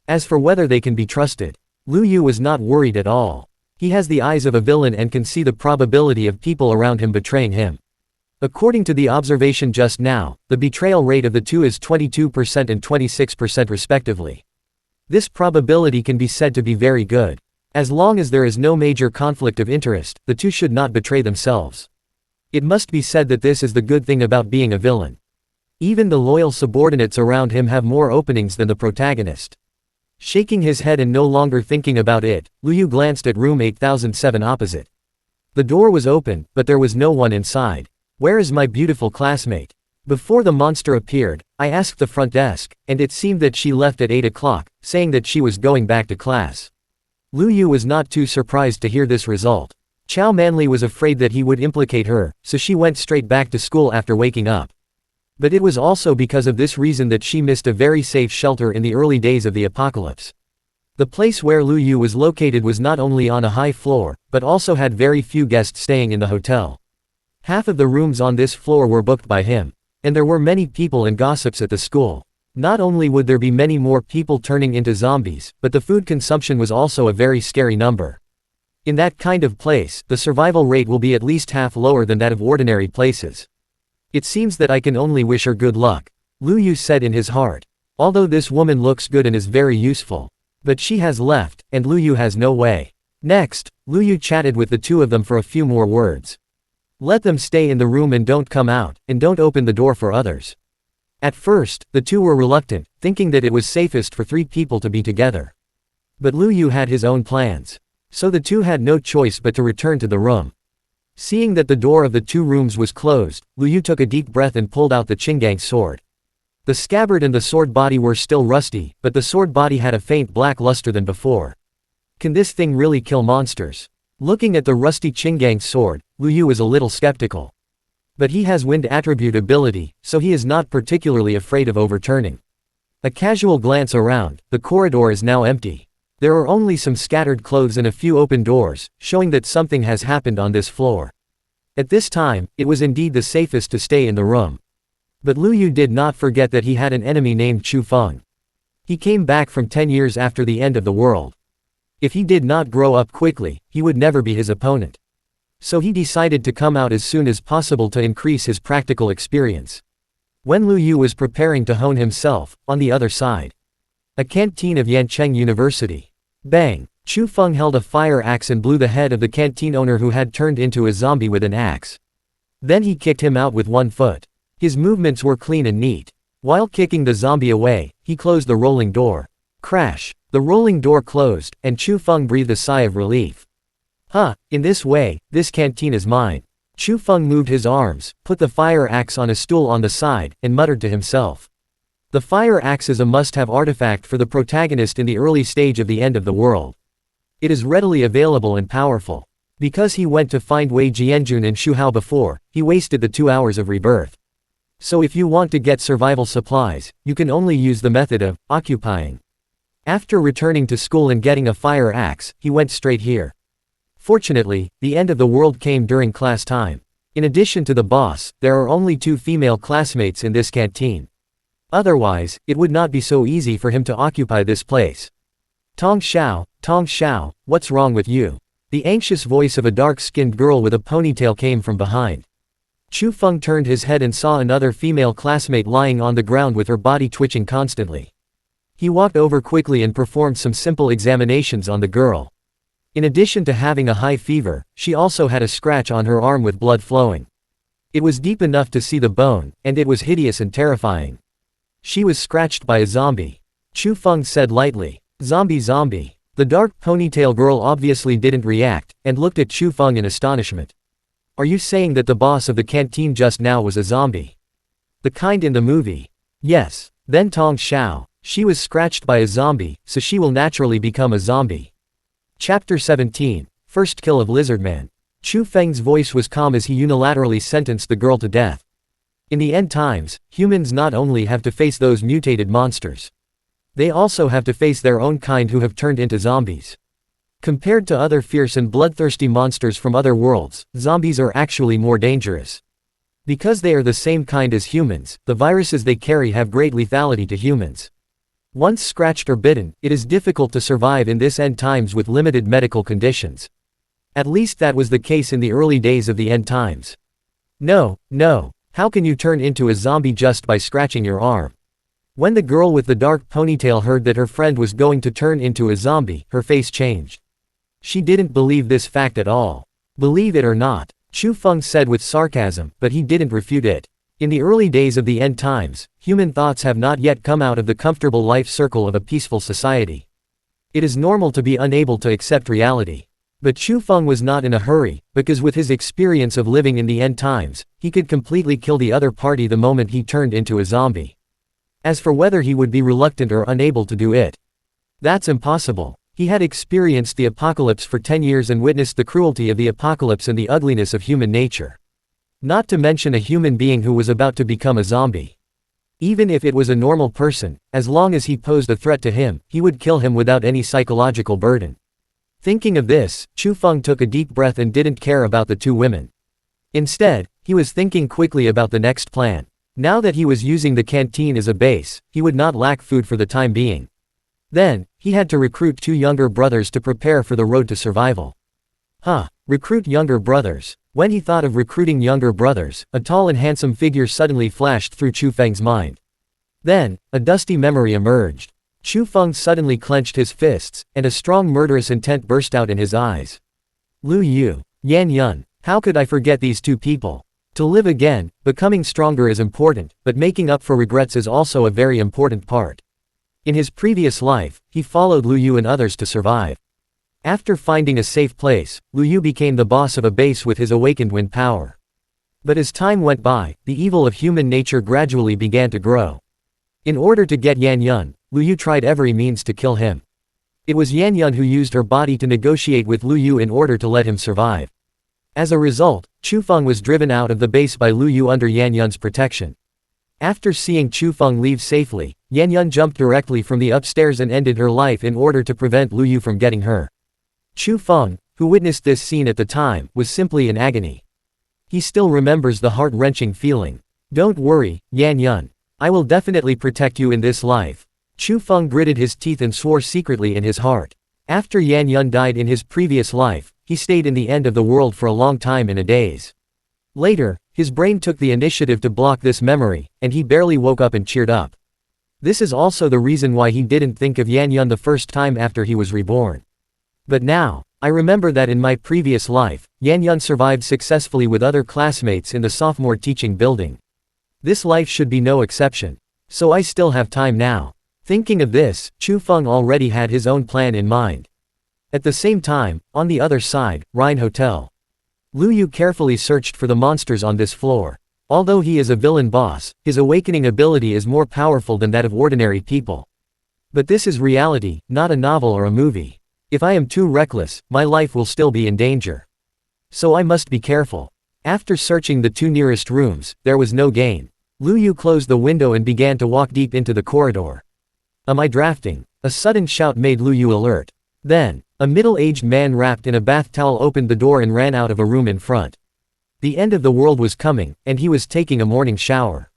As for whether they can be trusted, Lu Yu was not worried at all. He has the eyes of a villain and can see the probability of people around him betraying him. According to the observation just now, the betrayal rate of the two is 22% and 26% respectively. This probability can be said to be very good. As long as there is no major conflict of interest, the two should not betray themselves. It must be said that this is the good thing about being a villain. Even the loyal subordinates around him have more openings than the protagonist. Shaking his head and no longer thinking about it, Lu Yu glanced at room 8007 opposite. The door was open, but there was no one inside. Where is my beautiful classmate? Before the monster appeared, I asked the front desk, and it seemed that she left at 8 o'clock, saying that she was going back to class. Lu Yu was not too surprised to hear this result. Chow Manli was afraid that he would implicate her, so she went straight back to school after waking up. But it was also because of this reason that she missed a very safe shelter in the early days of the apocalypse. The place where Lu Yu was located was not only on a high floor, but also had very few guests staying in the hotel. Half of the rooms on this floor were booked by him. And there were many people and gossips at the school. Not only would there be many more people turning into zombies, but the food consumption was also a very scary number. In that kind of place, the survival rate will be at least half lower than that of ordinary places. It seems that I can only wish her good luck, Lu Yu said in his heart. Although this woman looks good and is very useful. But she has left, and Lu Yu has no way. Next, Lu Yu chatted with the two of them for a few more words. Let them stay in the room and don't come out, and don't open the door for others. At first, the two were reluctant, thinking that it was safest for 3 people to be together. But Lu Yu had his own plans. So the two had no choice but to return to the room. Seeing that the door of the 2 rooms was closed, Lu Yu took a deep breath and pulled out the Qinggang's sword. The scabbard and the sword body were still rusty, but the sword body had a faint black luster than before. Can this thing really kill monsters? Looking at the rusty Qinggang's sword, Lu Yu is a little skeptical. But he has wind attribute ability, so he is not particularly afraid of overturning. A casual glance around, the corridor is now empty. There are only some scattered clothes and a few open doors, showing that something has happened on this floor. At this time, it was indeed the safest to stay in the room. But Lu Yu did not forget that he had an enemy named Chu Feng. He came back from 10 years after the end of the world. If he did not grow up quickly, he would never be his opponent. So he decided to come out as soon as possible to increase his practical experience. When Lu Yu was preparing to hone himself, on the other side. A canteen of Yancheng University. Bang! Chu Feng held a fire axe and blew the head of the canteen owner who had turned into a zombie with an axe. Then he kicked him out with 1 foot. His movements were clean and neat. While kicking the zombie away, he closed the rolling door. Crash. The rolling door closed, and Chu Feng breathed a sigh of relief. In this way, this canteen is mine. Chu Feng moved his arms, put the fire axe on a stool on the side, and muttered to himself. The fire axe is a must-have artifact for the protagonist in the early stage of the end of the world. It is readily available and powerful. Because he went to find Wei Jianjun and Shu Hao before, he wasted the 2 hours of rebirth. So if you want to get survival supplies, you can only use the method of occupying. After returning to school and getting a fire axe, he went straight here. Fortunately, the end of the world came during class time. In addition to the boss, there are only 2 female classmates in this canteen. Otherwise, it would not be so easy for him to occupy this place. Tong Xiao, what's wrong with you? The anxious voice of a dark-skinned girl with a ponytail came from behind. Chu Feng turned his head and saw another female classmate lying on the ground with her body twitching constantly. He walked over quickly and performed some simple examinations on the girl. In addition to having a high fever, she also had a scratch on her arm with blood flowing. It was deep enough to see the bone, and it was hideous and terrifying. She was scratched by a zombie. Chu Feng said lightly, Zombie. The dark ponytail girl obviously didn't react, and looked at Chu Feng in astonishment. Are you saying that the boss of the canteen just now was a zombie? The kind in the movie? Yes. Then Tong Xiao. She was scratched by a zombie, so she will naturally become a zombie. Chapter 17. First kill of Lizardman. Chu Feng's voice was calm as he unilaterally sentenced the girl to death. In the end times, humans not only have to face those mutated monsters. They also have to face their own kind who have turned into zombies. Compared to other fierce and bloodthirsty monsters from other worlds, zombies are actually more dangerous. Because they are the same kind as humans, the viruses they carry have great lethality to humans. Once scratched or bitten, it is difficult to survive in this end times with limited medical conditions. At least that was the case in the early days of the end times. No. How can you turn into a zombie just by scratching your arm? When the girl with the dark ponytail heard that her friend was going to turn into a zombie, her face changed. She didn't believe this fact at all. Believe it or not, Chu Feng said with sarcasm, but he didn't refute it. In the early days of the end times, human thoughts have not yet come out of the comfortable life circle of a peaceful society. It is normal to be unable to accept reality. But Chu Feng was not in a hurry, because with his experience of living in the end times, he could completely kill the other party the moment he turned into a zombie. As for whether he would be reluctant or unable to do it, that's impossible. He had experienced the apocalypse for 10 years and witnessed the cruelty of the apocalypse and the ugliness of human nature. Not to mention a human being who was about to become a zombie. Even if it was a normal person, as long as he posed a threat to him, he would kill him without any psychological burden. Thinking of this, Chu Feng took a deep breath and didn't care about the 2 women. Instead, he was thinking quickly about the next plan. Now that he was using the canteen as a base, he would not lack food for the time being. Then, he had to recruit 2 younger brothers to prepare for the road to survival. Recruit younger brothers. When he thought of recruiting younger brothers, a tall and handsome figure suddenly flashed through Chu Feng's mind. Then, a dusty memory emerged. Chu Feng suddenly clenched his fists, and a strong murderous intent burst out in his eyes. Lu Yu, Yan Yun, how could I forget these 2 people? To live again, becoming stronger is important, but making up for regrets is also a very important part. In his previous life, he followed Lu Yu and others to survive. After finding a safe place, Lu Yu became the boss of a base with his awakened wind power. But as time went by, the evil of human nature gradually began to grow. In order to get Yan Yun, Lu Yu tried every means to kill him. It was Yan Yun who used her body to negotiate with Lu Yu in order to let him survive. As a result, Chu Feng was driven out of the base by Lu Yu under Yan Yun's protection. After seeing Chu Feng leave safely, Yan Yun jumped directly from the upstairs and ended her life in order to prevent Lu Yu from getting her. Chu Feng, who witnessed this scene at the time, was simply in agony. He still remembers the heart-wrenching feeling. Don't worry, Yan Yun. I will definitely protect you in this life. Chu Feng gritted his teeth and swore secretly in his heart. After Yan Yun died in his previous life, he stayed in the end of the world for a long time in a daze. Later, his brain took the initiative to block this memory, and he barely woke up and cheered up. This is also the reason why he didn't think of Yan Yun the first time after he was reborn. But now, I remember that in my previous life, Yan Yun survived successfully with other classmates in the sophomore teaching building. This life should be no exception. So I still have time now. Thinking of this, Chu Feng already had his own plan in mind. At the same time, on the other side, Rhine Hotel. Lu Yu carefully searched for the monsters on this floor. Although he is a villain boss, his awakening ability is more powerful than that of ordinary people. But this is reality, not a novel or a movie. If I am too reckless, my life will still be in danger. So I must be careful. After searching the 2 nearest rooms, there was no gain. Lu Yu closed the window and began to walk deep into the corridor. Am I drafting? A sudden shout made Lu Yu alert. Then, a middle-aged man wrapped in a bath towel opened the door and ran out of a room in front. The end of the world was coming, and he was taking a morning shower.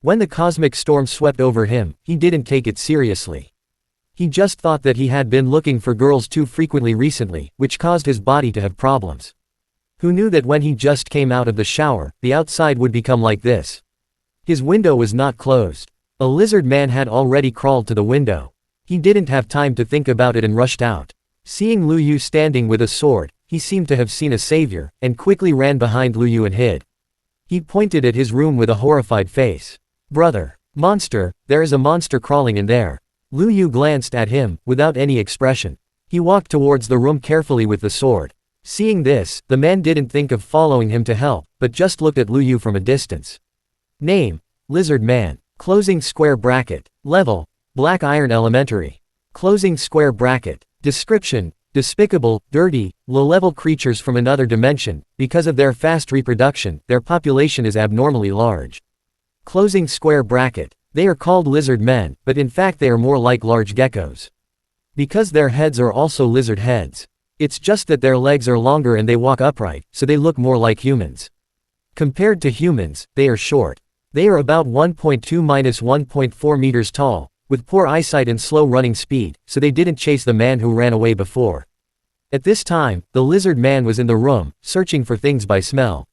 When the cosmic storm swept over him, he didn't take it seriously. He just thought that he had been looking for girls too frequently recently, which caused his body to have problems. Who knew that when he just came out of the shower, the outside would become like this? His window was not closed. A lizard man had already crawled to the window. He didn't have time to think about it and rushed out. Seeing Lu Yu standing with a sword, he seemed to have seen a savior, and quickly ran behind Lu Yu and hid. He pointed at his room with a horrified face. Brother. Monster, there is a monster crawling in there. Lu Yu glanced at him, without any expression. He walked towards the room carefully with the sword. Seeing this, the man didn't think of following him to help, but just looked at Lu Yu from a distance. Name. Lizard Man. Closing square bracket. Level. Black Iron Elementary. Closing square bracket. Description. Despicable, dirty, low-level creatures from another dimension. Because of their fast reproduction, their population is abnormally large. Closing square bracket. They are called lizard men, but in fact they are more like large geckos. Because their heads are also lizard heads. It's just that their legs are longer and they walk upright, so they look more like humans. Compared to humans, they are short. They are about 1.2–1.4 meters tall, with poor eyesight and slow running speed, so they didn't chase the man who ran away before. At this time, the lizard man was in the room, searching for things by smell.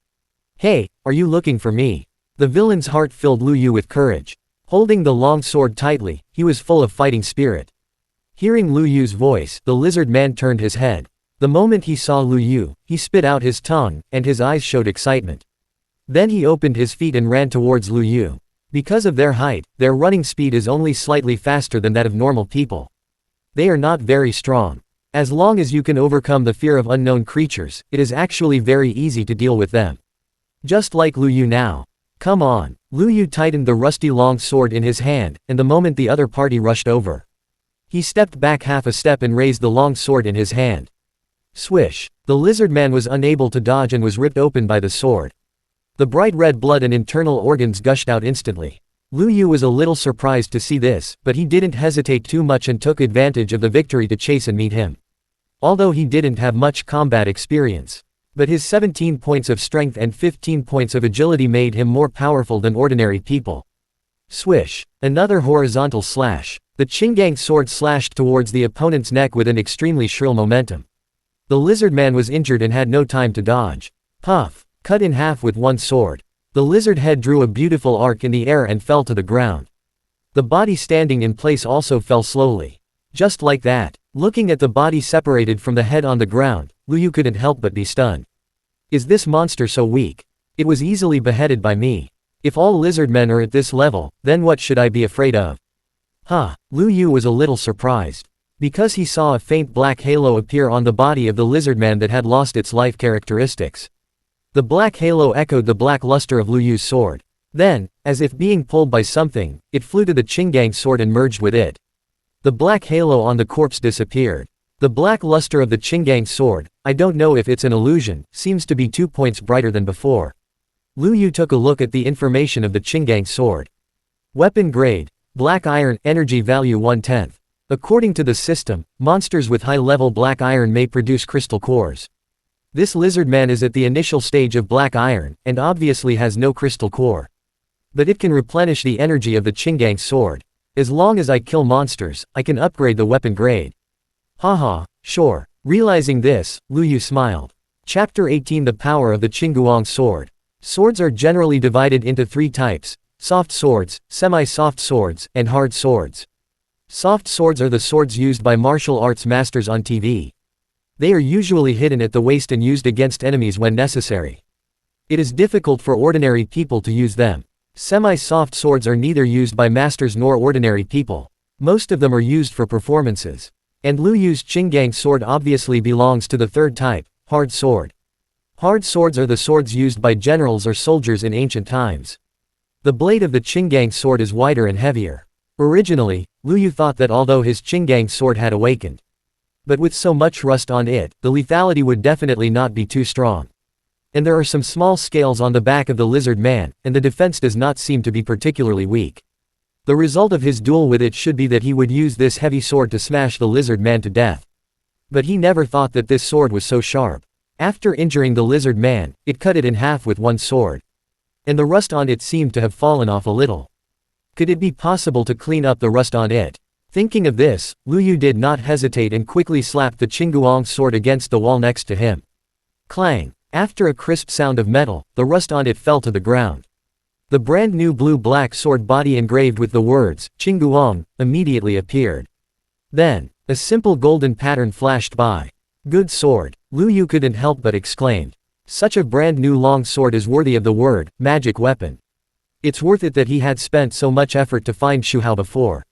Hey, are you looking for me? The villain's heart filled Lu Yu with courage. Holding the long sword tightly, he was full of fighting spirit. Hearing Lu Yu's voice, the lizard man turned his head. The moment he saw Lu Yu, he spit out his tongue, and his eyes showed excitement. Then he opened his feet and ran towards Lu Yu. Because of their height, their running speed is only slightly faster than that of normal people. They are not very strong. As long as you can overcome the fear of unknown creatures, it is actually very easy to deal with them. Just like Lu Yu now. Come on. Lu Yu tightened the rusty long sword in his hand, and the moment the other party rushed over. He stepped back half a step and raised the long sword in his hand. Swish. The lizard man was unable to dodge and was ripped open by the sword. The bright red blood and internal organs gushed out instantly. Lu Yu was a little surprised to see this, but he didn't hesitate too much and took advantage of the victory to chase and meet him. Although he didn't have much combat experience. But his 17 points of strength and 15 points of agility made him more powerful than ordinary people. Swish. Another horizontal slash. The Qinggang sword slashed towards the opponent's neck with an extremely shrill momentum. The lizard man was injured and had no time to dodge. Puff. Cut in half with one sword. The lizard head drew a beautiful arc in the air and fell to the ground. The body standing in place also fell slowly. Just like that. Looking at the body separated from the head on the ground, Lu Yu couldn't help but be stunned. Is this monster so weak? It was easily beheaded by me. If all lizard men are at this level, then what should I be afraid of? Lu Yu was a little surprised. Because he saw a faint black halo appear on the body of the lizard man that had lost its life characteristics. The black halo echoed the black luster of Lu Yu's sword. Then, as if being pulled by something, it flew to the Qinggang sword and merged with it. The black halo on the corpse disappeared. The black luster of the Qinggang sword, I don't know if it's an illusion, seems to be 2 points brighter than before. Lu Yu took a look at the information of the Qinggang sword. Weapon grade. Black iron, energy value 1/10. According to the system, monsters with high-level black iron may produce crystal cores. This lizard man is at the initial stage of black iron, and obviously has no crystal core. But it can replenish the energy of the Qinggang sword. As long as I kill monsters, I can upgrade the weapon grade. Haha, sure. Realizing this, Lu Yu smiled. Chapter 18 The Power of the Qingguang Sword. Swords are generally divided into 3 types: soft swords, semi-soft swords, and hard swords. Soft swords are the swords used by martial arts masters on TV. They are usually hidden at the waist and used against enemies when necessary. It is difficult for ordinary people to use them. Semi-soft swords are neither used by masters nor ordinary people. Most of them are used for performances. And Lu Yu's Qinggang sword obviously belongs to the third type, hard sword. Hard swords are the swords used by generals or soldiers in ancient times. The blade of the Qinggang sword is wider and heavier. Originally, Lu Yu thought that although his Qinggang sword had awakened, but with so much rust on it, the lethality would definitely not be too strong. And there are some small scales on the back of the lizard man, and the defense does not seem to be particularly weak. The result of his duel with it should be that he would use this heavy sword to smash the lizard man to death. But he never thought that this sword was so sharp. After injuring the lizard man, it cut it in half with one sword. And the rust on it seemed to have fallen off a little. Could it be possible to clean up the rust on it? Thinking of this, Lu Yu did not hesitate and quickly slapped the Qingguang sword against the wall next to him. Clang! After a crisp sound of metal, the rust on it fell to the ground. The brand new blue-black sword body engraved with the words, Qingguang, immediately appeared. Then, a simple golden pattern flashed by. Good sword, Lu Yu couldn't help but exclaimed. Such a brand new long sword is worthy of the word, magic weapon. It's worth it that he had spent so much effort to find Shu Hao before.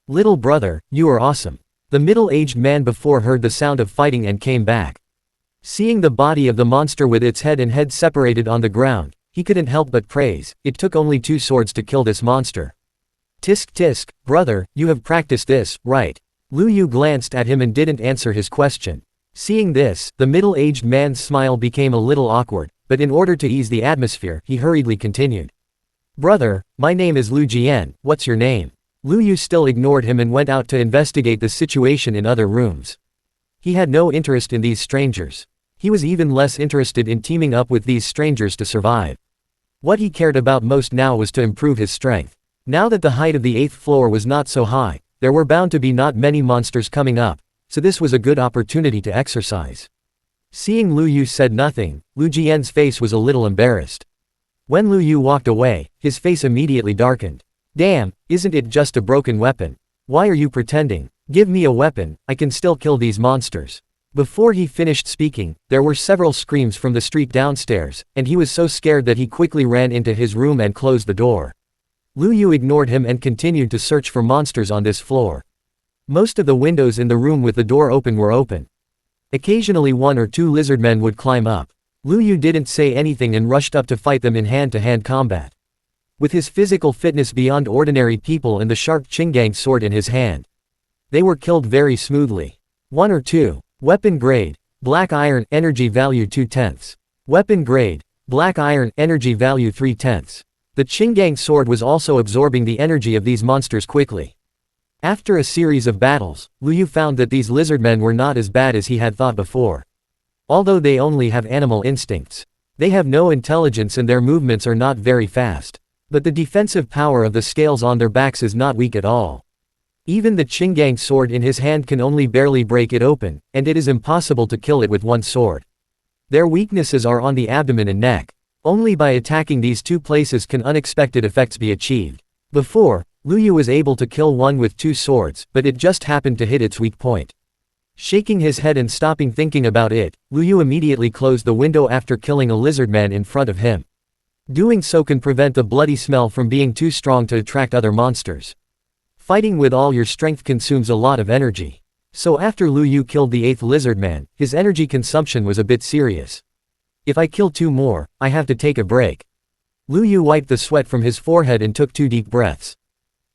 Little brother, you are awesome. The middle-aged man before heard the sound of fighting and came back. Seeing the body of the monster with its head and head separated on the ground, he couldn't help but praise, it took only 2 swords to kill this monster. Tisk tisk, brother, you have practiced this, right? Lu Yu glanced at him and didn't answer his question. Seeing this, the middle-aged man's smile became a little awkward, but in order to ease the atmosphere, he hurriedly continued. Brother, my name is Lu Jian, what's your name? Lu Yu still ignored him and went out to investigate the situation in other rooms. He had no interest in these strangers. He was even less interested in teaming up with these strangers to survive. What he cared about most now was to improve his strength. Now that the height of the 8th floor was not so high, there were bound to be not many monsters coming up, so this was a good opportunity to exercise. Seeing Lu Yu said nothing, Lu Jian's face was a little embarrassed. When Lu Yu walked away, his face immediately darkened. Damn, isn't it just a broken weapon? Why are you pretending? Give me a weapon, I can still kill these monsters. Before he finished speaking, there were several screams from the street downstairs, and he was so scared that he quickly ran into his room and closed the door. Lu Yu ignored him and continued to search for monsters on this floor. Most of the windows in the room with the door open were open. Occasionally 1 or 2 lizardmen would climb up. Lu Yu didn't say anything and rushed up to fight them in hand-to-hand combat. With his physical fitness beyond ordinary people and the sharp Qinggang sword in his hand, they were killed very smoothly. 1 or 2. Weapon grade, black iron, energy value 2/10. Weapon grade, black iron, energy value 3/10. The Qinggang sword was also absorbing the energy of these monsters quickly. After a series of battles, Lu Yu found that these lizardmen were not as bad as he had thought before. Although they only have animal instincts, they have no intelligence and their movements are not very fast. But the defensive power of the scales on their backs is not weak at all. Even the Qinggang sword in his hand can only barely break it open, and it is impossible to kill it with one sword. Their weaknesses are on the abdomen and neck. Only by attacking these 2 places can unexpected effects be achieved. Before, Lu Yu was able to kill one with 2 swords, but it just happened to hit its weak point. Shaking his head and stopping thinking about it, Lu Yu immediately closed the window after killing a lizardman in front of him. Doing so can prevent the bloody smell from being too strong to attract other monsters. Fighting with all your strength consumes a lot of energy. So after Lu Yu killed the 8th lizardman, his energy consumption was a bit serious. If I kill 2 more, I have to take a break. Lu Yu wiped the sweat from his forehead and took 2 deep breaths.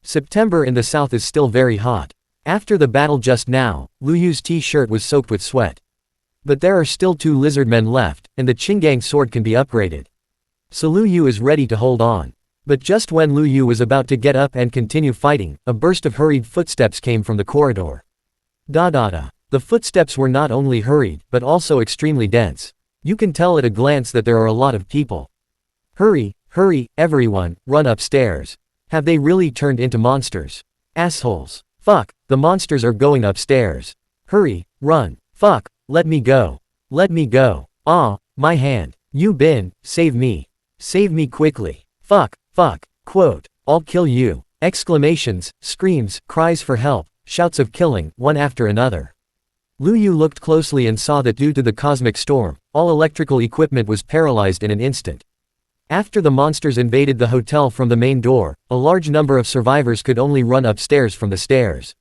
September in the south is still very hot. After the battle just now, Lu Yu's t-shirt was soaked with sweat. But there are still 2 lizardmen left, and the Qinggang sword can be upgraded. So Lu Yu is ready to hold on. But just when Lu Yu was about to get up and continue fighting, a burst of hurried footsteps came from the corridor. The footsteps were not only hurried, but also extremely dense. You can tell at a glance that there are a lot of people. Hurry, hurry, everyone, run upstairs. Have they really turned into monsters? Assholes. Fuck, the monsters are going upstairs. Hurry, run. Fuck, let me go. Let me go. Ah, my hand. You bin, save me. Save me quickly. Fuck. Fuck, quote, I'll kill you. Exclamations, screams, cries for help, shouts of killing, one after another. Lu Yu looked closely and saw that due to the cosmic storm, all electrical equipment was paralyzed in an instant. After the monsters invaded the hotel from the main door, a large number of survivors could only run upstairs from the stairs.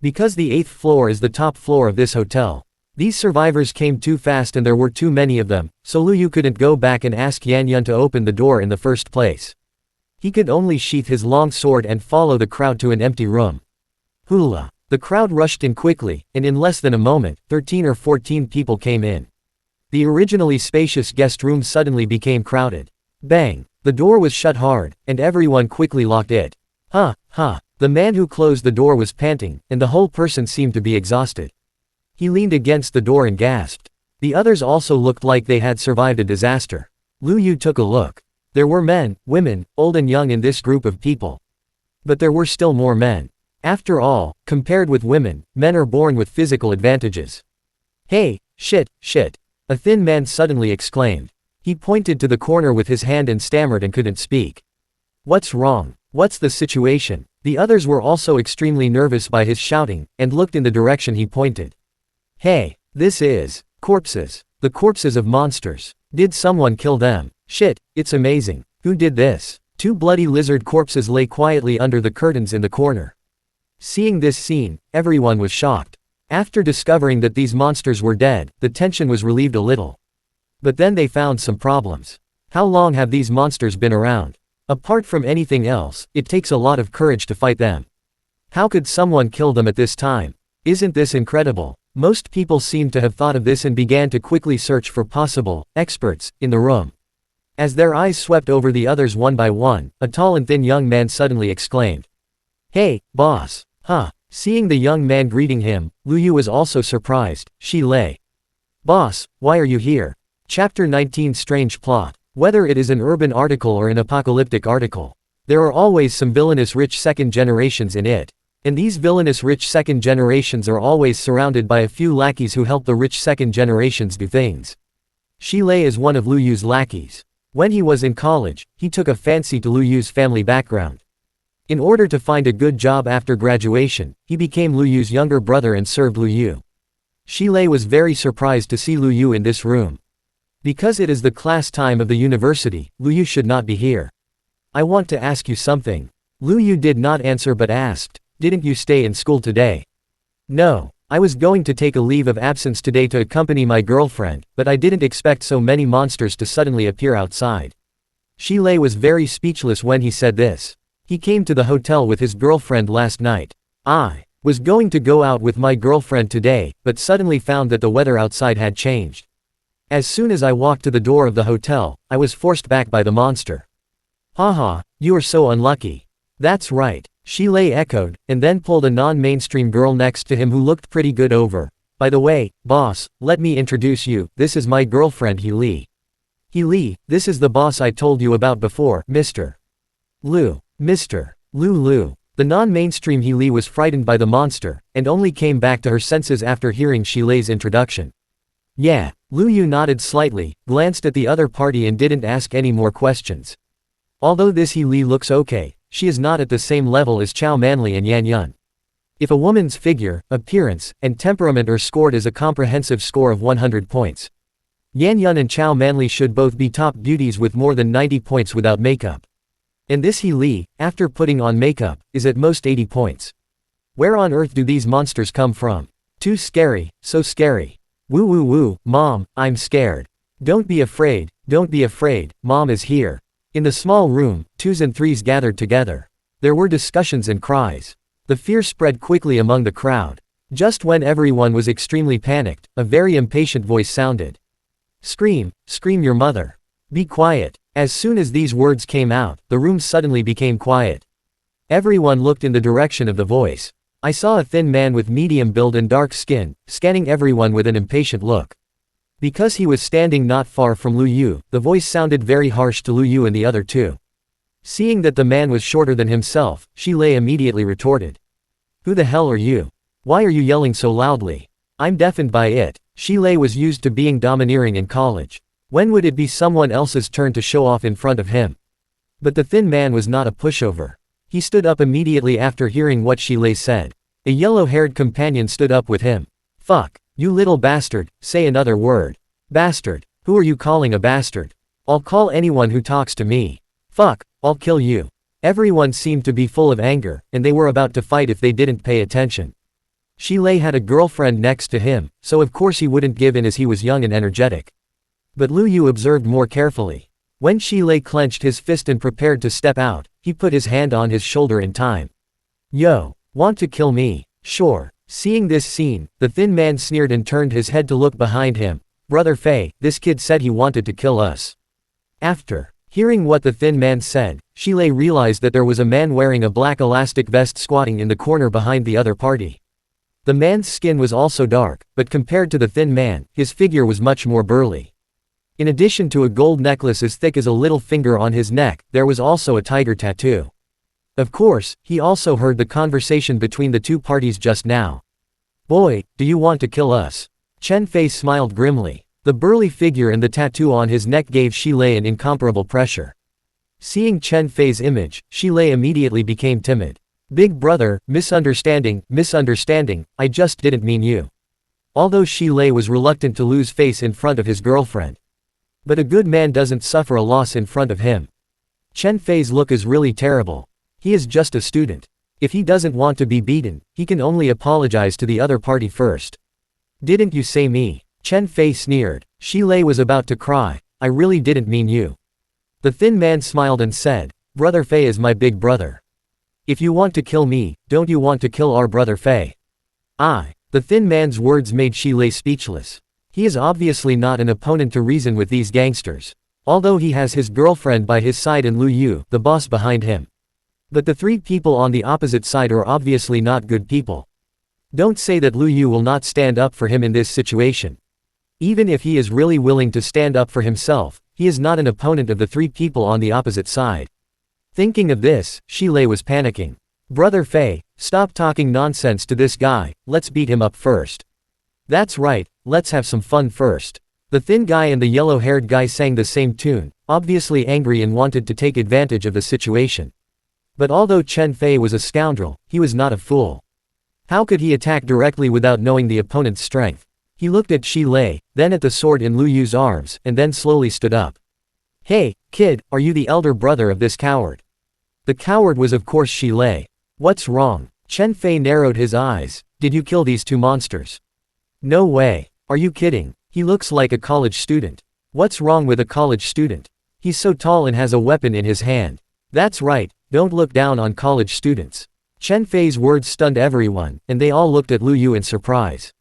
Because the 8th floor is the top floor of this hotel, these survivors came too fast and there were too many of them, so Lu Yu couldn't go back and ask Yan Yun to open the door in the first place. He could only sheath his long sword and follow the crowd to an empty room. Hula! The crowd rushed in quickly, and in less than a moment, 13 or 14 people came in. The originally spacious guest room suddenly became crowded. Bang! The door was shut hard, and everyone quickly locked it. Ha! The man who closed the door was panting, and the whole person seemed to be exhausted. He leaned against the door and gasped. The others also looked like they had survived a disaster. Lu Yu took a look. There were men, women, old and young in this group of people. But there were still more men. After all, compared with women, men are born with physical advantages. Hey, shit. A thin man suddenly exclaimed. He pointed to the corner with his hand and stammered and couldn't speak. What's wrong? What's the situation? The others were also extremely nervous by his shouting, and looked in the direction he pointed. Hey, this is corpses. The corpses of monsters. Did someone kill them? Shit, it's amazing. Who did this? 2 bloody lizard corpses lay quietly under the curtains in the corner. Seeing this scene, everyone was shocked. After discovering that these monsters were dead, the tension was relieved a little. But then they found some problems. How long have these monsters been around? Apart from anything else, it takes a lot of courage to fight them. How could someone kill them at this time? Isn't this incredible? Most people seemed to have thought of this and began to quickly search for possible experts in the room. As their eyes swept over the others one by one, a tall and thin young man suddenly exclaimed. Hey, boss. Huh. Seeing the young man greeting him, Lu Yu was also surprised. Shi Lei. Boss, why are you here? Chapter 19 Strange Plot. Whether it is an urban article or an apocalyptic article, there are always some villainous rich second generations in it. And these villainous rich second generations are always surrounded by a few lackeys who help the rich second generations do things. Shi Lei is one of Lu Yu's lackeys. When he was in college, he took a fancy to Lu Yu's family background. In order to find a good job after graduation, he became Lu Yu's younger brother and served Lu Yu. Shi Lei was very surprised to see Lu Yu in this room. Because it is the class time of the university, Lu Yu should not be here. I want to ask you something. Lu Yu did not answer but asked, didn't you stay in school today? No, I was going to take a leave of absence today to accompany my girlfriend, but I didn't expect so many monsters to suddenly appear outside. Shi Lei was very speechless when he said this. He came to the hotel with his girlfriend last night. I was going to go out with my girlfriend today, but suddenly found that the weather outside had changed. As soon as I walked to the door of the hotel, I was forced back by the monster. Haha, you are so unlucky. That's right, Shi Lei echoed, and then pulled a non-mainstream girl next to him who looked pretty good over. By the way, boss, let me introduce you, this is my girlfriend He Li. He Li, this is the boss I told you about before, Mr. Lu. Mr. Lu. The non-mainstream He Li was frightened by the monster, and only came back to her senses after hearing Shi Lei's introduction. Yeah, Lu Yu nodded slightly, glanced at the other party and didn't ask any more questions. Although this He Li looks okay, she is not at the same level as Chao Manli and Yan Yun. If a woman's figure, appearance, and temperament are scored as a comprehensive score of 100 points, Yan Yun and Chao Manli should both be top beauties with more than 90 points without makeup. And this He Li, after putting on makeup, is at most 80 points. Where on earth do these monsters come from? Too scary, so scary. Woo, mom, I'm scared. Don't be afraid, mom is here. In the small room, 2s and 3s gathered together. There were discussions and cries. The fear spread quickly among the crowd. Just when everyone was extremely panicked, a very impatient voice sounded. Scream your mother. Be quiet. As soon as these words came out, the room suddenly became quiet. Everyone looked in the direction of the voice. I saw a thin man with medium build and dark skin, scanning everyone with an impatient look. Because he was standing not far from Lu Yu, the voice sounded very harsh to Lu Yu and the other two. Seeing that the man was shorter than himself, Shi Lei immediately retorted. Who the hell are you? Why are you yelling so loudly? I'm deafened by it. Shi Lei was used to being domineering in college. When would it be someone else's turn to show off in front of him? But the thin man was not a pushover. He stood up immediately after hearing what Shi Lei said. A yellow-haired companion stood up with him. Fuck, you little bastard, say another word. Bastard, who are you calling a bastard? I'll call anyone who talks to me. Fuck, I'll kill you. Everyone seemed to be full of anger, and they were about to fight if they didn't pay attention. Shilei had a girlfriend next to him, so of course he wouldn't give in as he was young and energetic. But Lu Yu observed more carefully. When Shilei clenched his fist and prepared to step out, he put his hand on his shoulder in time. Yo, want to kill me? Sure. Seeing this scene, the thin man sneered and turned his head to look behind him. Brother Fei, this kid said he wanted to kill us. After hearing what the thin man said, Shilei realized that there was a man wearing a black elastic vest squatting in the corner behind the other party. The man's skin was also dark, but compared to the thin man, his figure was much more burly. In addition to a gold necklace as thick as a little finger on his neck, there was also a tiger tattoo. Of course, he also heard the conversation between the two parties just now. Boy, do you want to kill us? Chen Fei smiled grimly. The burly figure and the tattoo on his neck gave Shilei an incomparable pressure. Seeing Chen Fei's image, Shilei immediately became timid. Big brother, misunderstanding, I just didn't mean you. Although Shilei was reluctant to lose face in front of his girlfriend. But a good man doesn't suffer a loss in front of him. Chen Fei's look is really terrible. He is just a student. If he doesn't want to be beaten, he can only apologize to the other party first. Didn't you say me? Chen Fei sneered. Shilei was about to cry. I really didn't mean you. The thin man smiled and said, Brother Fei is my big brother. If you want to kill me, don't you want to kill our brother Fei? The thin man's words made Shilei speechless. He is obviously not an opponent to reason with these gangsters. Although he has his girlfriend by his side and Lu Yu, the boss, behind him. But the three people on the opposite side are obviously not good people. Don't say that Lu Yu will not stand up for him in this situation. Even if he is really willing to stand up for himself, he is not an opponent of the three people on the opposite side. Thinking of this, Shilei was panicking. Brother Fei, stop talking nonsense to this guy, let's beat him up first. That's right, let's have some fun first. The thin guy and the yellow-haired guy sang the same tune, obviously angry and wanted to take advantage of the situation. But although Chen Fei was a scoundrel, he was not a fool. How could he attack directly without knowing the opponent's strength? He looked at Shilei, then at the sword in Lu Yu's arms, and then slowly stood up. Hey, kid, are you the elder brother of this coward? The coward was of course Shilei. What's wrong? Chen Fei narrowed his eyes. Did you kill these two monsters? No way. Are you kidding? He looks like a college student. What's wrong with a college student? He's so tall and has a weapon in his hand. That's right, don't look down on college students. Chen Fei's words stunned everyone, and they all looked at Lu Yu in surprise.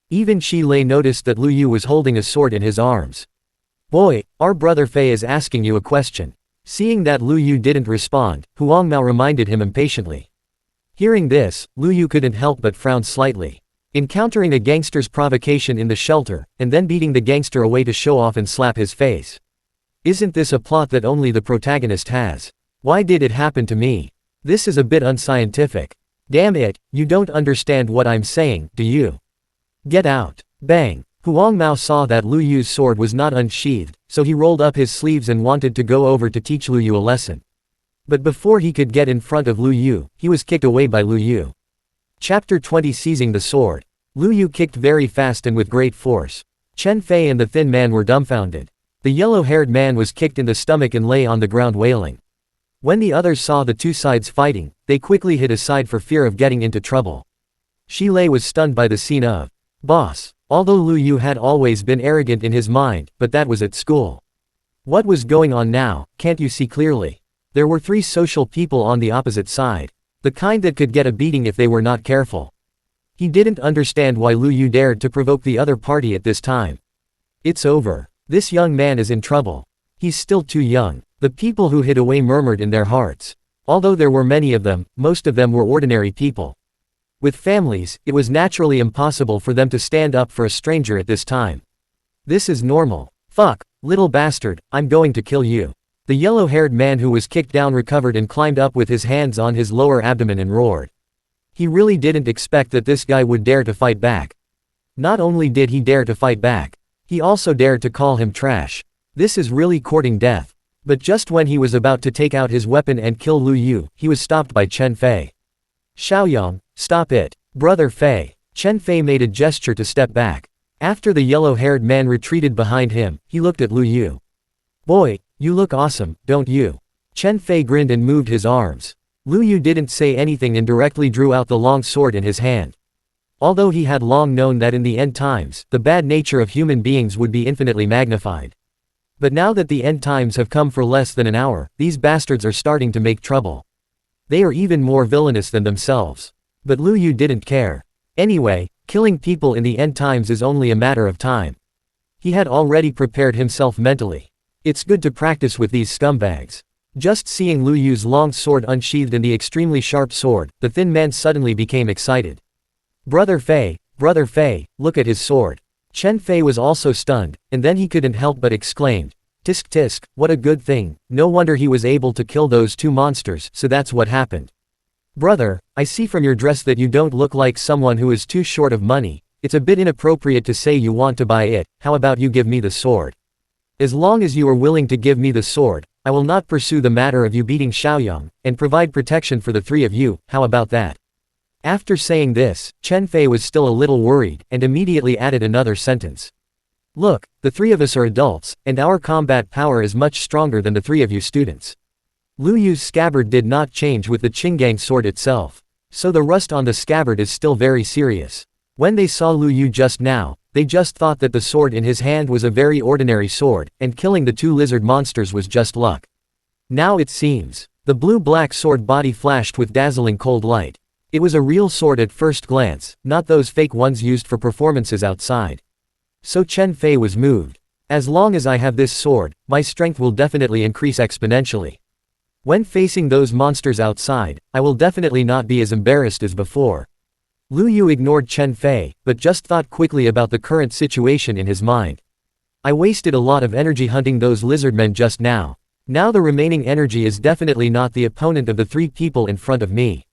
Even Shilei noticed that Lu Yu was holding a sword in his arms. Boy, our brother Fei is asking you a question. Seeing that Lu Yu didn't respond, Huang Mao reminded him impatiently. Hearing this, Lu Yu couldn't help but frown slightly. Encountering a gangster's provocation in the shelter, and then beating the gangster away to show off and slap his face. Isn't this a plot that only the protagonist has? Why did it happen to me? This is a bit unscientific. Damn it, you don't understand what I'm saying, do you? Get out. Bang. Huang Mao saw that Lu Yu's sword was not unsheathed, so he rolled up his sleeves and wanted to go over to teach Lu Yu a lesson. But before he could get in front of Lu Yu, he was kicked away by Lu Yu. Chapter 20 Seizing the Sword. Lu Yu kicked very fast and with great force. Chen Fei and the thin man were dumbfounded. The yellow-haired man was kicked in the stomach and lay on the ground wailing. When the others saw the two sides fighting, they quickly hid aside for fear of getting into trouble. Shilei was stunned by the scene of boss. Although Lu Yu had always been arrogant in his mind, but that was at school. What was going on now? Can't you see clearly? There were three social people on the opposite side. The kind that could get a beating if they were not careful. He didn't understand why Lu Yu dared to provoke the other party at this time. It's over. This young man is in trouble. He's still too young. The people who hid away murmured in their hearts. Although there were many of them, most of them were ordinary people. With families, it was naturally impossible for them to stand up for a stranger at this time. This is normal. Fuck, little bastard, I'm going to kill you. The yellow-haired man who was kicked down recovered and climbed up with his hands on his lower abdomen and roared. He really didn't expect that this guy would dare to fight back. Not only did he dare to fight back, he also dared to call him trash. This is really courting death. But just when he was about to take out his weapon and kill Lu Yu, he was stopped by Chen Fei. Xiaoyang, stop it. Brother Fei. Chen Fei made a gesture to step back. After the yellow-haired man retreated behind him, he looked at Lu Yu. Boy, you look awesome, don't you? Chen Fei grinned and moved his arms. Lu Yu didn't say anything and directly drew out the long sword in his hand. Although he had long known that in the end times, the bad nature of human beings would be infinitely magnified. But now that the end times have come for less than an hour, these bastards are starting to make trouble. They are even more villainous than themselves. But Lu Yu didn't care. Anyway, killing people in the end times is only a matter of time. He had already prepared himself mentally. It's good to practice with these scumbags. Just seeing Lu Yu's long sword unsheathed and the extremely sharp sword, the thin man suddenly became excited. Brother Fei, look at his sword. Chen Fei was also stunned, and then he couldn't help but exclaimed, "Tisk tisk, what a good thing, no wonder he was able to kill those two monsters, so that's what happened. Brother, I see from your dress that you don't look like someone who is too short of money. It's a bit inappropriate to say you want to buy it, how about you give me the sword? As long as you are willing to give me the sword, I will not pursue the matter of you beating Xiaoyang, and provide protection for the three of you, how about that?" After saying this, Chen Fei was still a little worried, and immediately added another sentence. "Look, the three of us are adults, and our combat power is much stronger than the three of you students." Lu Yu's scabbard did not change with the Qinggang sword itself. So the rust on the scabbard is still very serious. When they saw Lu Yu just now, they just thought that the sword in his hand was a very ordinary sword, and killing the two lizard monsters was just luck. Now it seems. The blue-black sword body flashed with dazzling cold light. It was a real sword at first glance, not those fake ones used for performances outside. So Chen Fei was moved. As long as I have this sword, my strength will definitely increase exponentially. When facing those monsters outside, I will definitely not be as embarrassed as before. Lu Yu ignored Chen Fei, but just thought quickly about the current situation in his mind. I wasted a lot of energy hunting those lizardmen just now. Now the remaining energy is definitely not the opponent of the three people in front of me.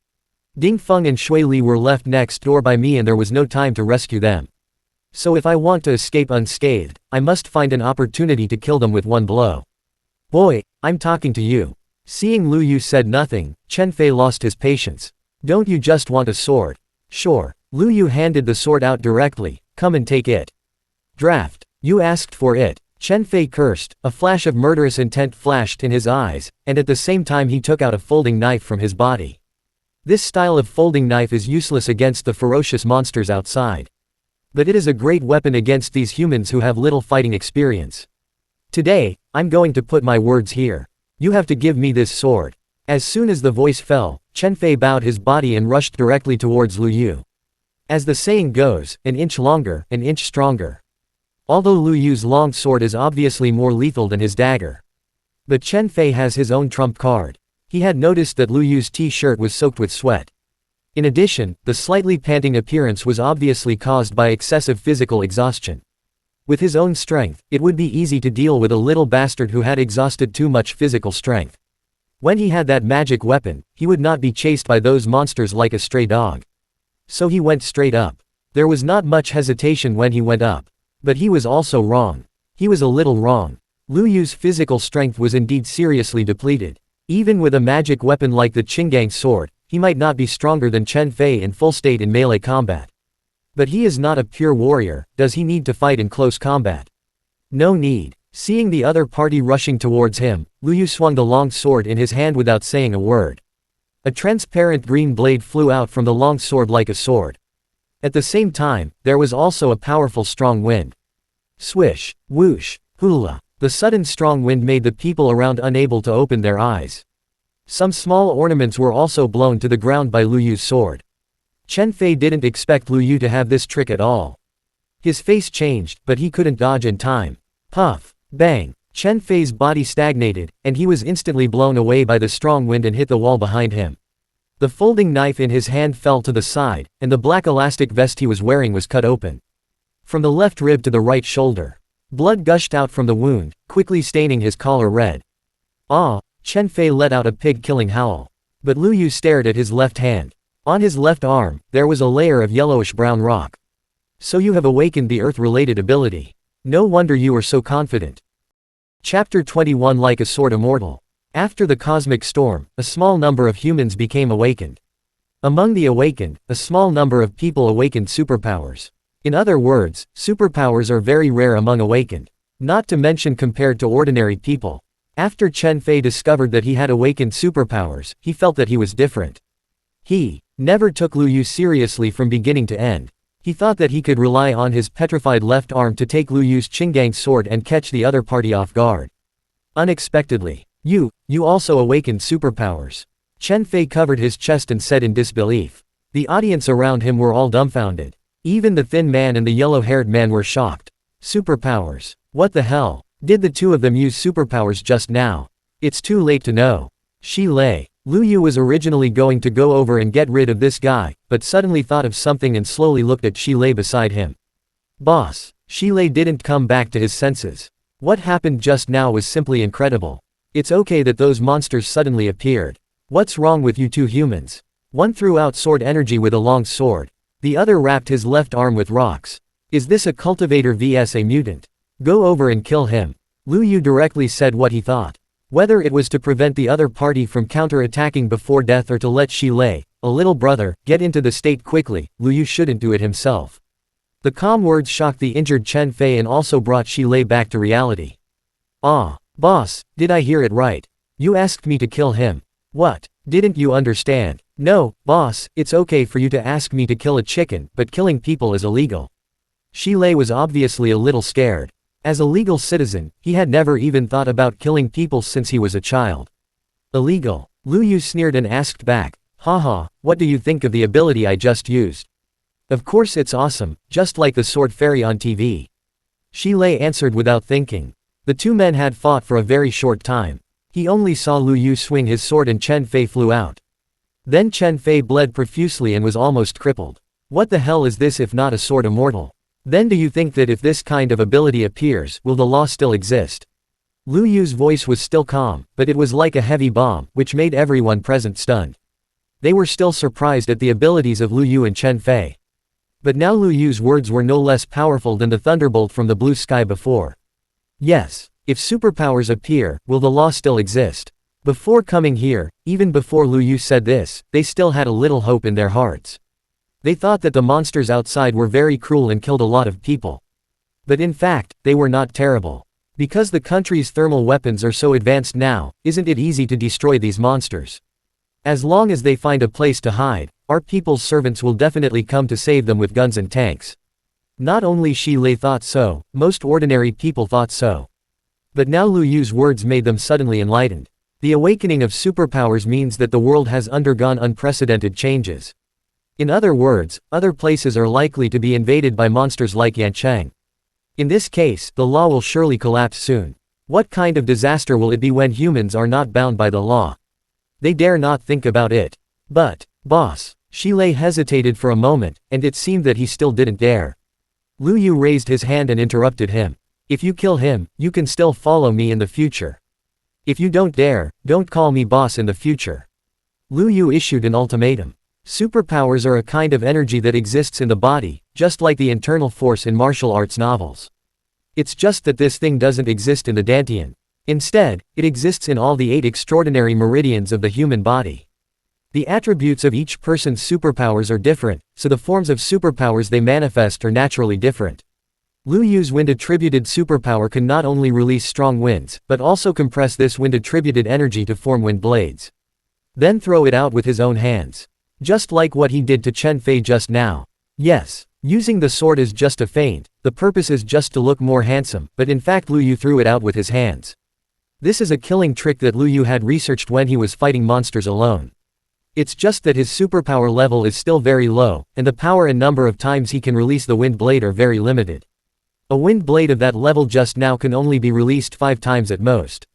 Ding Feng and Shui Li were left next door by me and there was no time to rescue them. So if I want to escape unscathed, I must find an opportunity to kill them with one blow. Boy, I'm talking to you. Seeing Lu Yu said nothing, Chen Fei lost his patience. Don't you just want a sword? Sure. Lu Yu handed the sword out directly, come and take it. Draft. You asked for it. Chen Fei cursed, a flash of murderous intent flashed in his eyes, and at the same time he took out a folding knife from his body. This style of folding knife is useless against the ferocious monsters outside. But it is a great weapon against these humans who have little fighting experience. Today, I'm going to put my words here. You have to give me this sword. As soon as the voice fell, Chen Fei bowed his body and rushed directly towards Lu Yu. As the saying goes, an inch longer, an inch stronger. Although Lu Yu's long sword is obviously more lethal than his dagger. But Chen Fei has his own trump card. He had noticed that Lu Yu's t-shirt was soaked with sweat. In addition, the slightly panting appearance was obviously caused by excessive physical exhaustion. With his own strength, it would be easy to deal with a little bastard who had exhausted too much physical strength. When he had that magic weapon, he would not be chased by those monsters like a stray dog. So he went straight up. There was not much hesitation when he went up. But he was also wrong. He was a little wrong. Lu Yu's physical strength was indeed seriously depleted. Even with a magic weapon like the Qinggang sword, he might not be stronger than Chen Fei in full state in melee combat. But he is not a pure warrior, does he need to fight in close combat? No need. Seeing the other party rushing towards him, Lu Yu swung the long sword in his hand without saying a word. A transparent green blade flew out from the long sword like a sword. At the same time, there was also a powerful strong wind. Swish, whoosh, hula. The sudden strong wind made the people around unable to open their eyes. Some small ornaments were also blown to the ground by Lu Yu's sword. Chen Fei didn't expect Lu Yu to have this trick at all. His face changed, but he couldn't dodge in time. Puff, bang. Chen Fei's body stagnated, and he was instantly blown away by the strong wind and hit the wall behind him. The folding knife in his hand fell to the side, and the black elastic vest he was wearing was cut open. From the left rib to the right shoulder. Blood gushed out from the wound, quickly staining his collar red. Ah! Chen Fei let out a pig-killing howl. But Lu Yu stared at his left hand. On his left arm, there was a layer of yellowish-brown rock. So you have awakened the earth-related ability. No wonder you are so confident. Chapter 21 Like a Sword Immortal. After the cosmic storm, a small number of humans became awakened. Among the awakened, a small number of people awakened superpowers. In other words, superpowers are very rare among awakened. Not to mention compared to ordinary people. After Chen Fei discovered that he had awakened superpowers, he felt that he was different. He never took Lu Yu seriously from beginning to end. He thought that he could rely on his petrified left arm to take Lu Yu's Qinggang sword and catch the other party off guard. Unexpectedly, you also awakened superpowers. Chen Fei covered his chest and said in disbelief. The audience around him were all dumbfounded. Even the thin man and the yellow-haired man were shocked. Superpowers. What the hell? Did the two of them use superpowers just now? It's too late to know. Shi Lei. Lu Yu was originally going to go over and get rid of this guy, but suddenly thought of something and slowly looked at Shi Lei beside him. Boss. Shi Lei didn't come back to his senses. What happened just now was simply incredible. It's okay that those monsters suddenly appeared. What's wrong with you two humans? One threw out sword energy with a long sword. The other wrapped his left arm with rocks. Is this a cultivator vs a mutant? Go over and kill him. Lu Yu directly said what he thought. Whether it was to prevent the other party from counter-attacking before death or to let Shi Lei, a little brother, get into the state quickly, Lu Yu shouldn't do it himself. The calm words shocked the injured Chen Fei and also brought Shi Lei back to reality. Ah, boss, did I hear it right? You asked me to kill him. What? Didn't you understand? No, boss, it's okay for you to ask me to kill a chicken, but killing people is illegal. Shi Lei was obviously a little scared. As a legal citizen, he had never even thought about killing people since he was a child. Illegal? Lu Yu sneered and asked back, haha, what do you think of the ability I just used? Of course it's awesome, just like the sword fairy on TV. Shi Lei answered without thinking. The two men had fought for a very short time. He only saw Lu Yu swing his sword and Chen Fei flew out. Then Chen Fei bled profusely and was almost crippled. What the hell is this if not a sword immortal? Then do you think that if this kind of ability appears, will the law still exist? Lu Yu's voice was still calm, but it was like a heavy bomb, which made everyone present stunned. They were still surprised at the abilities of Lu Yu and Chen Fei. But now Lu Yu's words were no less powerful than the thunderbolt from the blue sky before. Yes, if superpowers appear, will the law still exist? Before coming here, even before Lu Yu said this, they still had a little hope in their hearts. They thought that the monsters outside were very cruel and killed a lot of people. But in fact, they were not terrible. Because the country's thermal weapons are so advanced now, isn't it easy to destroy these monsters? As long as they find a place to hide, our people's servants will definitely come to save them with guns and tanks. Not only Shi Lei thought so, most ordinary people thought so. But now Lu Yu's words made them suddenly enlightened. The awakening of superpowers means that the world has undergone unprecedented changes. In other words, other places are likely to be invaded by monsters like Yancheng. In this case, the law will surely collapse soon. What kind of disaster will it be when humans are not bound by the law? They dare not think about it. But, boss, Shi Lei hesitated for a moment, and it seemed that he still didn't dare. Lu Yu raised his hand and interrupted him. If you kill him, you can still follow me in the future. If you don't dare, don't call me boss in the future. Lu Yu issued an ultimatum. Superpowers are a kind of energy that exists in the body, just like the internal force in martial arts novels. It's just that this thing doesn't exist in the Dantian. Instead, it exists in all the 8 extraordinary meridians of the human body. The attributes of each person's superpowers are different, so the forms of superpowers they manifest are naturally different. Lu Yu's wind-attributed superpower can not only release strong winds, but also compress this wind-attributed energy to form wind blades. Then throw it out with his own hands. Just like what he did to Chen Fei just now. Yes, using the sword is just a feint, the purpose is just to look more handsome, but in fact Lu Yu threw it out with his hands. This is a killing trick that Lu Yu had researched when he was fighting monsters alone. It's just that his superpower level is still very low, and the power and number of times he can release the wind blade are very limited. A wind blade of that level just now can only be released 5 times at most.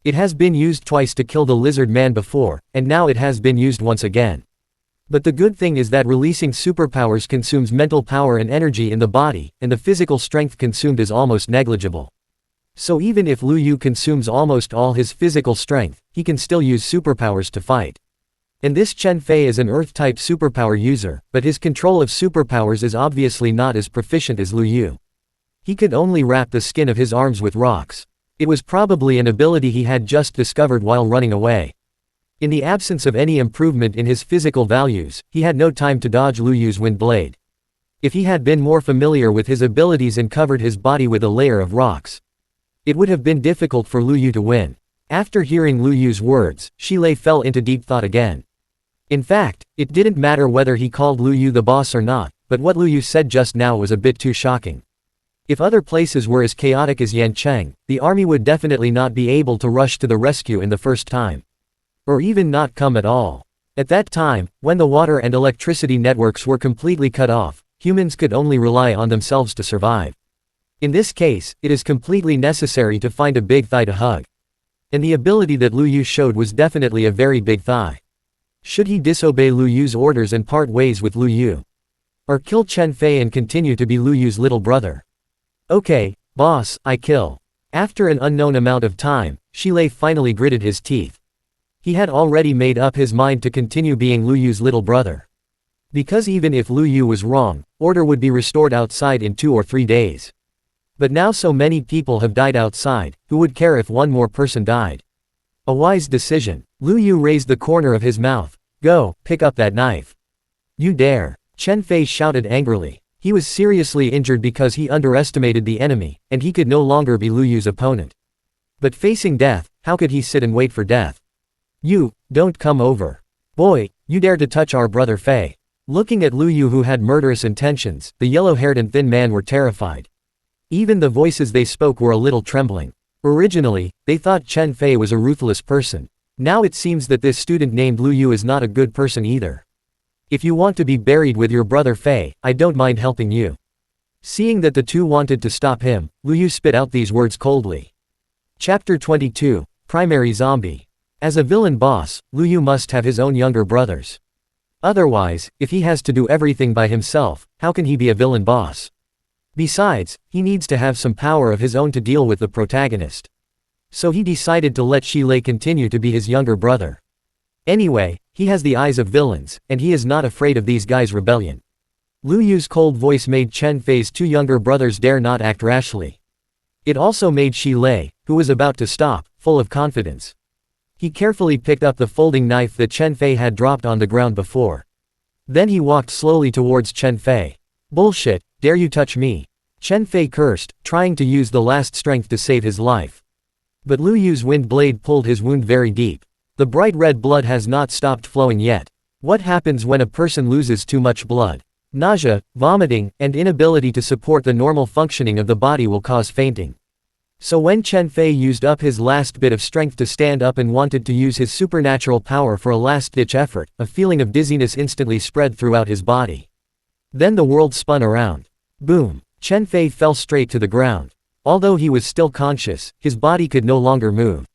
It has been used twice to kill the lizard man before, and now it has been used once again. But the good thing is that releasing superpowers consumes mental power and energy in the body, and the physical strength consumed is almost negligible. So even if Lu Yu consumes almost all his physical strength, he can still use superpowers to fight. And this Chen Fei is an Earth-type superpower user, but his control of superpowers is obviously not as proficient as Lu Yu. He could only wrap the skin of his arms with rocks. It was probably an ability he had just discovered while running away. In the absence of any improvement in his physical values, he had no time to dodge Lu Yu's wind blade. If he had been more familiar with his abilities and covered his body with a layer of rocks, It would have been difficult for Lu Yu to win. After hearing Lu Yu's words, Shi Lei fell into deep thought again. In fact, it didn't matter whether he called Lu Yu the boss or not, but what Lu Yu said just now was a bit too shocking. If other places were as chaotic as Yancheng, the army would definitely not be able to rush to the rescue in the first time. Or even not come at all. At that time, when the water and electricity networks were completely cut off, humans could only rely on themselves to survive. In this case, it is completely necessary to find a big thigh to hug. And the ability that Lu Yu showed was definitely a very big thigh. Should he disobey Lu Yu's orders and part ways with Lu Yu? Or kill Chen Fei and continue to be Lu Yu's little brother? Okay, boss, I kill. After an unknown amount of time, Shi Lei finally gritted his teeth. He had already made up his mind to continue being Lu Yu's little brother. Because even if Lu Yu was wrong, order would be restored outside in 2 or 3 days. But now so many people have died outside, who would care if one more person died? A wise decision. Lu Yu raised the corner of his mouth. Go, pick up that knife. You dare. Chen Fei shouted angrily. He was seriously injured because he underestimated the enemy, and he could no longer be Lu Yu's opponent. But facing death, how could he sit and wait for death? You, don't come over. Boy, you dare to touch our brother Fei. Looking at Lu Yu who had murderous intentions, the yellow-haired and thin man were terrified. Even the voices they spoke were a little trembling. Originally, they thought Chen Fei was a ruthless person. Now it seems that this student named Lu Yu is not a good person either. If you want to be buried with your brother Fei, I don't mind helping you. Seeing that the two wanted to stop him, Lu Yu spit out these words coldly. Chapter 22, Primary Zombie. As a villain boss, Lu Yu must have his own younger brothers. Otherwise, if he has to do everything by himself, how can he be a villain boss? Besides, he needs to have some power of his own to deal with the protagonist. So he decided to let Shi Lei continue to be his younger brother. Anyway, he has the eyes of villains, and he is not afraid of these guys' rebellion. Lu Yu's cold voice made Chen Fei's 2 younger brothers dare not act rashly. It also made Shi Lei, who was about to stop, full of confidence. He carefully picked up the folding knife that Chen Fei had dropped on the ground before. Then he walked slowly towards Chen Fei. Bullshit, dare you touch me? Chen Fei cursed, trying to use the last strength to save his life. But Lu Yu's wind blade pulled his wound very deep. The bright red blood has not stopped flowing yet. What happens when a person loses too much blood? Nausea, vomiting, and inability to support the normal functioning of the body will cause fainting. So when Chen Fei used up his last bit of strength to stand up and wanted to use his supernatural power for a last-ditch effort, a feeling of dizziness instantly spread throughout his body. Then the world spun around. Boom! Chen Fei fell straight to the ground. Although he was still conscious, his body could no longer move.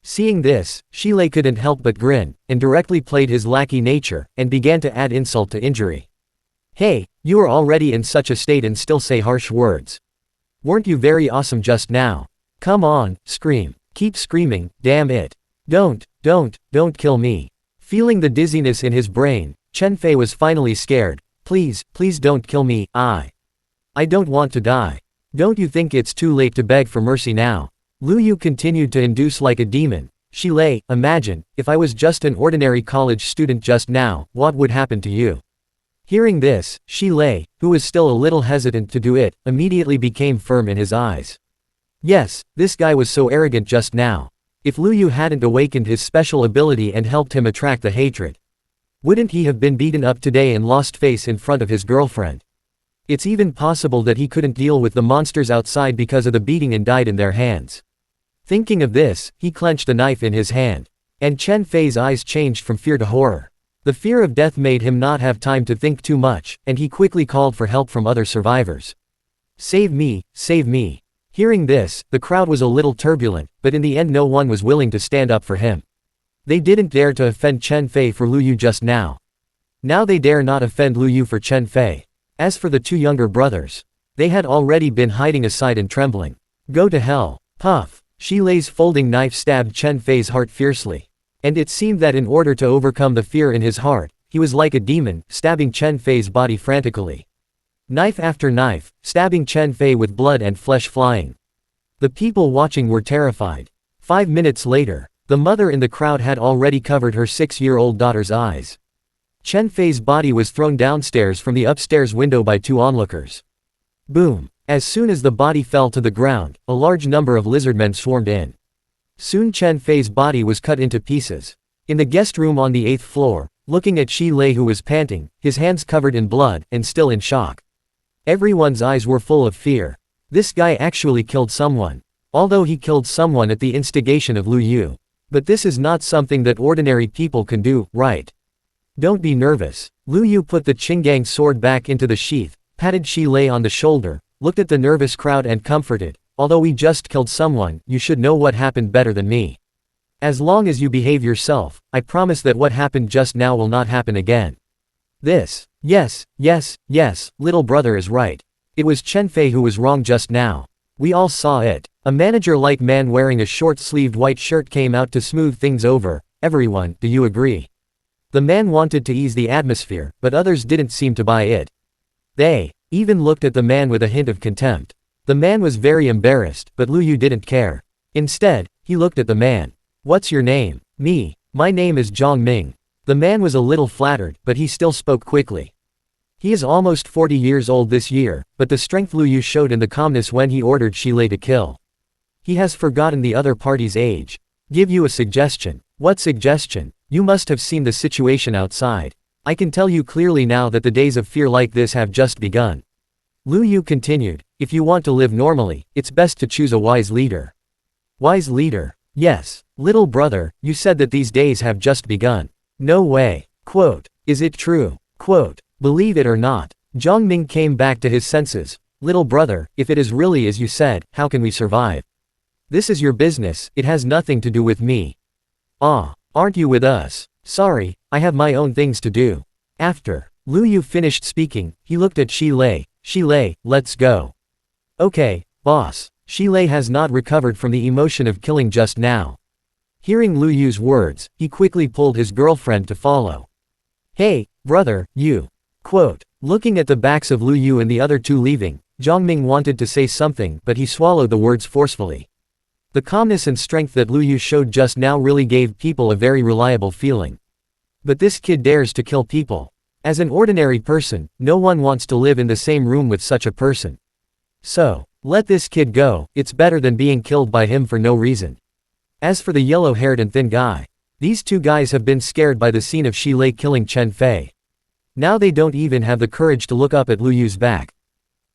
Seeing this, Shi Lei couldn't help but grin, and directly played his lackey nature, and began to add insult to injury. Hey, you are already in such a state and still say harsh words. Weren't you very awesome just now? Come on, scream. Keep screaming, damn it. Don't kill me. Feeling the dizziness in his brain, Chen Fei was finally scared. Please don't kill me, I don't want to die. Don't you think it's too late to beg for mercy now? Lu Yu continued to induce like a demon. Shi Lei, imagine, if I was just an ordinary college student just now, what would happen to you? Hearing this, Shi Lei, who was still a little hesitant to do it, immediately became firm in his eyes. Yes, this guy was so arrogant just now. If Lu Yu hadn't awakened his special ability and helped him attract the hatred, wouldn't he have been beaten up today and lost face in front of his girlfriend? It's even possible that he couldn't deal with the monsters outside because of the beating and died in their hands. Thinking of this, he clenched a knife in his hand. And Chen Fei's eyes changed from fear to horror. The fear of death made him not have time to think too much, and he quickly called for help from other survivors. Save me, save me. Hearing this, the crowd was a little turbulent, but in the end no one was willing to stand up for him. They didn't dare to offend Chen Fei for Lu Yu just now. Now they dare not offend Lu Yu for Chen Fei. As for the 2 younger brothers, they had already been hiding aside and trembling. Go to hell. Puff. Shi Lei's folding knife stabbed Chen Fei's heart fiercely. And it seemed that in order to overcome the fear in his heart, he was like a demon, stabbing Chen Fei's body frantically. Knife after knife, stabbing Chen Fei with blood and flesh flying. The people watching were terrified. 5 minutes later, the mother in the crowd had already covered her 6-year-old daughter's eyes. Chen Fei's body was thrown downstairs from the upstairs window by 2 onlookers. Boom! As soon as the body fell to the ground, a large number of lizardmen swarmed in. Soon Chen Fei's body was cut into pieces. In the guest room on the 8th floor, looking at Shi Lei who was panting, his hands covered in blood, and still in shock. Everyone's eyes were full of fear. This guy actually killed someone. Although he killed someone at the instigation of Lu Yu. But this is not something that ordinary people can do, right? Don't be nervous. Lu Yu put the Qinggang sword back into the sheath, patted Shi Lei on the shoulder, looked at the nervous crowd and comforted, although we just killed someone, you should know what happened better than me. As long as you behave yourself, I promise that what happened just now will not happen again. Yes, little brother is right. It was Chen Fei who was wrong just now. We all saw it. A manager-like man wearing a short-sleeved white shirt came out to smooth things over. Everyone, do you agree? The man wanted to ease the atmosphere, but others didn't seem to buy it. They even looked at the man with a hint of contempt. The man was very embarrassed, but Lu Yu didn't care. Instead, he looked at the man. What's your name? Me. My name is Zhang Ming. The man was a little flattered, but he still spoke quickly. He is almost 40 years old this year, but the strength Lu Yu showed in the calmness when he ordered Shi Lei to kill. He has forgotten the other party's age. Give you a suggestion. What suggestion? You must have seen the situation outside. I can tell you clearly now that the days of fear like this have just begun. Lu Yu continued, if you want to live normally, it's best to choose a wise leader. Wise leader? Yes, little brother, you said that these days have just begun. No way. Quote, is it true? Quote, believe it or not. Zhang Ming came back to his senses. Little brother, if it is really as you said, how can we survive? This is your business, it has nothing to do with me. Ah, aren't you with us? Sorry, I have my own things to do. After Lu Yu finished speaking, he looked at Shi Lei. Shi Lei, let's go. Okay, boss. Shi Lei has not recovered from the emotion of killing just now. Hearing Lu Yu's words, he quickly pulled his girlfriend to follow. Hey, brother, you. Quote, looking at the backs of Lu Yu and the other two leaving, Zhang Ming wanted to say something but he swallowed the words forcefully. The calmness and strength that Lu Yu showed just now really gave people a very reliable feeling. But this kid dares to kill people. As an ordinary person, no one wants to live in the same room with such a person. So, let this kid go, it's better than being killed by him for no reason. As for the yellow-haired and thin guy, these two guys have been scared by the scene of Shi Lei killing Chen Fei. Now they don't even have the courage to look up at Lu Yu's back.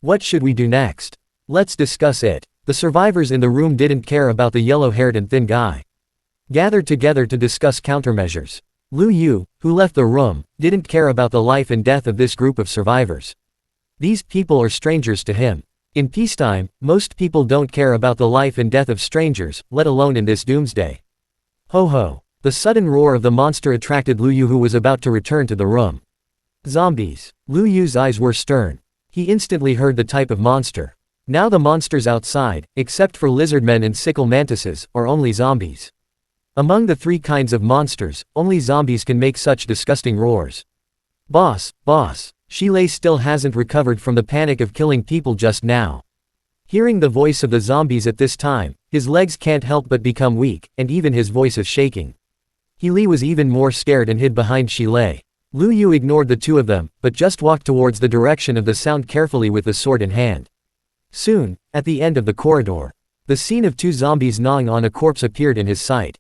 What should we do next? Let's discuss it. The survivors in the room didn't care about the yellow-haired and thin guy. Gathered together to discuss countermeasures. Lu Yu, who left the room, didn't care about the life and death of this group of survivors. These people are strangers to him. In peacetime, most people don't care about the life and death of strangers, let alone in this doomsday. Ho ho. The sudden roar of the monster attracted Lu Yu who was about to return to the room. Zombies. Lu Yu's eyes were stern. He instantly heard the type of monster. Now the monsters outside, except for lizardmen and sickle mantises, are only zombies. Among the three kinds of monsters, only zombies can make such disgusting roars. Boss, Shi Lei still hasn't recovered from the panic of killing people just now. Hearing the voice of the zombies at this time, his legs can't help but become weak, and even his voice is shaking. He Li was even more scared and hid behind Shi Lei. Lu Yu ignored the two of them, but just walked towards the direction of the sound carefully with the sword in hand. Soon, at the end of the corridor, the scene of two zombies gnawing on a corpse appeared in his sight.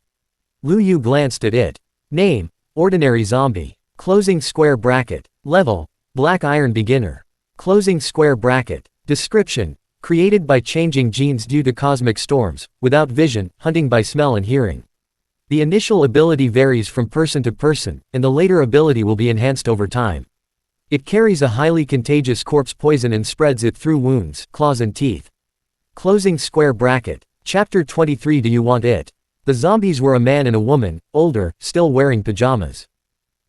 Lu Yu glanced at it. Name, ordinary zombie. Closing square bracket. Level, black iron beginner. Closing square bracket. Description, created by changing genes due to cosmic storms, without vision, hunting by smell and hearing. The initial ability varies from person to person, and the later ability will be enhanced over time. It carries a highly contagious corpse poison and spreads it through wounds, claws and teeth. Closing square bracket. Chapter 23. Do you want it? The zombies were a man and a woman, older, still wearing pajamas.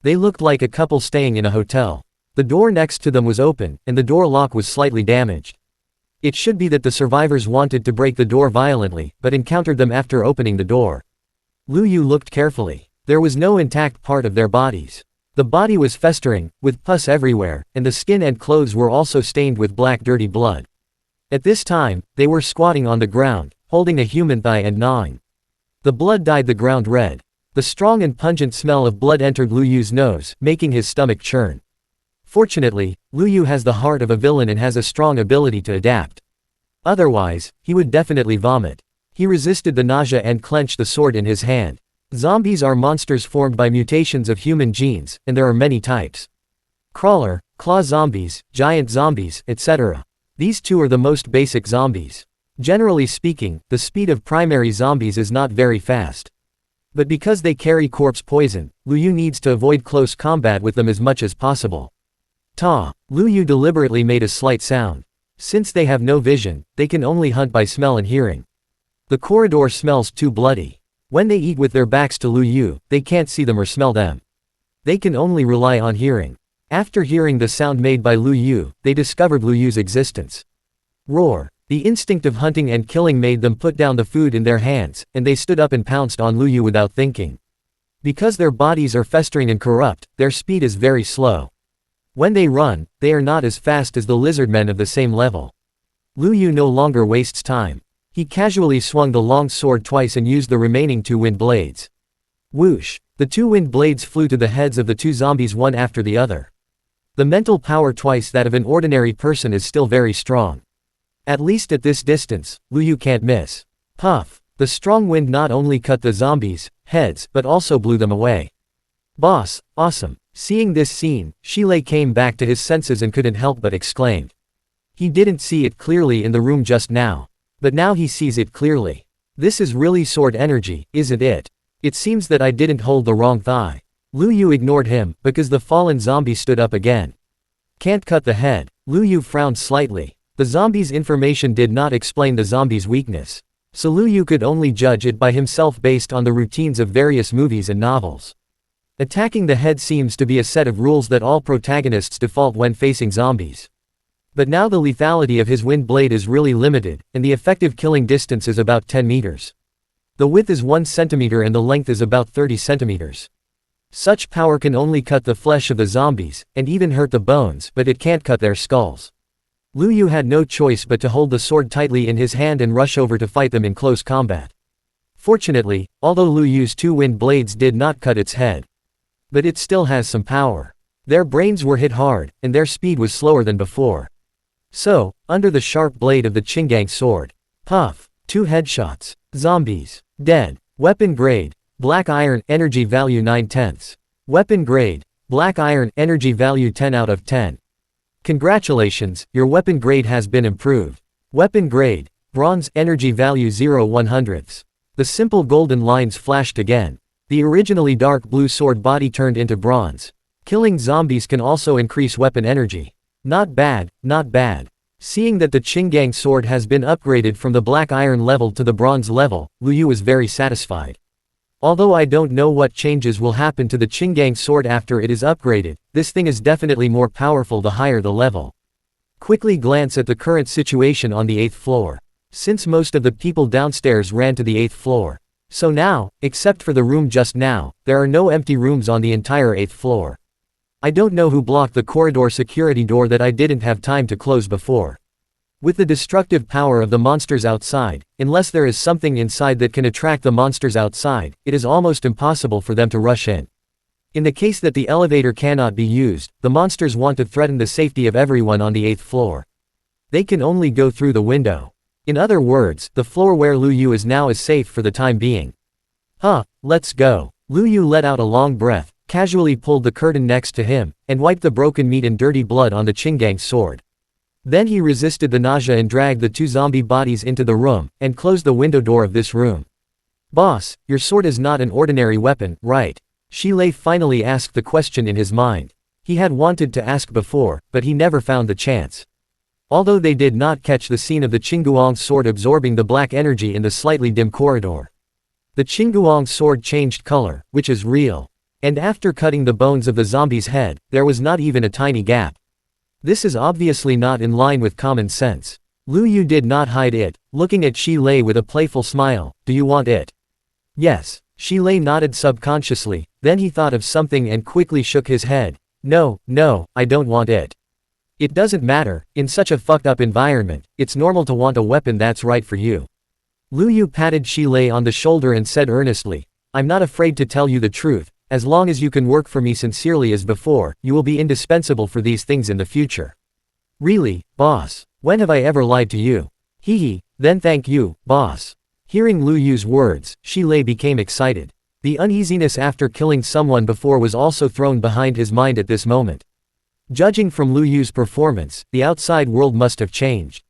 They looked like a couple staying in a hotel. The door next to them was open, and the door lock was slightly damaged. It should be that the survivors wanted to break the door violently, but encountered them after opening the door. Lu Yu looked carefully. There was no intact part of their bodies. The body was festering, with pus everywhere, and the skin and clothes were also stained with black dirty blood. At this time, they were squatting on the ground, holding a human thigh and gnawing. The blood dyed the ground red. The strong and pungent smell of blood entered Lu Yu's nose, making his stomach churn. Fortunately, Lu Yu has the heart of a villain and has a strong ability to adapt. Otherwise, he would definitely vomit. He resisted the nausea and clenched the sword in his hand. Zombies are monsters formed by mutations of human genes, and there are many types. Crawler, claw zombies, giant zombies, etc. These two are the most basic zombies. Generally speaking, the speed of primary zombies is not very fast. But because they carry corpse poison, Lu Yu needs to avoid close combat with them as much as possible. Ta! Lu Yu deliberately made a slight sound. Since they have no vision, they can only hunt by smell and hearing. The corridor smells too bloody. When they eat with their backs to Lu Yu, they can't see them or smell them. They can only rely on hearing. After hearing the sound made by Lu Yu, they discovered Lu Yu's existence. Roar! The instinct of hunting and killing made them put down the food in their hands, and they stood up and pounced on Lu Yu without thinking. Because their bodies are festering and corrupt, their speed is very slow. When they run, they are not as fast as the lizardmen of the same level. Lu Yu no longer wastes time. He casually swung the long sword twice and used the remaining 2 wind blades. Whoosh! The 2 wind blades flew to the heads of the 2 zombies one after the other. The mental power twice that of an ordinary person is still very strong. At least at this distance, Lu Yu can't miss. Puff! The strong wind not only cut the zombies' heads, but also blew them away. Boss, awesome! Seeing this scene, Shilei came back to his senses and couldn't help but exclaim. He didn't see it clearly in the room just now. But now he sees it clearly. This is really sword energy, isn't it? It seems that I didn't hold the wrong thigh. Lu Yu ignored him, because the fallen zombie stood up again. Can't cut the head. Lu Yu frowned slightly. The zombie's information did not explain the zombie's weakness. So Lu Yu could only judge it by himself based on the routines of various movies and novels. Attacking the head seems to be a set of rules that all protagonists default when facing zombies. But now the lethality of his wind blade is really limited, and the effective killing distance is about 10 meters. The width is 1 centimeter and the length is about 30 centimeters. Such power can only cut the flesh of the zombies, and even hurt the bones, but it can't cut their skulls. Lu Yu had no choice but to hold the sword tightly in his hand and rush over to fight them in close combat. Fortunately, although Lu Yu's 2 wind blades did not cut its head, but it still has some power. Their brains were hit hard, and their speed was slower than before. So, under the sharp blade of the Qinggang sword, puff, 2 headshots. Zombies. Dead. Weapon grade. Black iron, energy value 9/10. Weapon grade. Black iron, energy value 10 out of 10. Congratulations, your weapon grade has been improved. Weapon grade. Bronze, energy value 0/100. The simple golden lines flashed again. The originally dark blue sword body turned into bronze. Killing zombies can also increase weapon energy. Not bad, not bad. Seeing that the Qinggang sword has been upgraded from the black iron level to the bronze level, Lu Yu is very satisfied. Although I don't know what changes will happen to the Qinggang sword after it is upgraded, this thing is definitely more powerful the higher the level. Quickly glance at the current situation on the 8th floor. Since most of the people downstairs ran to the 8th floor. So now, except for the room just now, there are no empty rooms on the entire 8th floor. I don't know who blocked the corridor security door that I didn't have time to close before. With the destructive power of the monsters outside, unless there is something inside that can attract the monsters outside, it is almost impossible for them to rush in. In the case that the elevator cannot be used, the monsters want to threaten the safety of everyone on the 8th floor. They can only go through the window. In other words, the floor where Lu Yu is now is safe for the time being. Huh, let's go. Lu Yu let out a long breath, casually pulled the curtain next to him, and wiped the broken meat and dirty blood on the Qinggang sword. Then he resisted the nausea and dragged the 2 zombie bodies into the room, and closed the window door of this room. Boss, your sword is not an ordinary weapon, right? Shilei finally asked the question in his mind. He had wanted to ask before, but he never found the chance. Although they did not catch the scene of the Qingguang sword absorbing the black energy in the slightly dim corridor. The Qingguang sword changed color, which is real. And after cutting the bones of the zombie's head, there was not even a tiny gap. This is obviously not in line with common sense. Lu Yu did not hide it, looking at Shilei with a playful smile. Do you want it? Yes. Shilei nodded subconsciously, then he thought of something and quickly shook his head. No, I don't want it. It doesn't matter, in such a fucked up environment, it's normal to want a weapon that's right for you. Lu Yu patted Shilei on the shoulder and said earnestly, I'm not afraid to tell you the truth. As long as you can work for me sincerely as before, you will be indispensable for these things in the future. Really, boss? When have I ever lied to you? Hee, then thank you, boss. Hearing Lu Yu's words, Shi Lei became excited. The uneasiness after killing someone before was also thrown behind his mind at this moment. Judging from Lu Yu's performance, the outside world must have changed.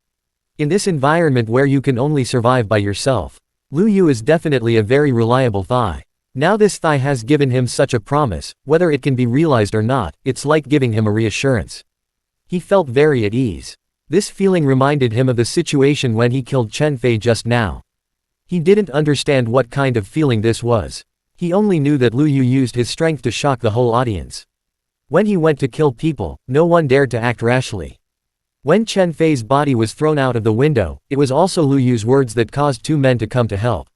In this environment where you can only survive by yourself, Lu Yu is definitely a very reliable thigh. Now this thigh has given him such a promise, whether it can be realized or not, it's like giving him a reassurance. He felt very at ease. This feeling reminded him of the situation when he killed Chen Fei just now. He didn't understand what kind of feeling this was. He only knew that Lu Yu used his strength to shock the whole audience. When he went to kill people, no one dared to act rashly. When Chen Fei's body was thrown out of the window, it was also Lu Yu's words that caused two men to come to help.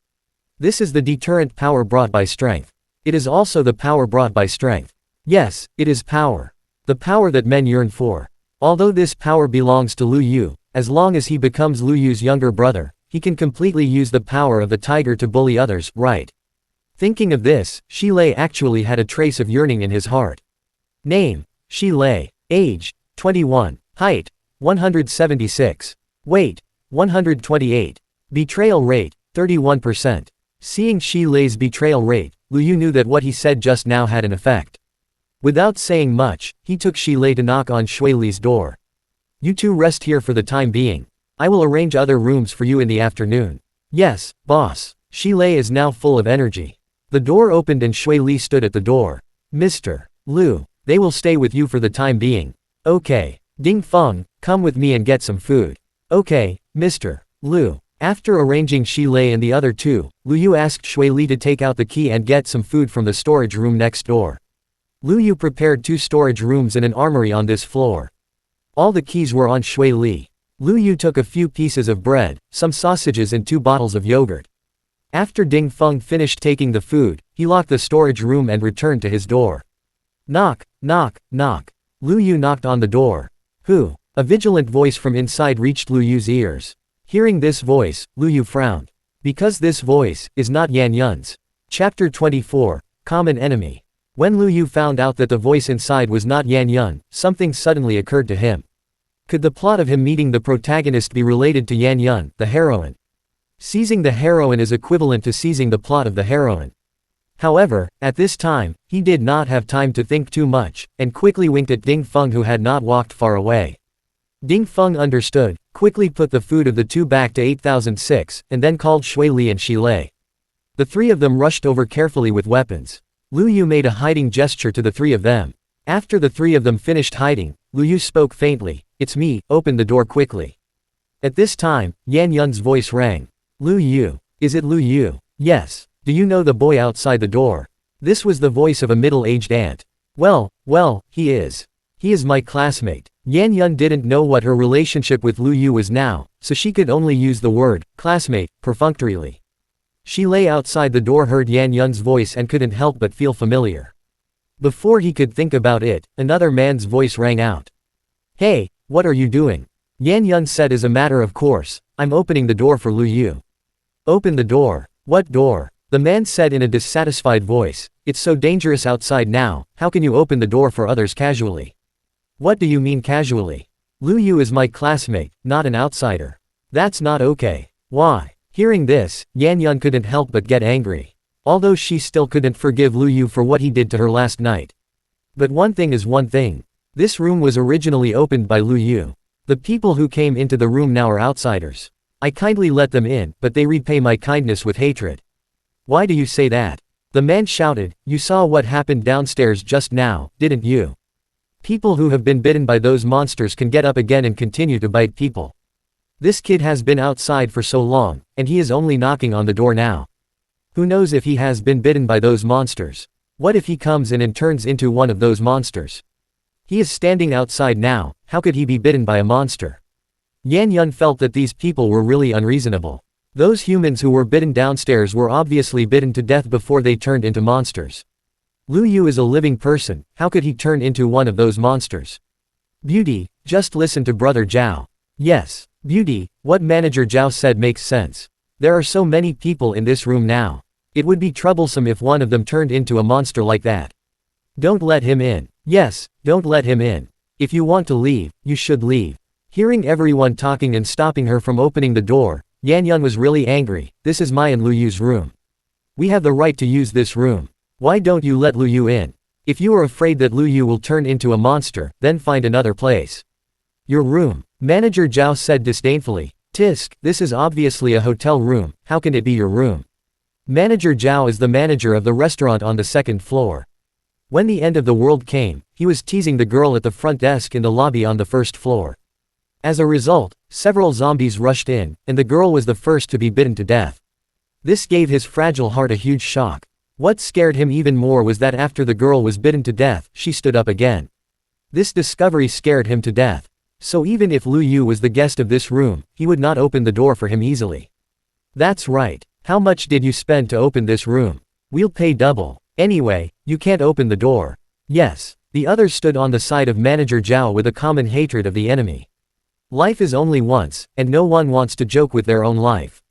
This is the deterrent power brought by strength. It is also the power brought by strength. Yes, it is power. The power that men yearn for. Although this power belongs to Lu Yu, as long as he becomes Lu Yu's younger brother, he can completely use the power of the tiger to bully others, right? Thinking of this, Shi Lei actually had a trace of yearning in his heart. Name: Shi Lei. Age: 21. Height: 176. Weight: 128. Betrayal rate: 31%. Seeing Shi Lei's betrayal rate, Lu Yu knew that what he said just now had an effect. Without saying much, he took Shi Lei to knock on Shui Li's door. You two rest here for the time being. I will arrange other rooms for you in the afternoon. Yes, boss. Shi Lei is now full of energy. The door opened and Shui Li stood at the door. Mr. Lu, they will stay with you for the time being. Okay. Ding Feng, come with me and get some food. Okay, Mr. Lu. After arranging Shi Lei and the other two, Lu Yu asked Shui Li to take out the key and get some food from the storage room next door. Lu Yu prepared 2 storage rooms and an armory on this floor. All the keys were on Shui Li. Lu Yu took a few pieces of bread, some sausages and 2 bottles of yogurt. After Ding Feng finished taking the food, he locked the storage room and returned to his door. Knock, knock, knock. Lu Yu knocked on the door. Who? A vigilant voice from inside reached Lu Yu's ears. Hearing this voice, Lu Yu frowned. Because this voice is not Yan Yun's. Chapter 24, Common Enemy. When Lu Yu found out that the voice inside was not Yan Yun, something suddenly occurred to him. Could the plot of him meeting the protagonist be related to Yan Yun, the heroine? Seizing the heroine is equivalent to seizing the plot of the heroine. However, at this time, he did not have time to think too much, and quickly winked at Ding Feng who had not walked far away. Ding Feng understood, quickly put the food of the 2 back to 8006, and then called Shui Li and Shi Lei. The 3 of them rushed over carefully with weapons. Lu Yu made a hiding gesture to the 3 of them. After the 3 of them finished hiding, Lu Yu spoke faintly, "It's me, open the door quickly." At this time, Yan Yun's voice rang. Lu Yu. Is it Lu Yu? Yes. Do you know the boy outside the door? This was the voice of a middle-aged aunt. Well, he is. He is my classmate. Yan Yun didn't know what her relationship with Lu Yu was now, so she could only use the word, classmate, perfunctorily. Shi Lei outside the door heard Yan Yun's voice and couldn't help but feel familiar. Before he could think about it, another man's voice rang out. Hey, what are you doing? Yan Yun said as a matter of course, I'm opening the door for Lu Yu. Open the door. What door? The man said in a dissatisfied voice, it's so dangerous outside now, how can you open the door for others casually? What do you mean casually? Lu Yu is my classmate, not an outsider. That's not okay. Why? Hearing this, Yan Yun couldn't help but get angry. Although she still couldn't forgive Lu Yu for what he did to her last night. But one thing is one thing. This room was originally opened by Lu Yu. The people who came into the room now are outsiders. I kindly let them in, but they repay my kindness with hatred. Why do you say that? The man shouted, you saw what happened downstairs just now, didn't you? People who have been bitten by those monsters can get up again and continue to bite people. This kid has been outside for so long, and he is only knocking on the door now. Who knows if he has been bitten by those monsters? What if he comes in and turns into one of those monsters? He is standing outside now, how could he be bitten by a monster? Yan Yun felt that these people were really unreasonable. Those humans who were bitten downstairs were obviously bitten to death before they turned into monsters. Lu Yu is a living person, how could he turn into one of those monsters? Beauty, just listen to Brother Zhao. Yes, Beauty, what Manager Zhao said makes sense. There are so many people in this room now. It would be troublesome if one of them turned into a monster like that. Don't let him in. Yes, don't let him in. If you want to leave, you should leave. Hearing everyone talking and stopping her from opening the door, Yan Yun was really angry. This is my and Lu Yu's room. We have the right to use this room. Why don't you let Lu Yu in? If you are afraid that Lu Yu will turn into a monster, then find another place. Your room, Manager Zhao said disdainfully. Tisk, this is obviously a hotel room, how can it be your room? Manager Zhao is the manager of the restaurant on the second floor. When the end of the world came, he was teasing the girl at the front desk in the lobby on the first floor. As a result, several zombies rushed in, and the girl was the first to be bitten to death. This gave his fragile heart a huge shock. What scared him even more was that after the girl was bitten to death, she stood up again. This discovery scared him to death. So even if Lu Yu was the guest of this room, he would not open the door for him easily. That's right. How much did you spend to open this room? We'll pay double. Anyway, you can't open the door. Yes. The others stood on the side of Manager Zhao with a common hatred of the enemy. Life is only once, and no one wants to joke with their own life.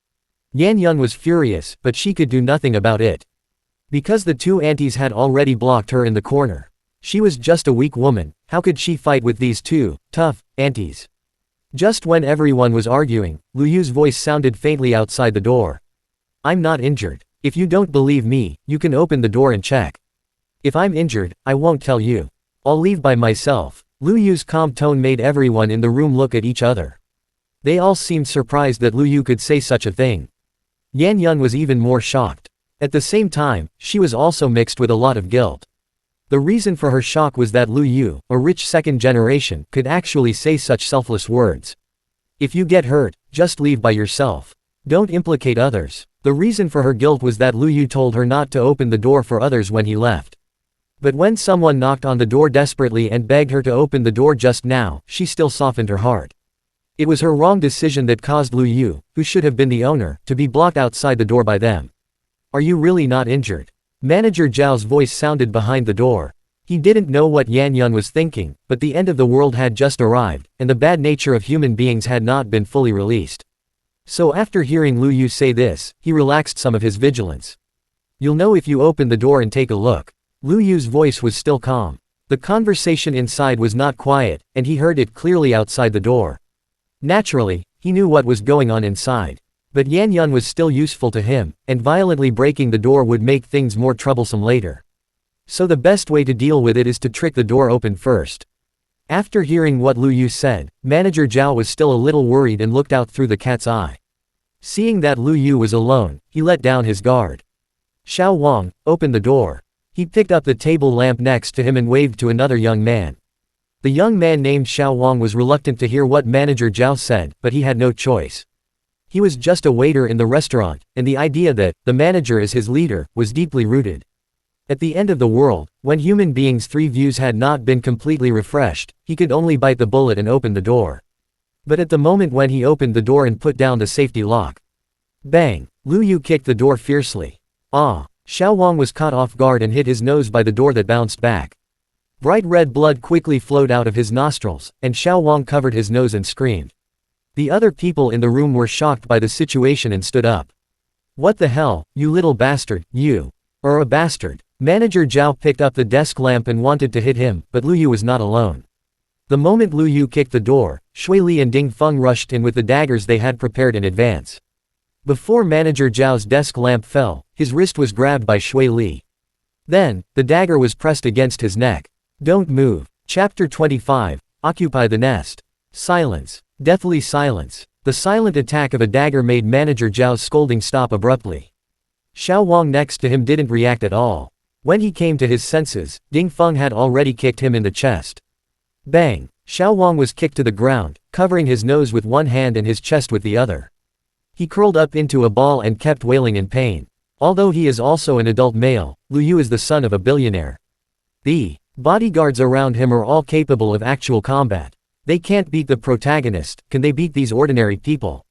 Yan Yun was furious, but she could do nothing about it. Because the two aunties had already blocked her in the corner. She was just a weak woman, how could she fight with these two, tough, aunties? Just when everyone was arguing, Lu Yu's voice sounded faintly outside the door. I'm not injured. If you don't believe me, you can open the door and check. If I'm injured, I won't tell you. I'll leave by myself. Lu Yu's calm tone made everyone in the room look at each other. They all seemed surprised that Lu Yu could say such a thing. Yan Yun was even more shocked. At the same time, she was also mixed with a lot of guilt. The reason for her shock was that Lu Yu, a rich second generation, could actually say such selfless words. If you get hurt, just leave by yourself. Don't implicate others. The reason for her guilt was that Lu Yu told her not to open the door for others when he left. But when someone knocked on the door desperately and begged her to open the door just now, she still softened her heart. It was her wrong decision that caused Lu Yu, who should have been the owner, to be blocked outside the door by them. Are you really not injured? Manager Zhao's voice sounded behind the door. He didn't know what Yan Yun was thinking, but the end of the world had just arrived, and the bad nature of human beings had not been fully released. So after hearing Lu Yu say this, he relaxed some of his vigilance. You'll know if you open the door and take a look. Lu Yu's voice was still calm. The conversation inside was not quiet, and he heard it clearly outside the door. Naturally, he knew what was going on inside. But Yan Yun was still useful to him, and violently breaking the door would make things more troublesome later. So the best way to deal with it is to trick the door open first. After hearing what Lu Yu said, Manager Zhao was still a little worried and looked out through the cat's eye. Seeing that Lu Yu was alone, he let down his guard. Xiao Wang, open the door. He picked up the table lamp next to him and waved to another young man. The young man named Xiao Wang was reluctant to hear what Manager Zhao said, but he had no choice. He was just a waiter in the restaurant, and the idea that the manager is his leader was deeply rooted. At the end of the world, when human beings' three views had not been completely refreshed, he could only bite the bullet and open the door. But at the moment when he opened the door and put down the safety lock, bang! Lu Yu kicked the door fiercely. Ah! Xiao Wang was caught off guard and hit his nose by the door that bounced back. Bright red blood quickly flowed out of his nostrils, and Xiao Wang covered his nose and screamed. The other people in the room were shocked by the situation and stood up. What the hell, you little bastard, you are a bastard. Manager Zhao picked up the desk lamp and wanted to hit him, but Lu Yu was not alone. The moment Lu Yu kicked the door, Shui Li and Ding Feng rushed in with the daggers they had prepared in advance. Before Manager Zhao's desk lamp fell, his wrist was grabbed by Shui Li. Then, the dagger was pressed against his neck. Don't move. Chapter 25, Occupy the Nest. Silence. Deathly silence. The silent attack of a dagger made Manager Zhao's scolding stop abruptly. Xiao Wang next to him didn't react at all. When he came to his senses, Ding Feng had already kicked him in the chest. Bang! Xiao Wang was kicked to the ground, covering his nose with one hand and his chest with the other. He curled up into a ball and kept wailing in pain. Although he is also an adult male, Lu Yu is the son of a billionaire. The bodyguards around him are all capable of actual combat. They can't beat the protagonist, can they beat these ordinary people?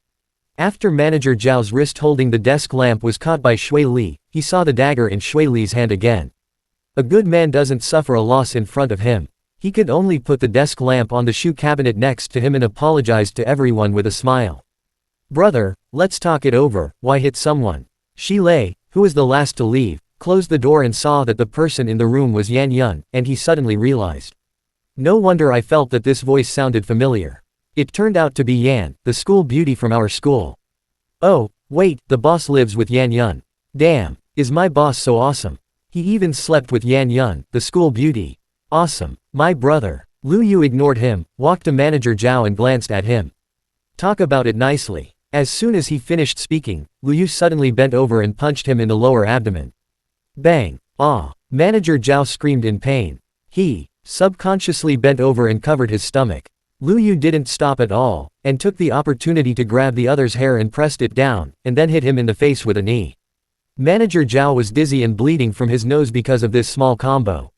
After Manager Zhao's wrist holding the desk lamp was caught by Shui Li, he saw the dagger in Shui Li's hand again. A good man doesn't suffer a loss in front of him. He could only put the desk lamp on the shoe cabinet next to him and apologized to everyone with a smile. Brother, let's talk it over, why hit someone? Shi Lei, who was the last to leave, closed the door and saw that the person in the room was Yan Yun, and he suddenly realized. No wonder I felt that this voice sounded familiar. It turned out to be Yan, the school beauty from our school. Oh, wait, the boss lives with Yan Yun. Damn, is my boss so awesome. He even slept with Yan Yun, the school beauty. Awesome, my brother. Lu Yu ignored him, walked to Manager Zhao and glanced at him. Talk about it nicely. As soon as he finished speaking, Lu Yu suddenly bent over and punched him in the lower abdomen. Bang! Ah! Manager Zhao screamed in pain. He subconsciously bent over and covered his stomach. Lu Yu didn't stop at all, and took the opportunity to grab the other's hair and pressed it down, and then hit him in the face with a knee. Manager Zhao was dizzy and bleeding from his nose because of this small combo.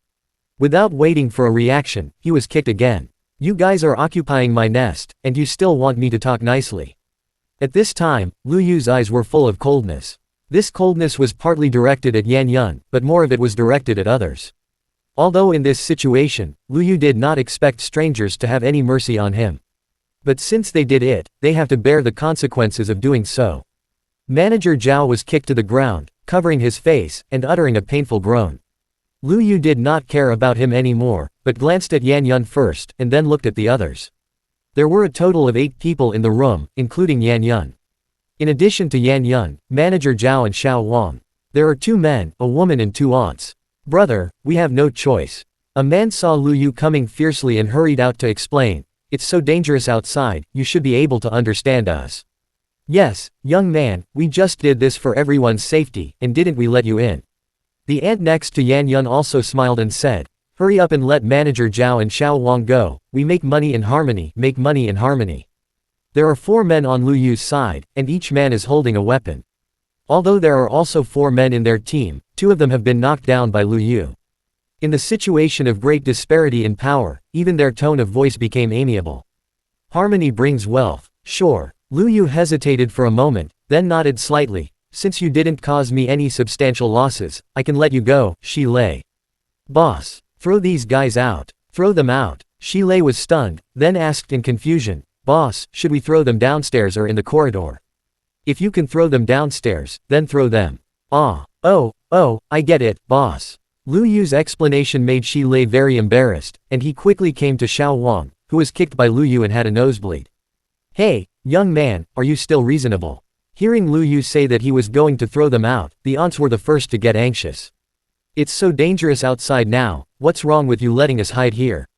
Without waiting for a reaction, he was kicked again. You guys are occupying my nest, and you still want me to talk nicely. At this time, Lu Yu's eyes were full of coldness. This coldness was partly directed at Yan Yun, but more of it was directed at others. Although in this situation, Lu Yu did not expect strangers to have any mercy on him. But since they did it, they have to bear the consequences of doing so. Manager Zhao was kicked to the ground, covering his face, and uttering a painful groan. Lu Yu did not care about him anymore, but glanced at Yan Yun first, and then looked at the others. There were a total of 8 people in the room, including Yan Yun. In addition to Yan Yun, Manager Zhao and Xiao Wang. There are 2 men, a woman and 2 aunts. Brother, we have no choice. A man saw Lu Yu coming fiercely and hurried out to explain. It's so dangerous outside, you should be able to understand us. Yes, young man, we just did this for everyone's safety, and didn't we let you in? The aunt next to Yan Yun also smiled and said, hurry up and let Manager Zhao and Xiao Wang go, we make money in harmony, make money in harmony. There are 4 men on Lu Yu's side, and each man is holding a weapon. Although there are also 4 men in their team, 2 of them have been knocked down by Lu Yu. In the situation of great disparity in power, even their tone of voice became amiable. Harmony brings wealth, sure. Lu Yu hesitated for a moment, then nodded slightly. Since you didn't cause me any substantial losses, I can let you go, Shi Lei. Boss, throw these guys out. Throw them out. Shi Lei was stunned, then asked in confusion, Boss, should we throw them downstairs or in the corridor? If you can throw them downstairs, then throw them. Oh, I get it, boss. Lu Yu's explanation made Shi Lei very embarrassed, and he quickly came to Xiao Wang, who was kicked by Lu Yu and had a nosebleed. Hey, young man, are you still reasonable? Hearing Lu Yu say that he was going to throw them out, the aunts were the first to get anxious. It's so dangerous outside now, what's wrong with you letting us hide here?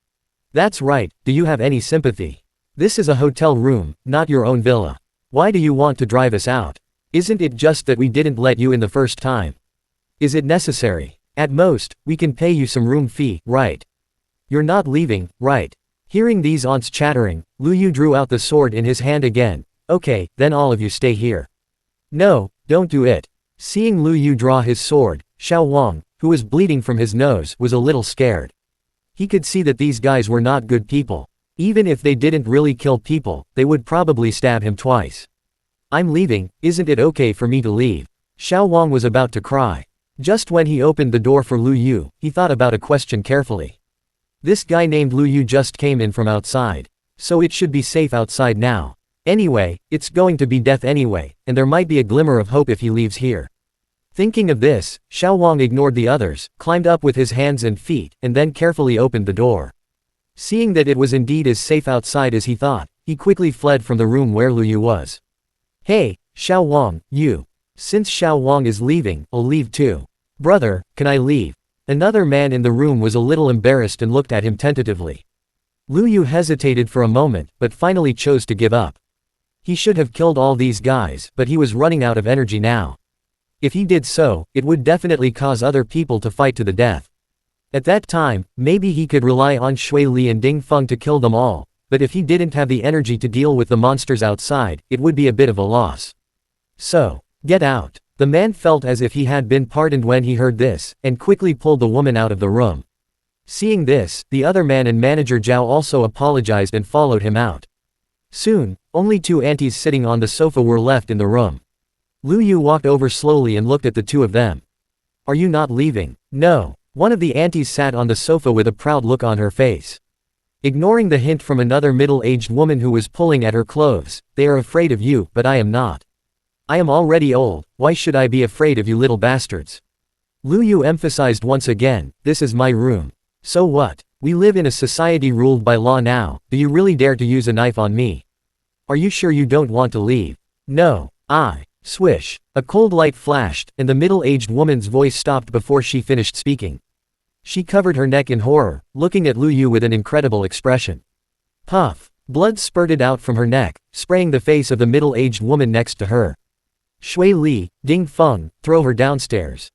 That's right, do you have any sympathy? This is a hotel room, not your own villa. Why do you want to drive us out? Isn't it just that we didn't let you in the first time? Is it necessary? At most, we can pay you some room fee, right? You're not leaving, right? Hearing these aunts chattering, Lu Yu drew out the sword in his hand again. Okay, then all of you stay here. No, don't do it. Seeing Lu Yu draw his sword, Xiao Wang, who was bleeding from his nose, was a little scared. He could see that these guys were not good people. Even if they didn't really kill people, they would probably stab him twice. I'm leaving, isn't it okay for me to leave? Xiao Wang was about to cry. Just when he opened the door for Lu Yu, he thought about a question carefully. This guy named Lu Yu just came in from outside. So it should be safe outside now. Anyway, it's going to be death anyway, and there might be a glimmer of hope if he leaves here. Thinking of this, Xiao Wang ignored the others, climbed up with his hands and feet, and then carefully opened the door. Seeing that it was indeed as safe outside as he thought, he quickly fled from the room where Lu Yu was. Hey, Xiao Wang, you. Since Xiao Wang is leaving, I'll leave too. Brother, can I leave? Another man in the room was a little embarrassed and looked at him tentatively. Lu Yu hesitated for a moment, but finally chose to give up. He should have killed all these guys, but he was running out of energy now. If he did so, it would definitely cause other people to fight to the death. At that time, maybe he could rely on Shui Li and Ding Feng to kill them all, but if he didn't have the energy to deal with the monsters outside, it would be a bit of a loss. So, get out. The man felt as if he had been pardoned when he heard this, and quickly pulled the woman out of the room. Seeing this, the other man and Manager Zhao also apologized and followed him out. Soon, only 2 aunties sitting on the sofa were left in the room. Lu Yu walked over slowly and looked at the 2 of them. Are you not leaving? No. One of the aunties sat on the sofa with a proud look on her face. Ignoring the hint from another middle-aged woman who was pulling at her clothes, they are afraid of you, but I am not. I am already old, why should I be afraid of you little bastards? Lu Yu emphasized once again, this is my room. So what? We live in a society ruled by law now. Do you really dare to use a knife on me? Are you sure you don't want to leave? No. Swish. A cold light flashed, and the middle-aged woman's voice stopped before she finished speaking. She covered her neck in horror, looking at Lu Yu with an incredible expression. Puff. Blood spurted out from her neck, spraying the face of the middle-aged woman next to her. Shui Li, Ding Feng, throw her downstairs.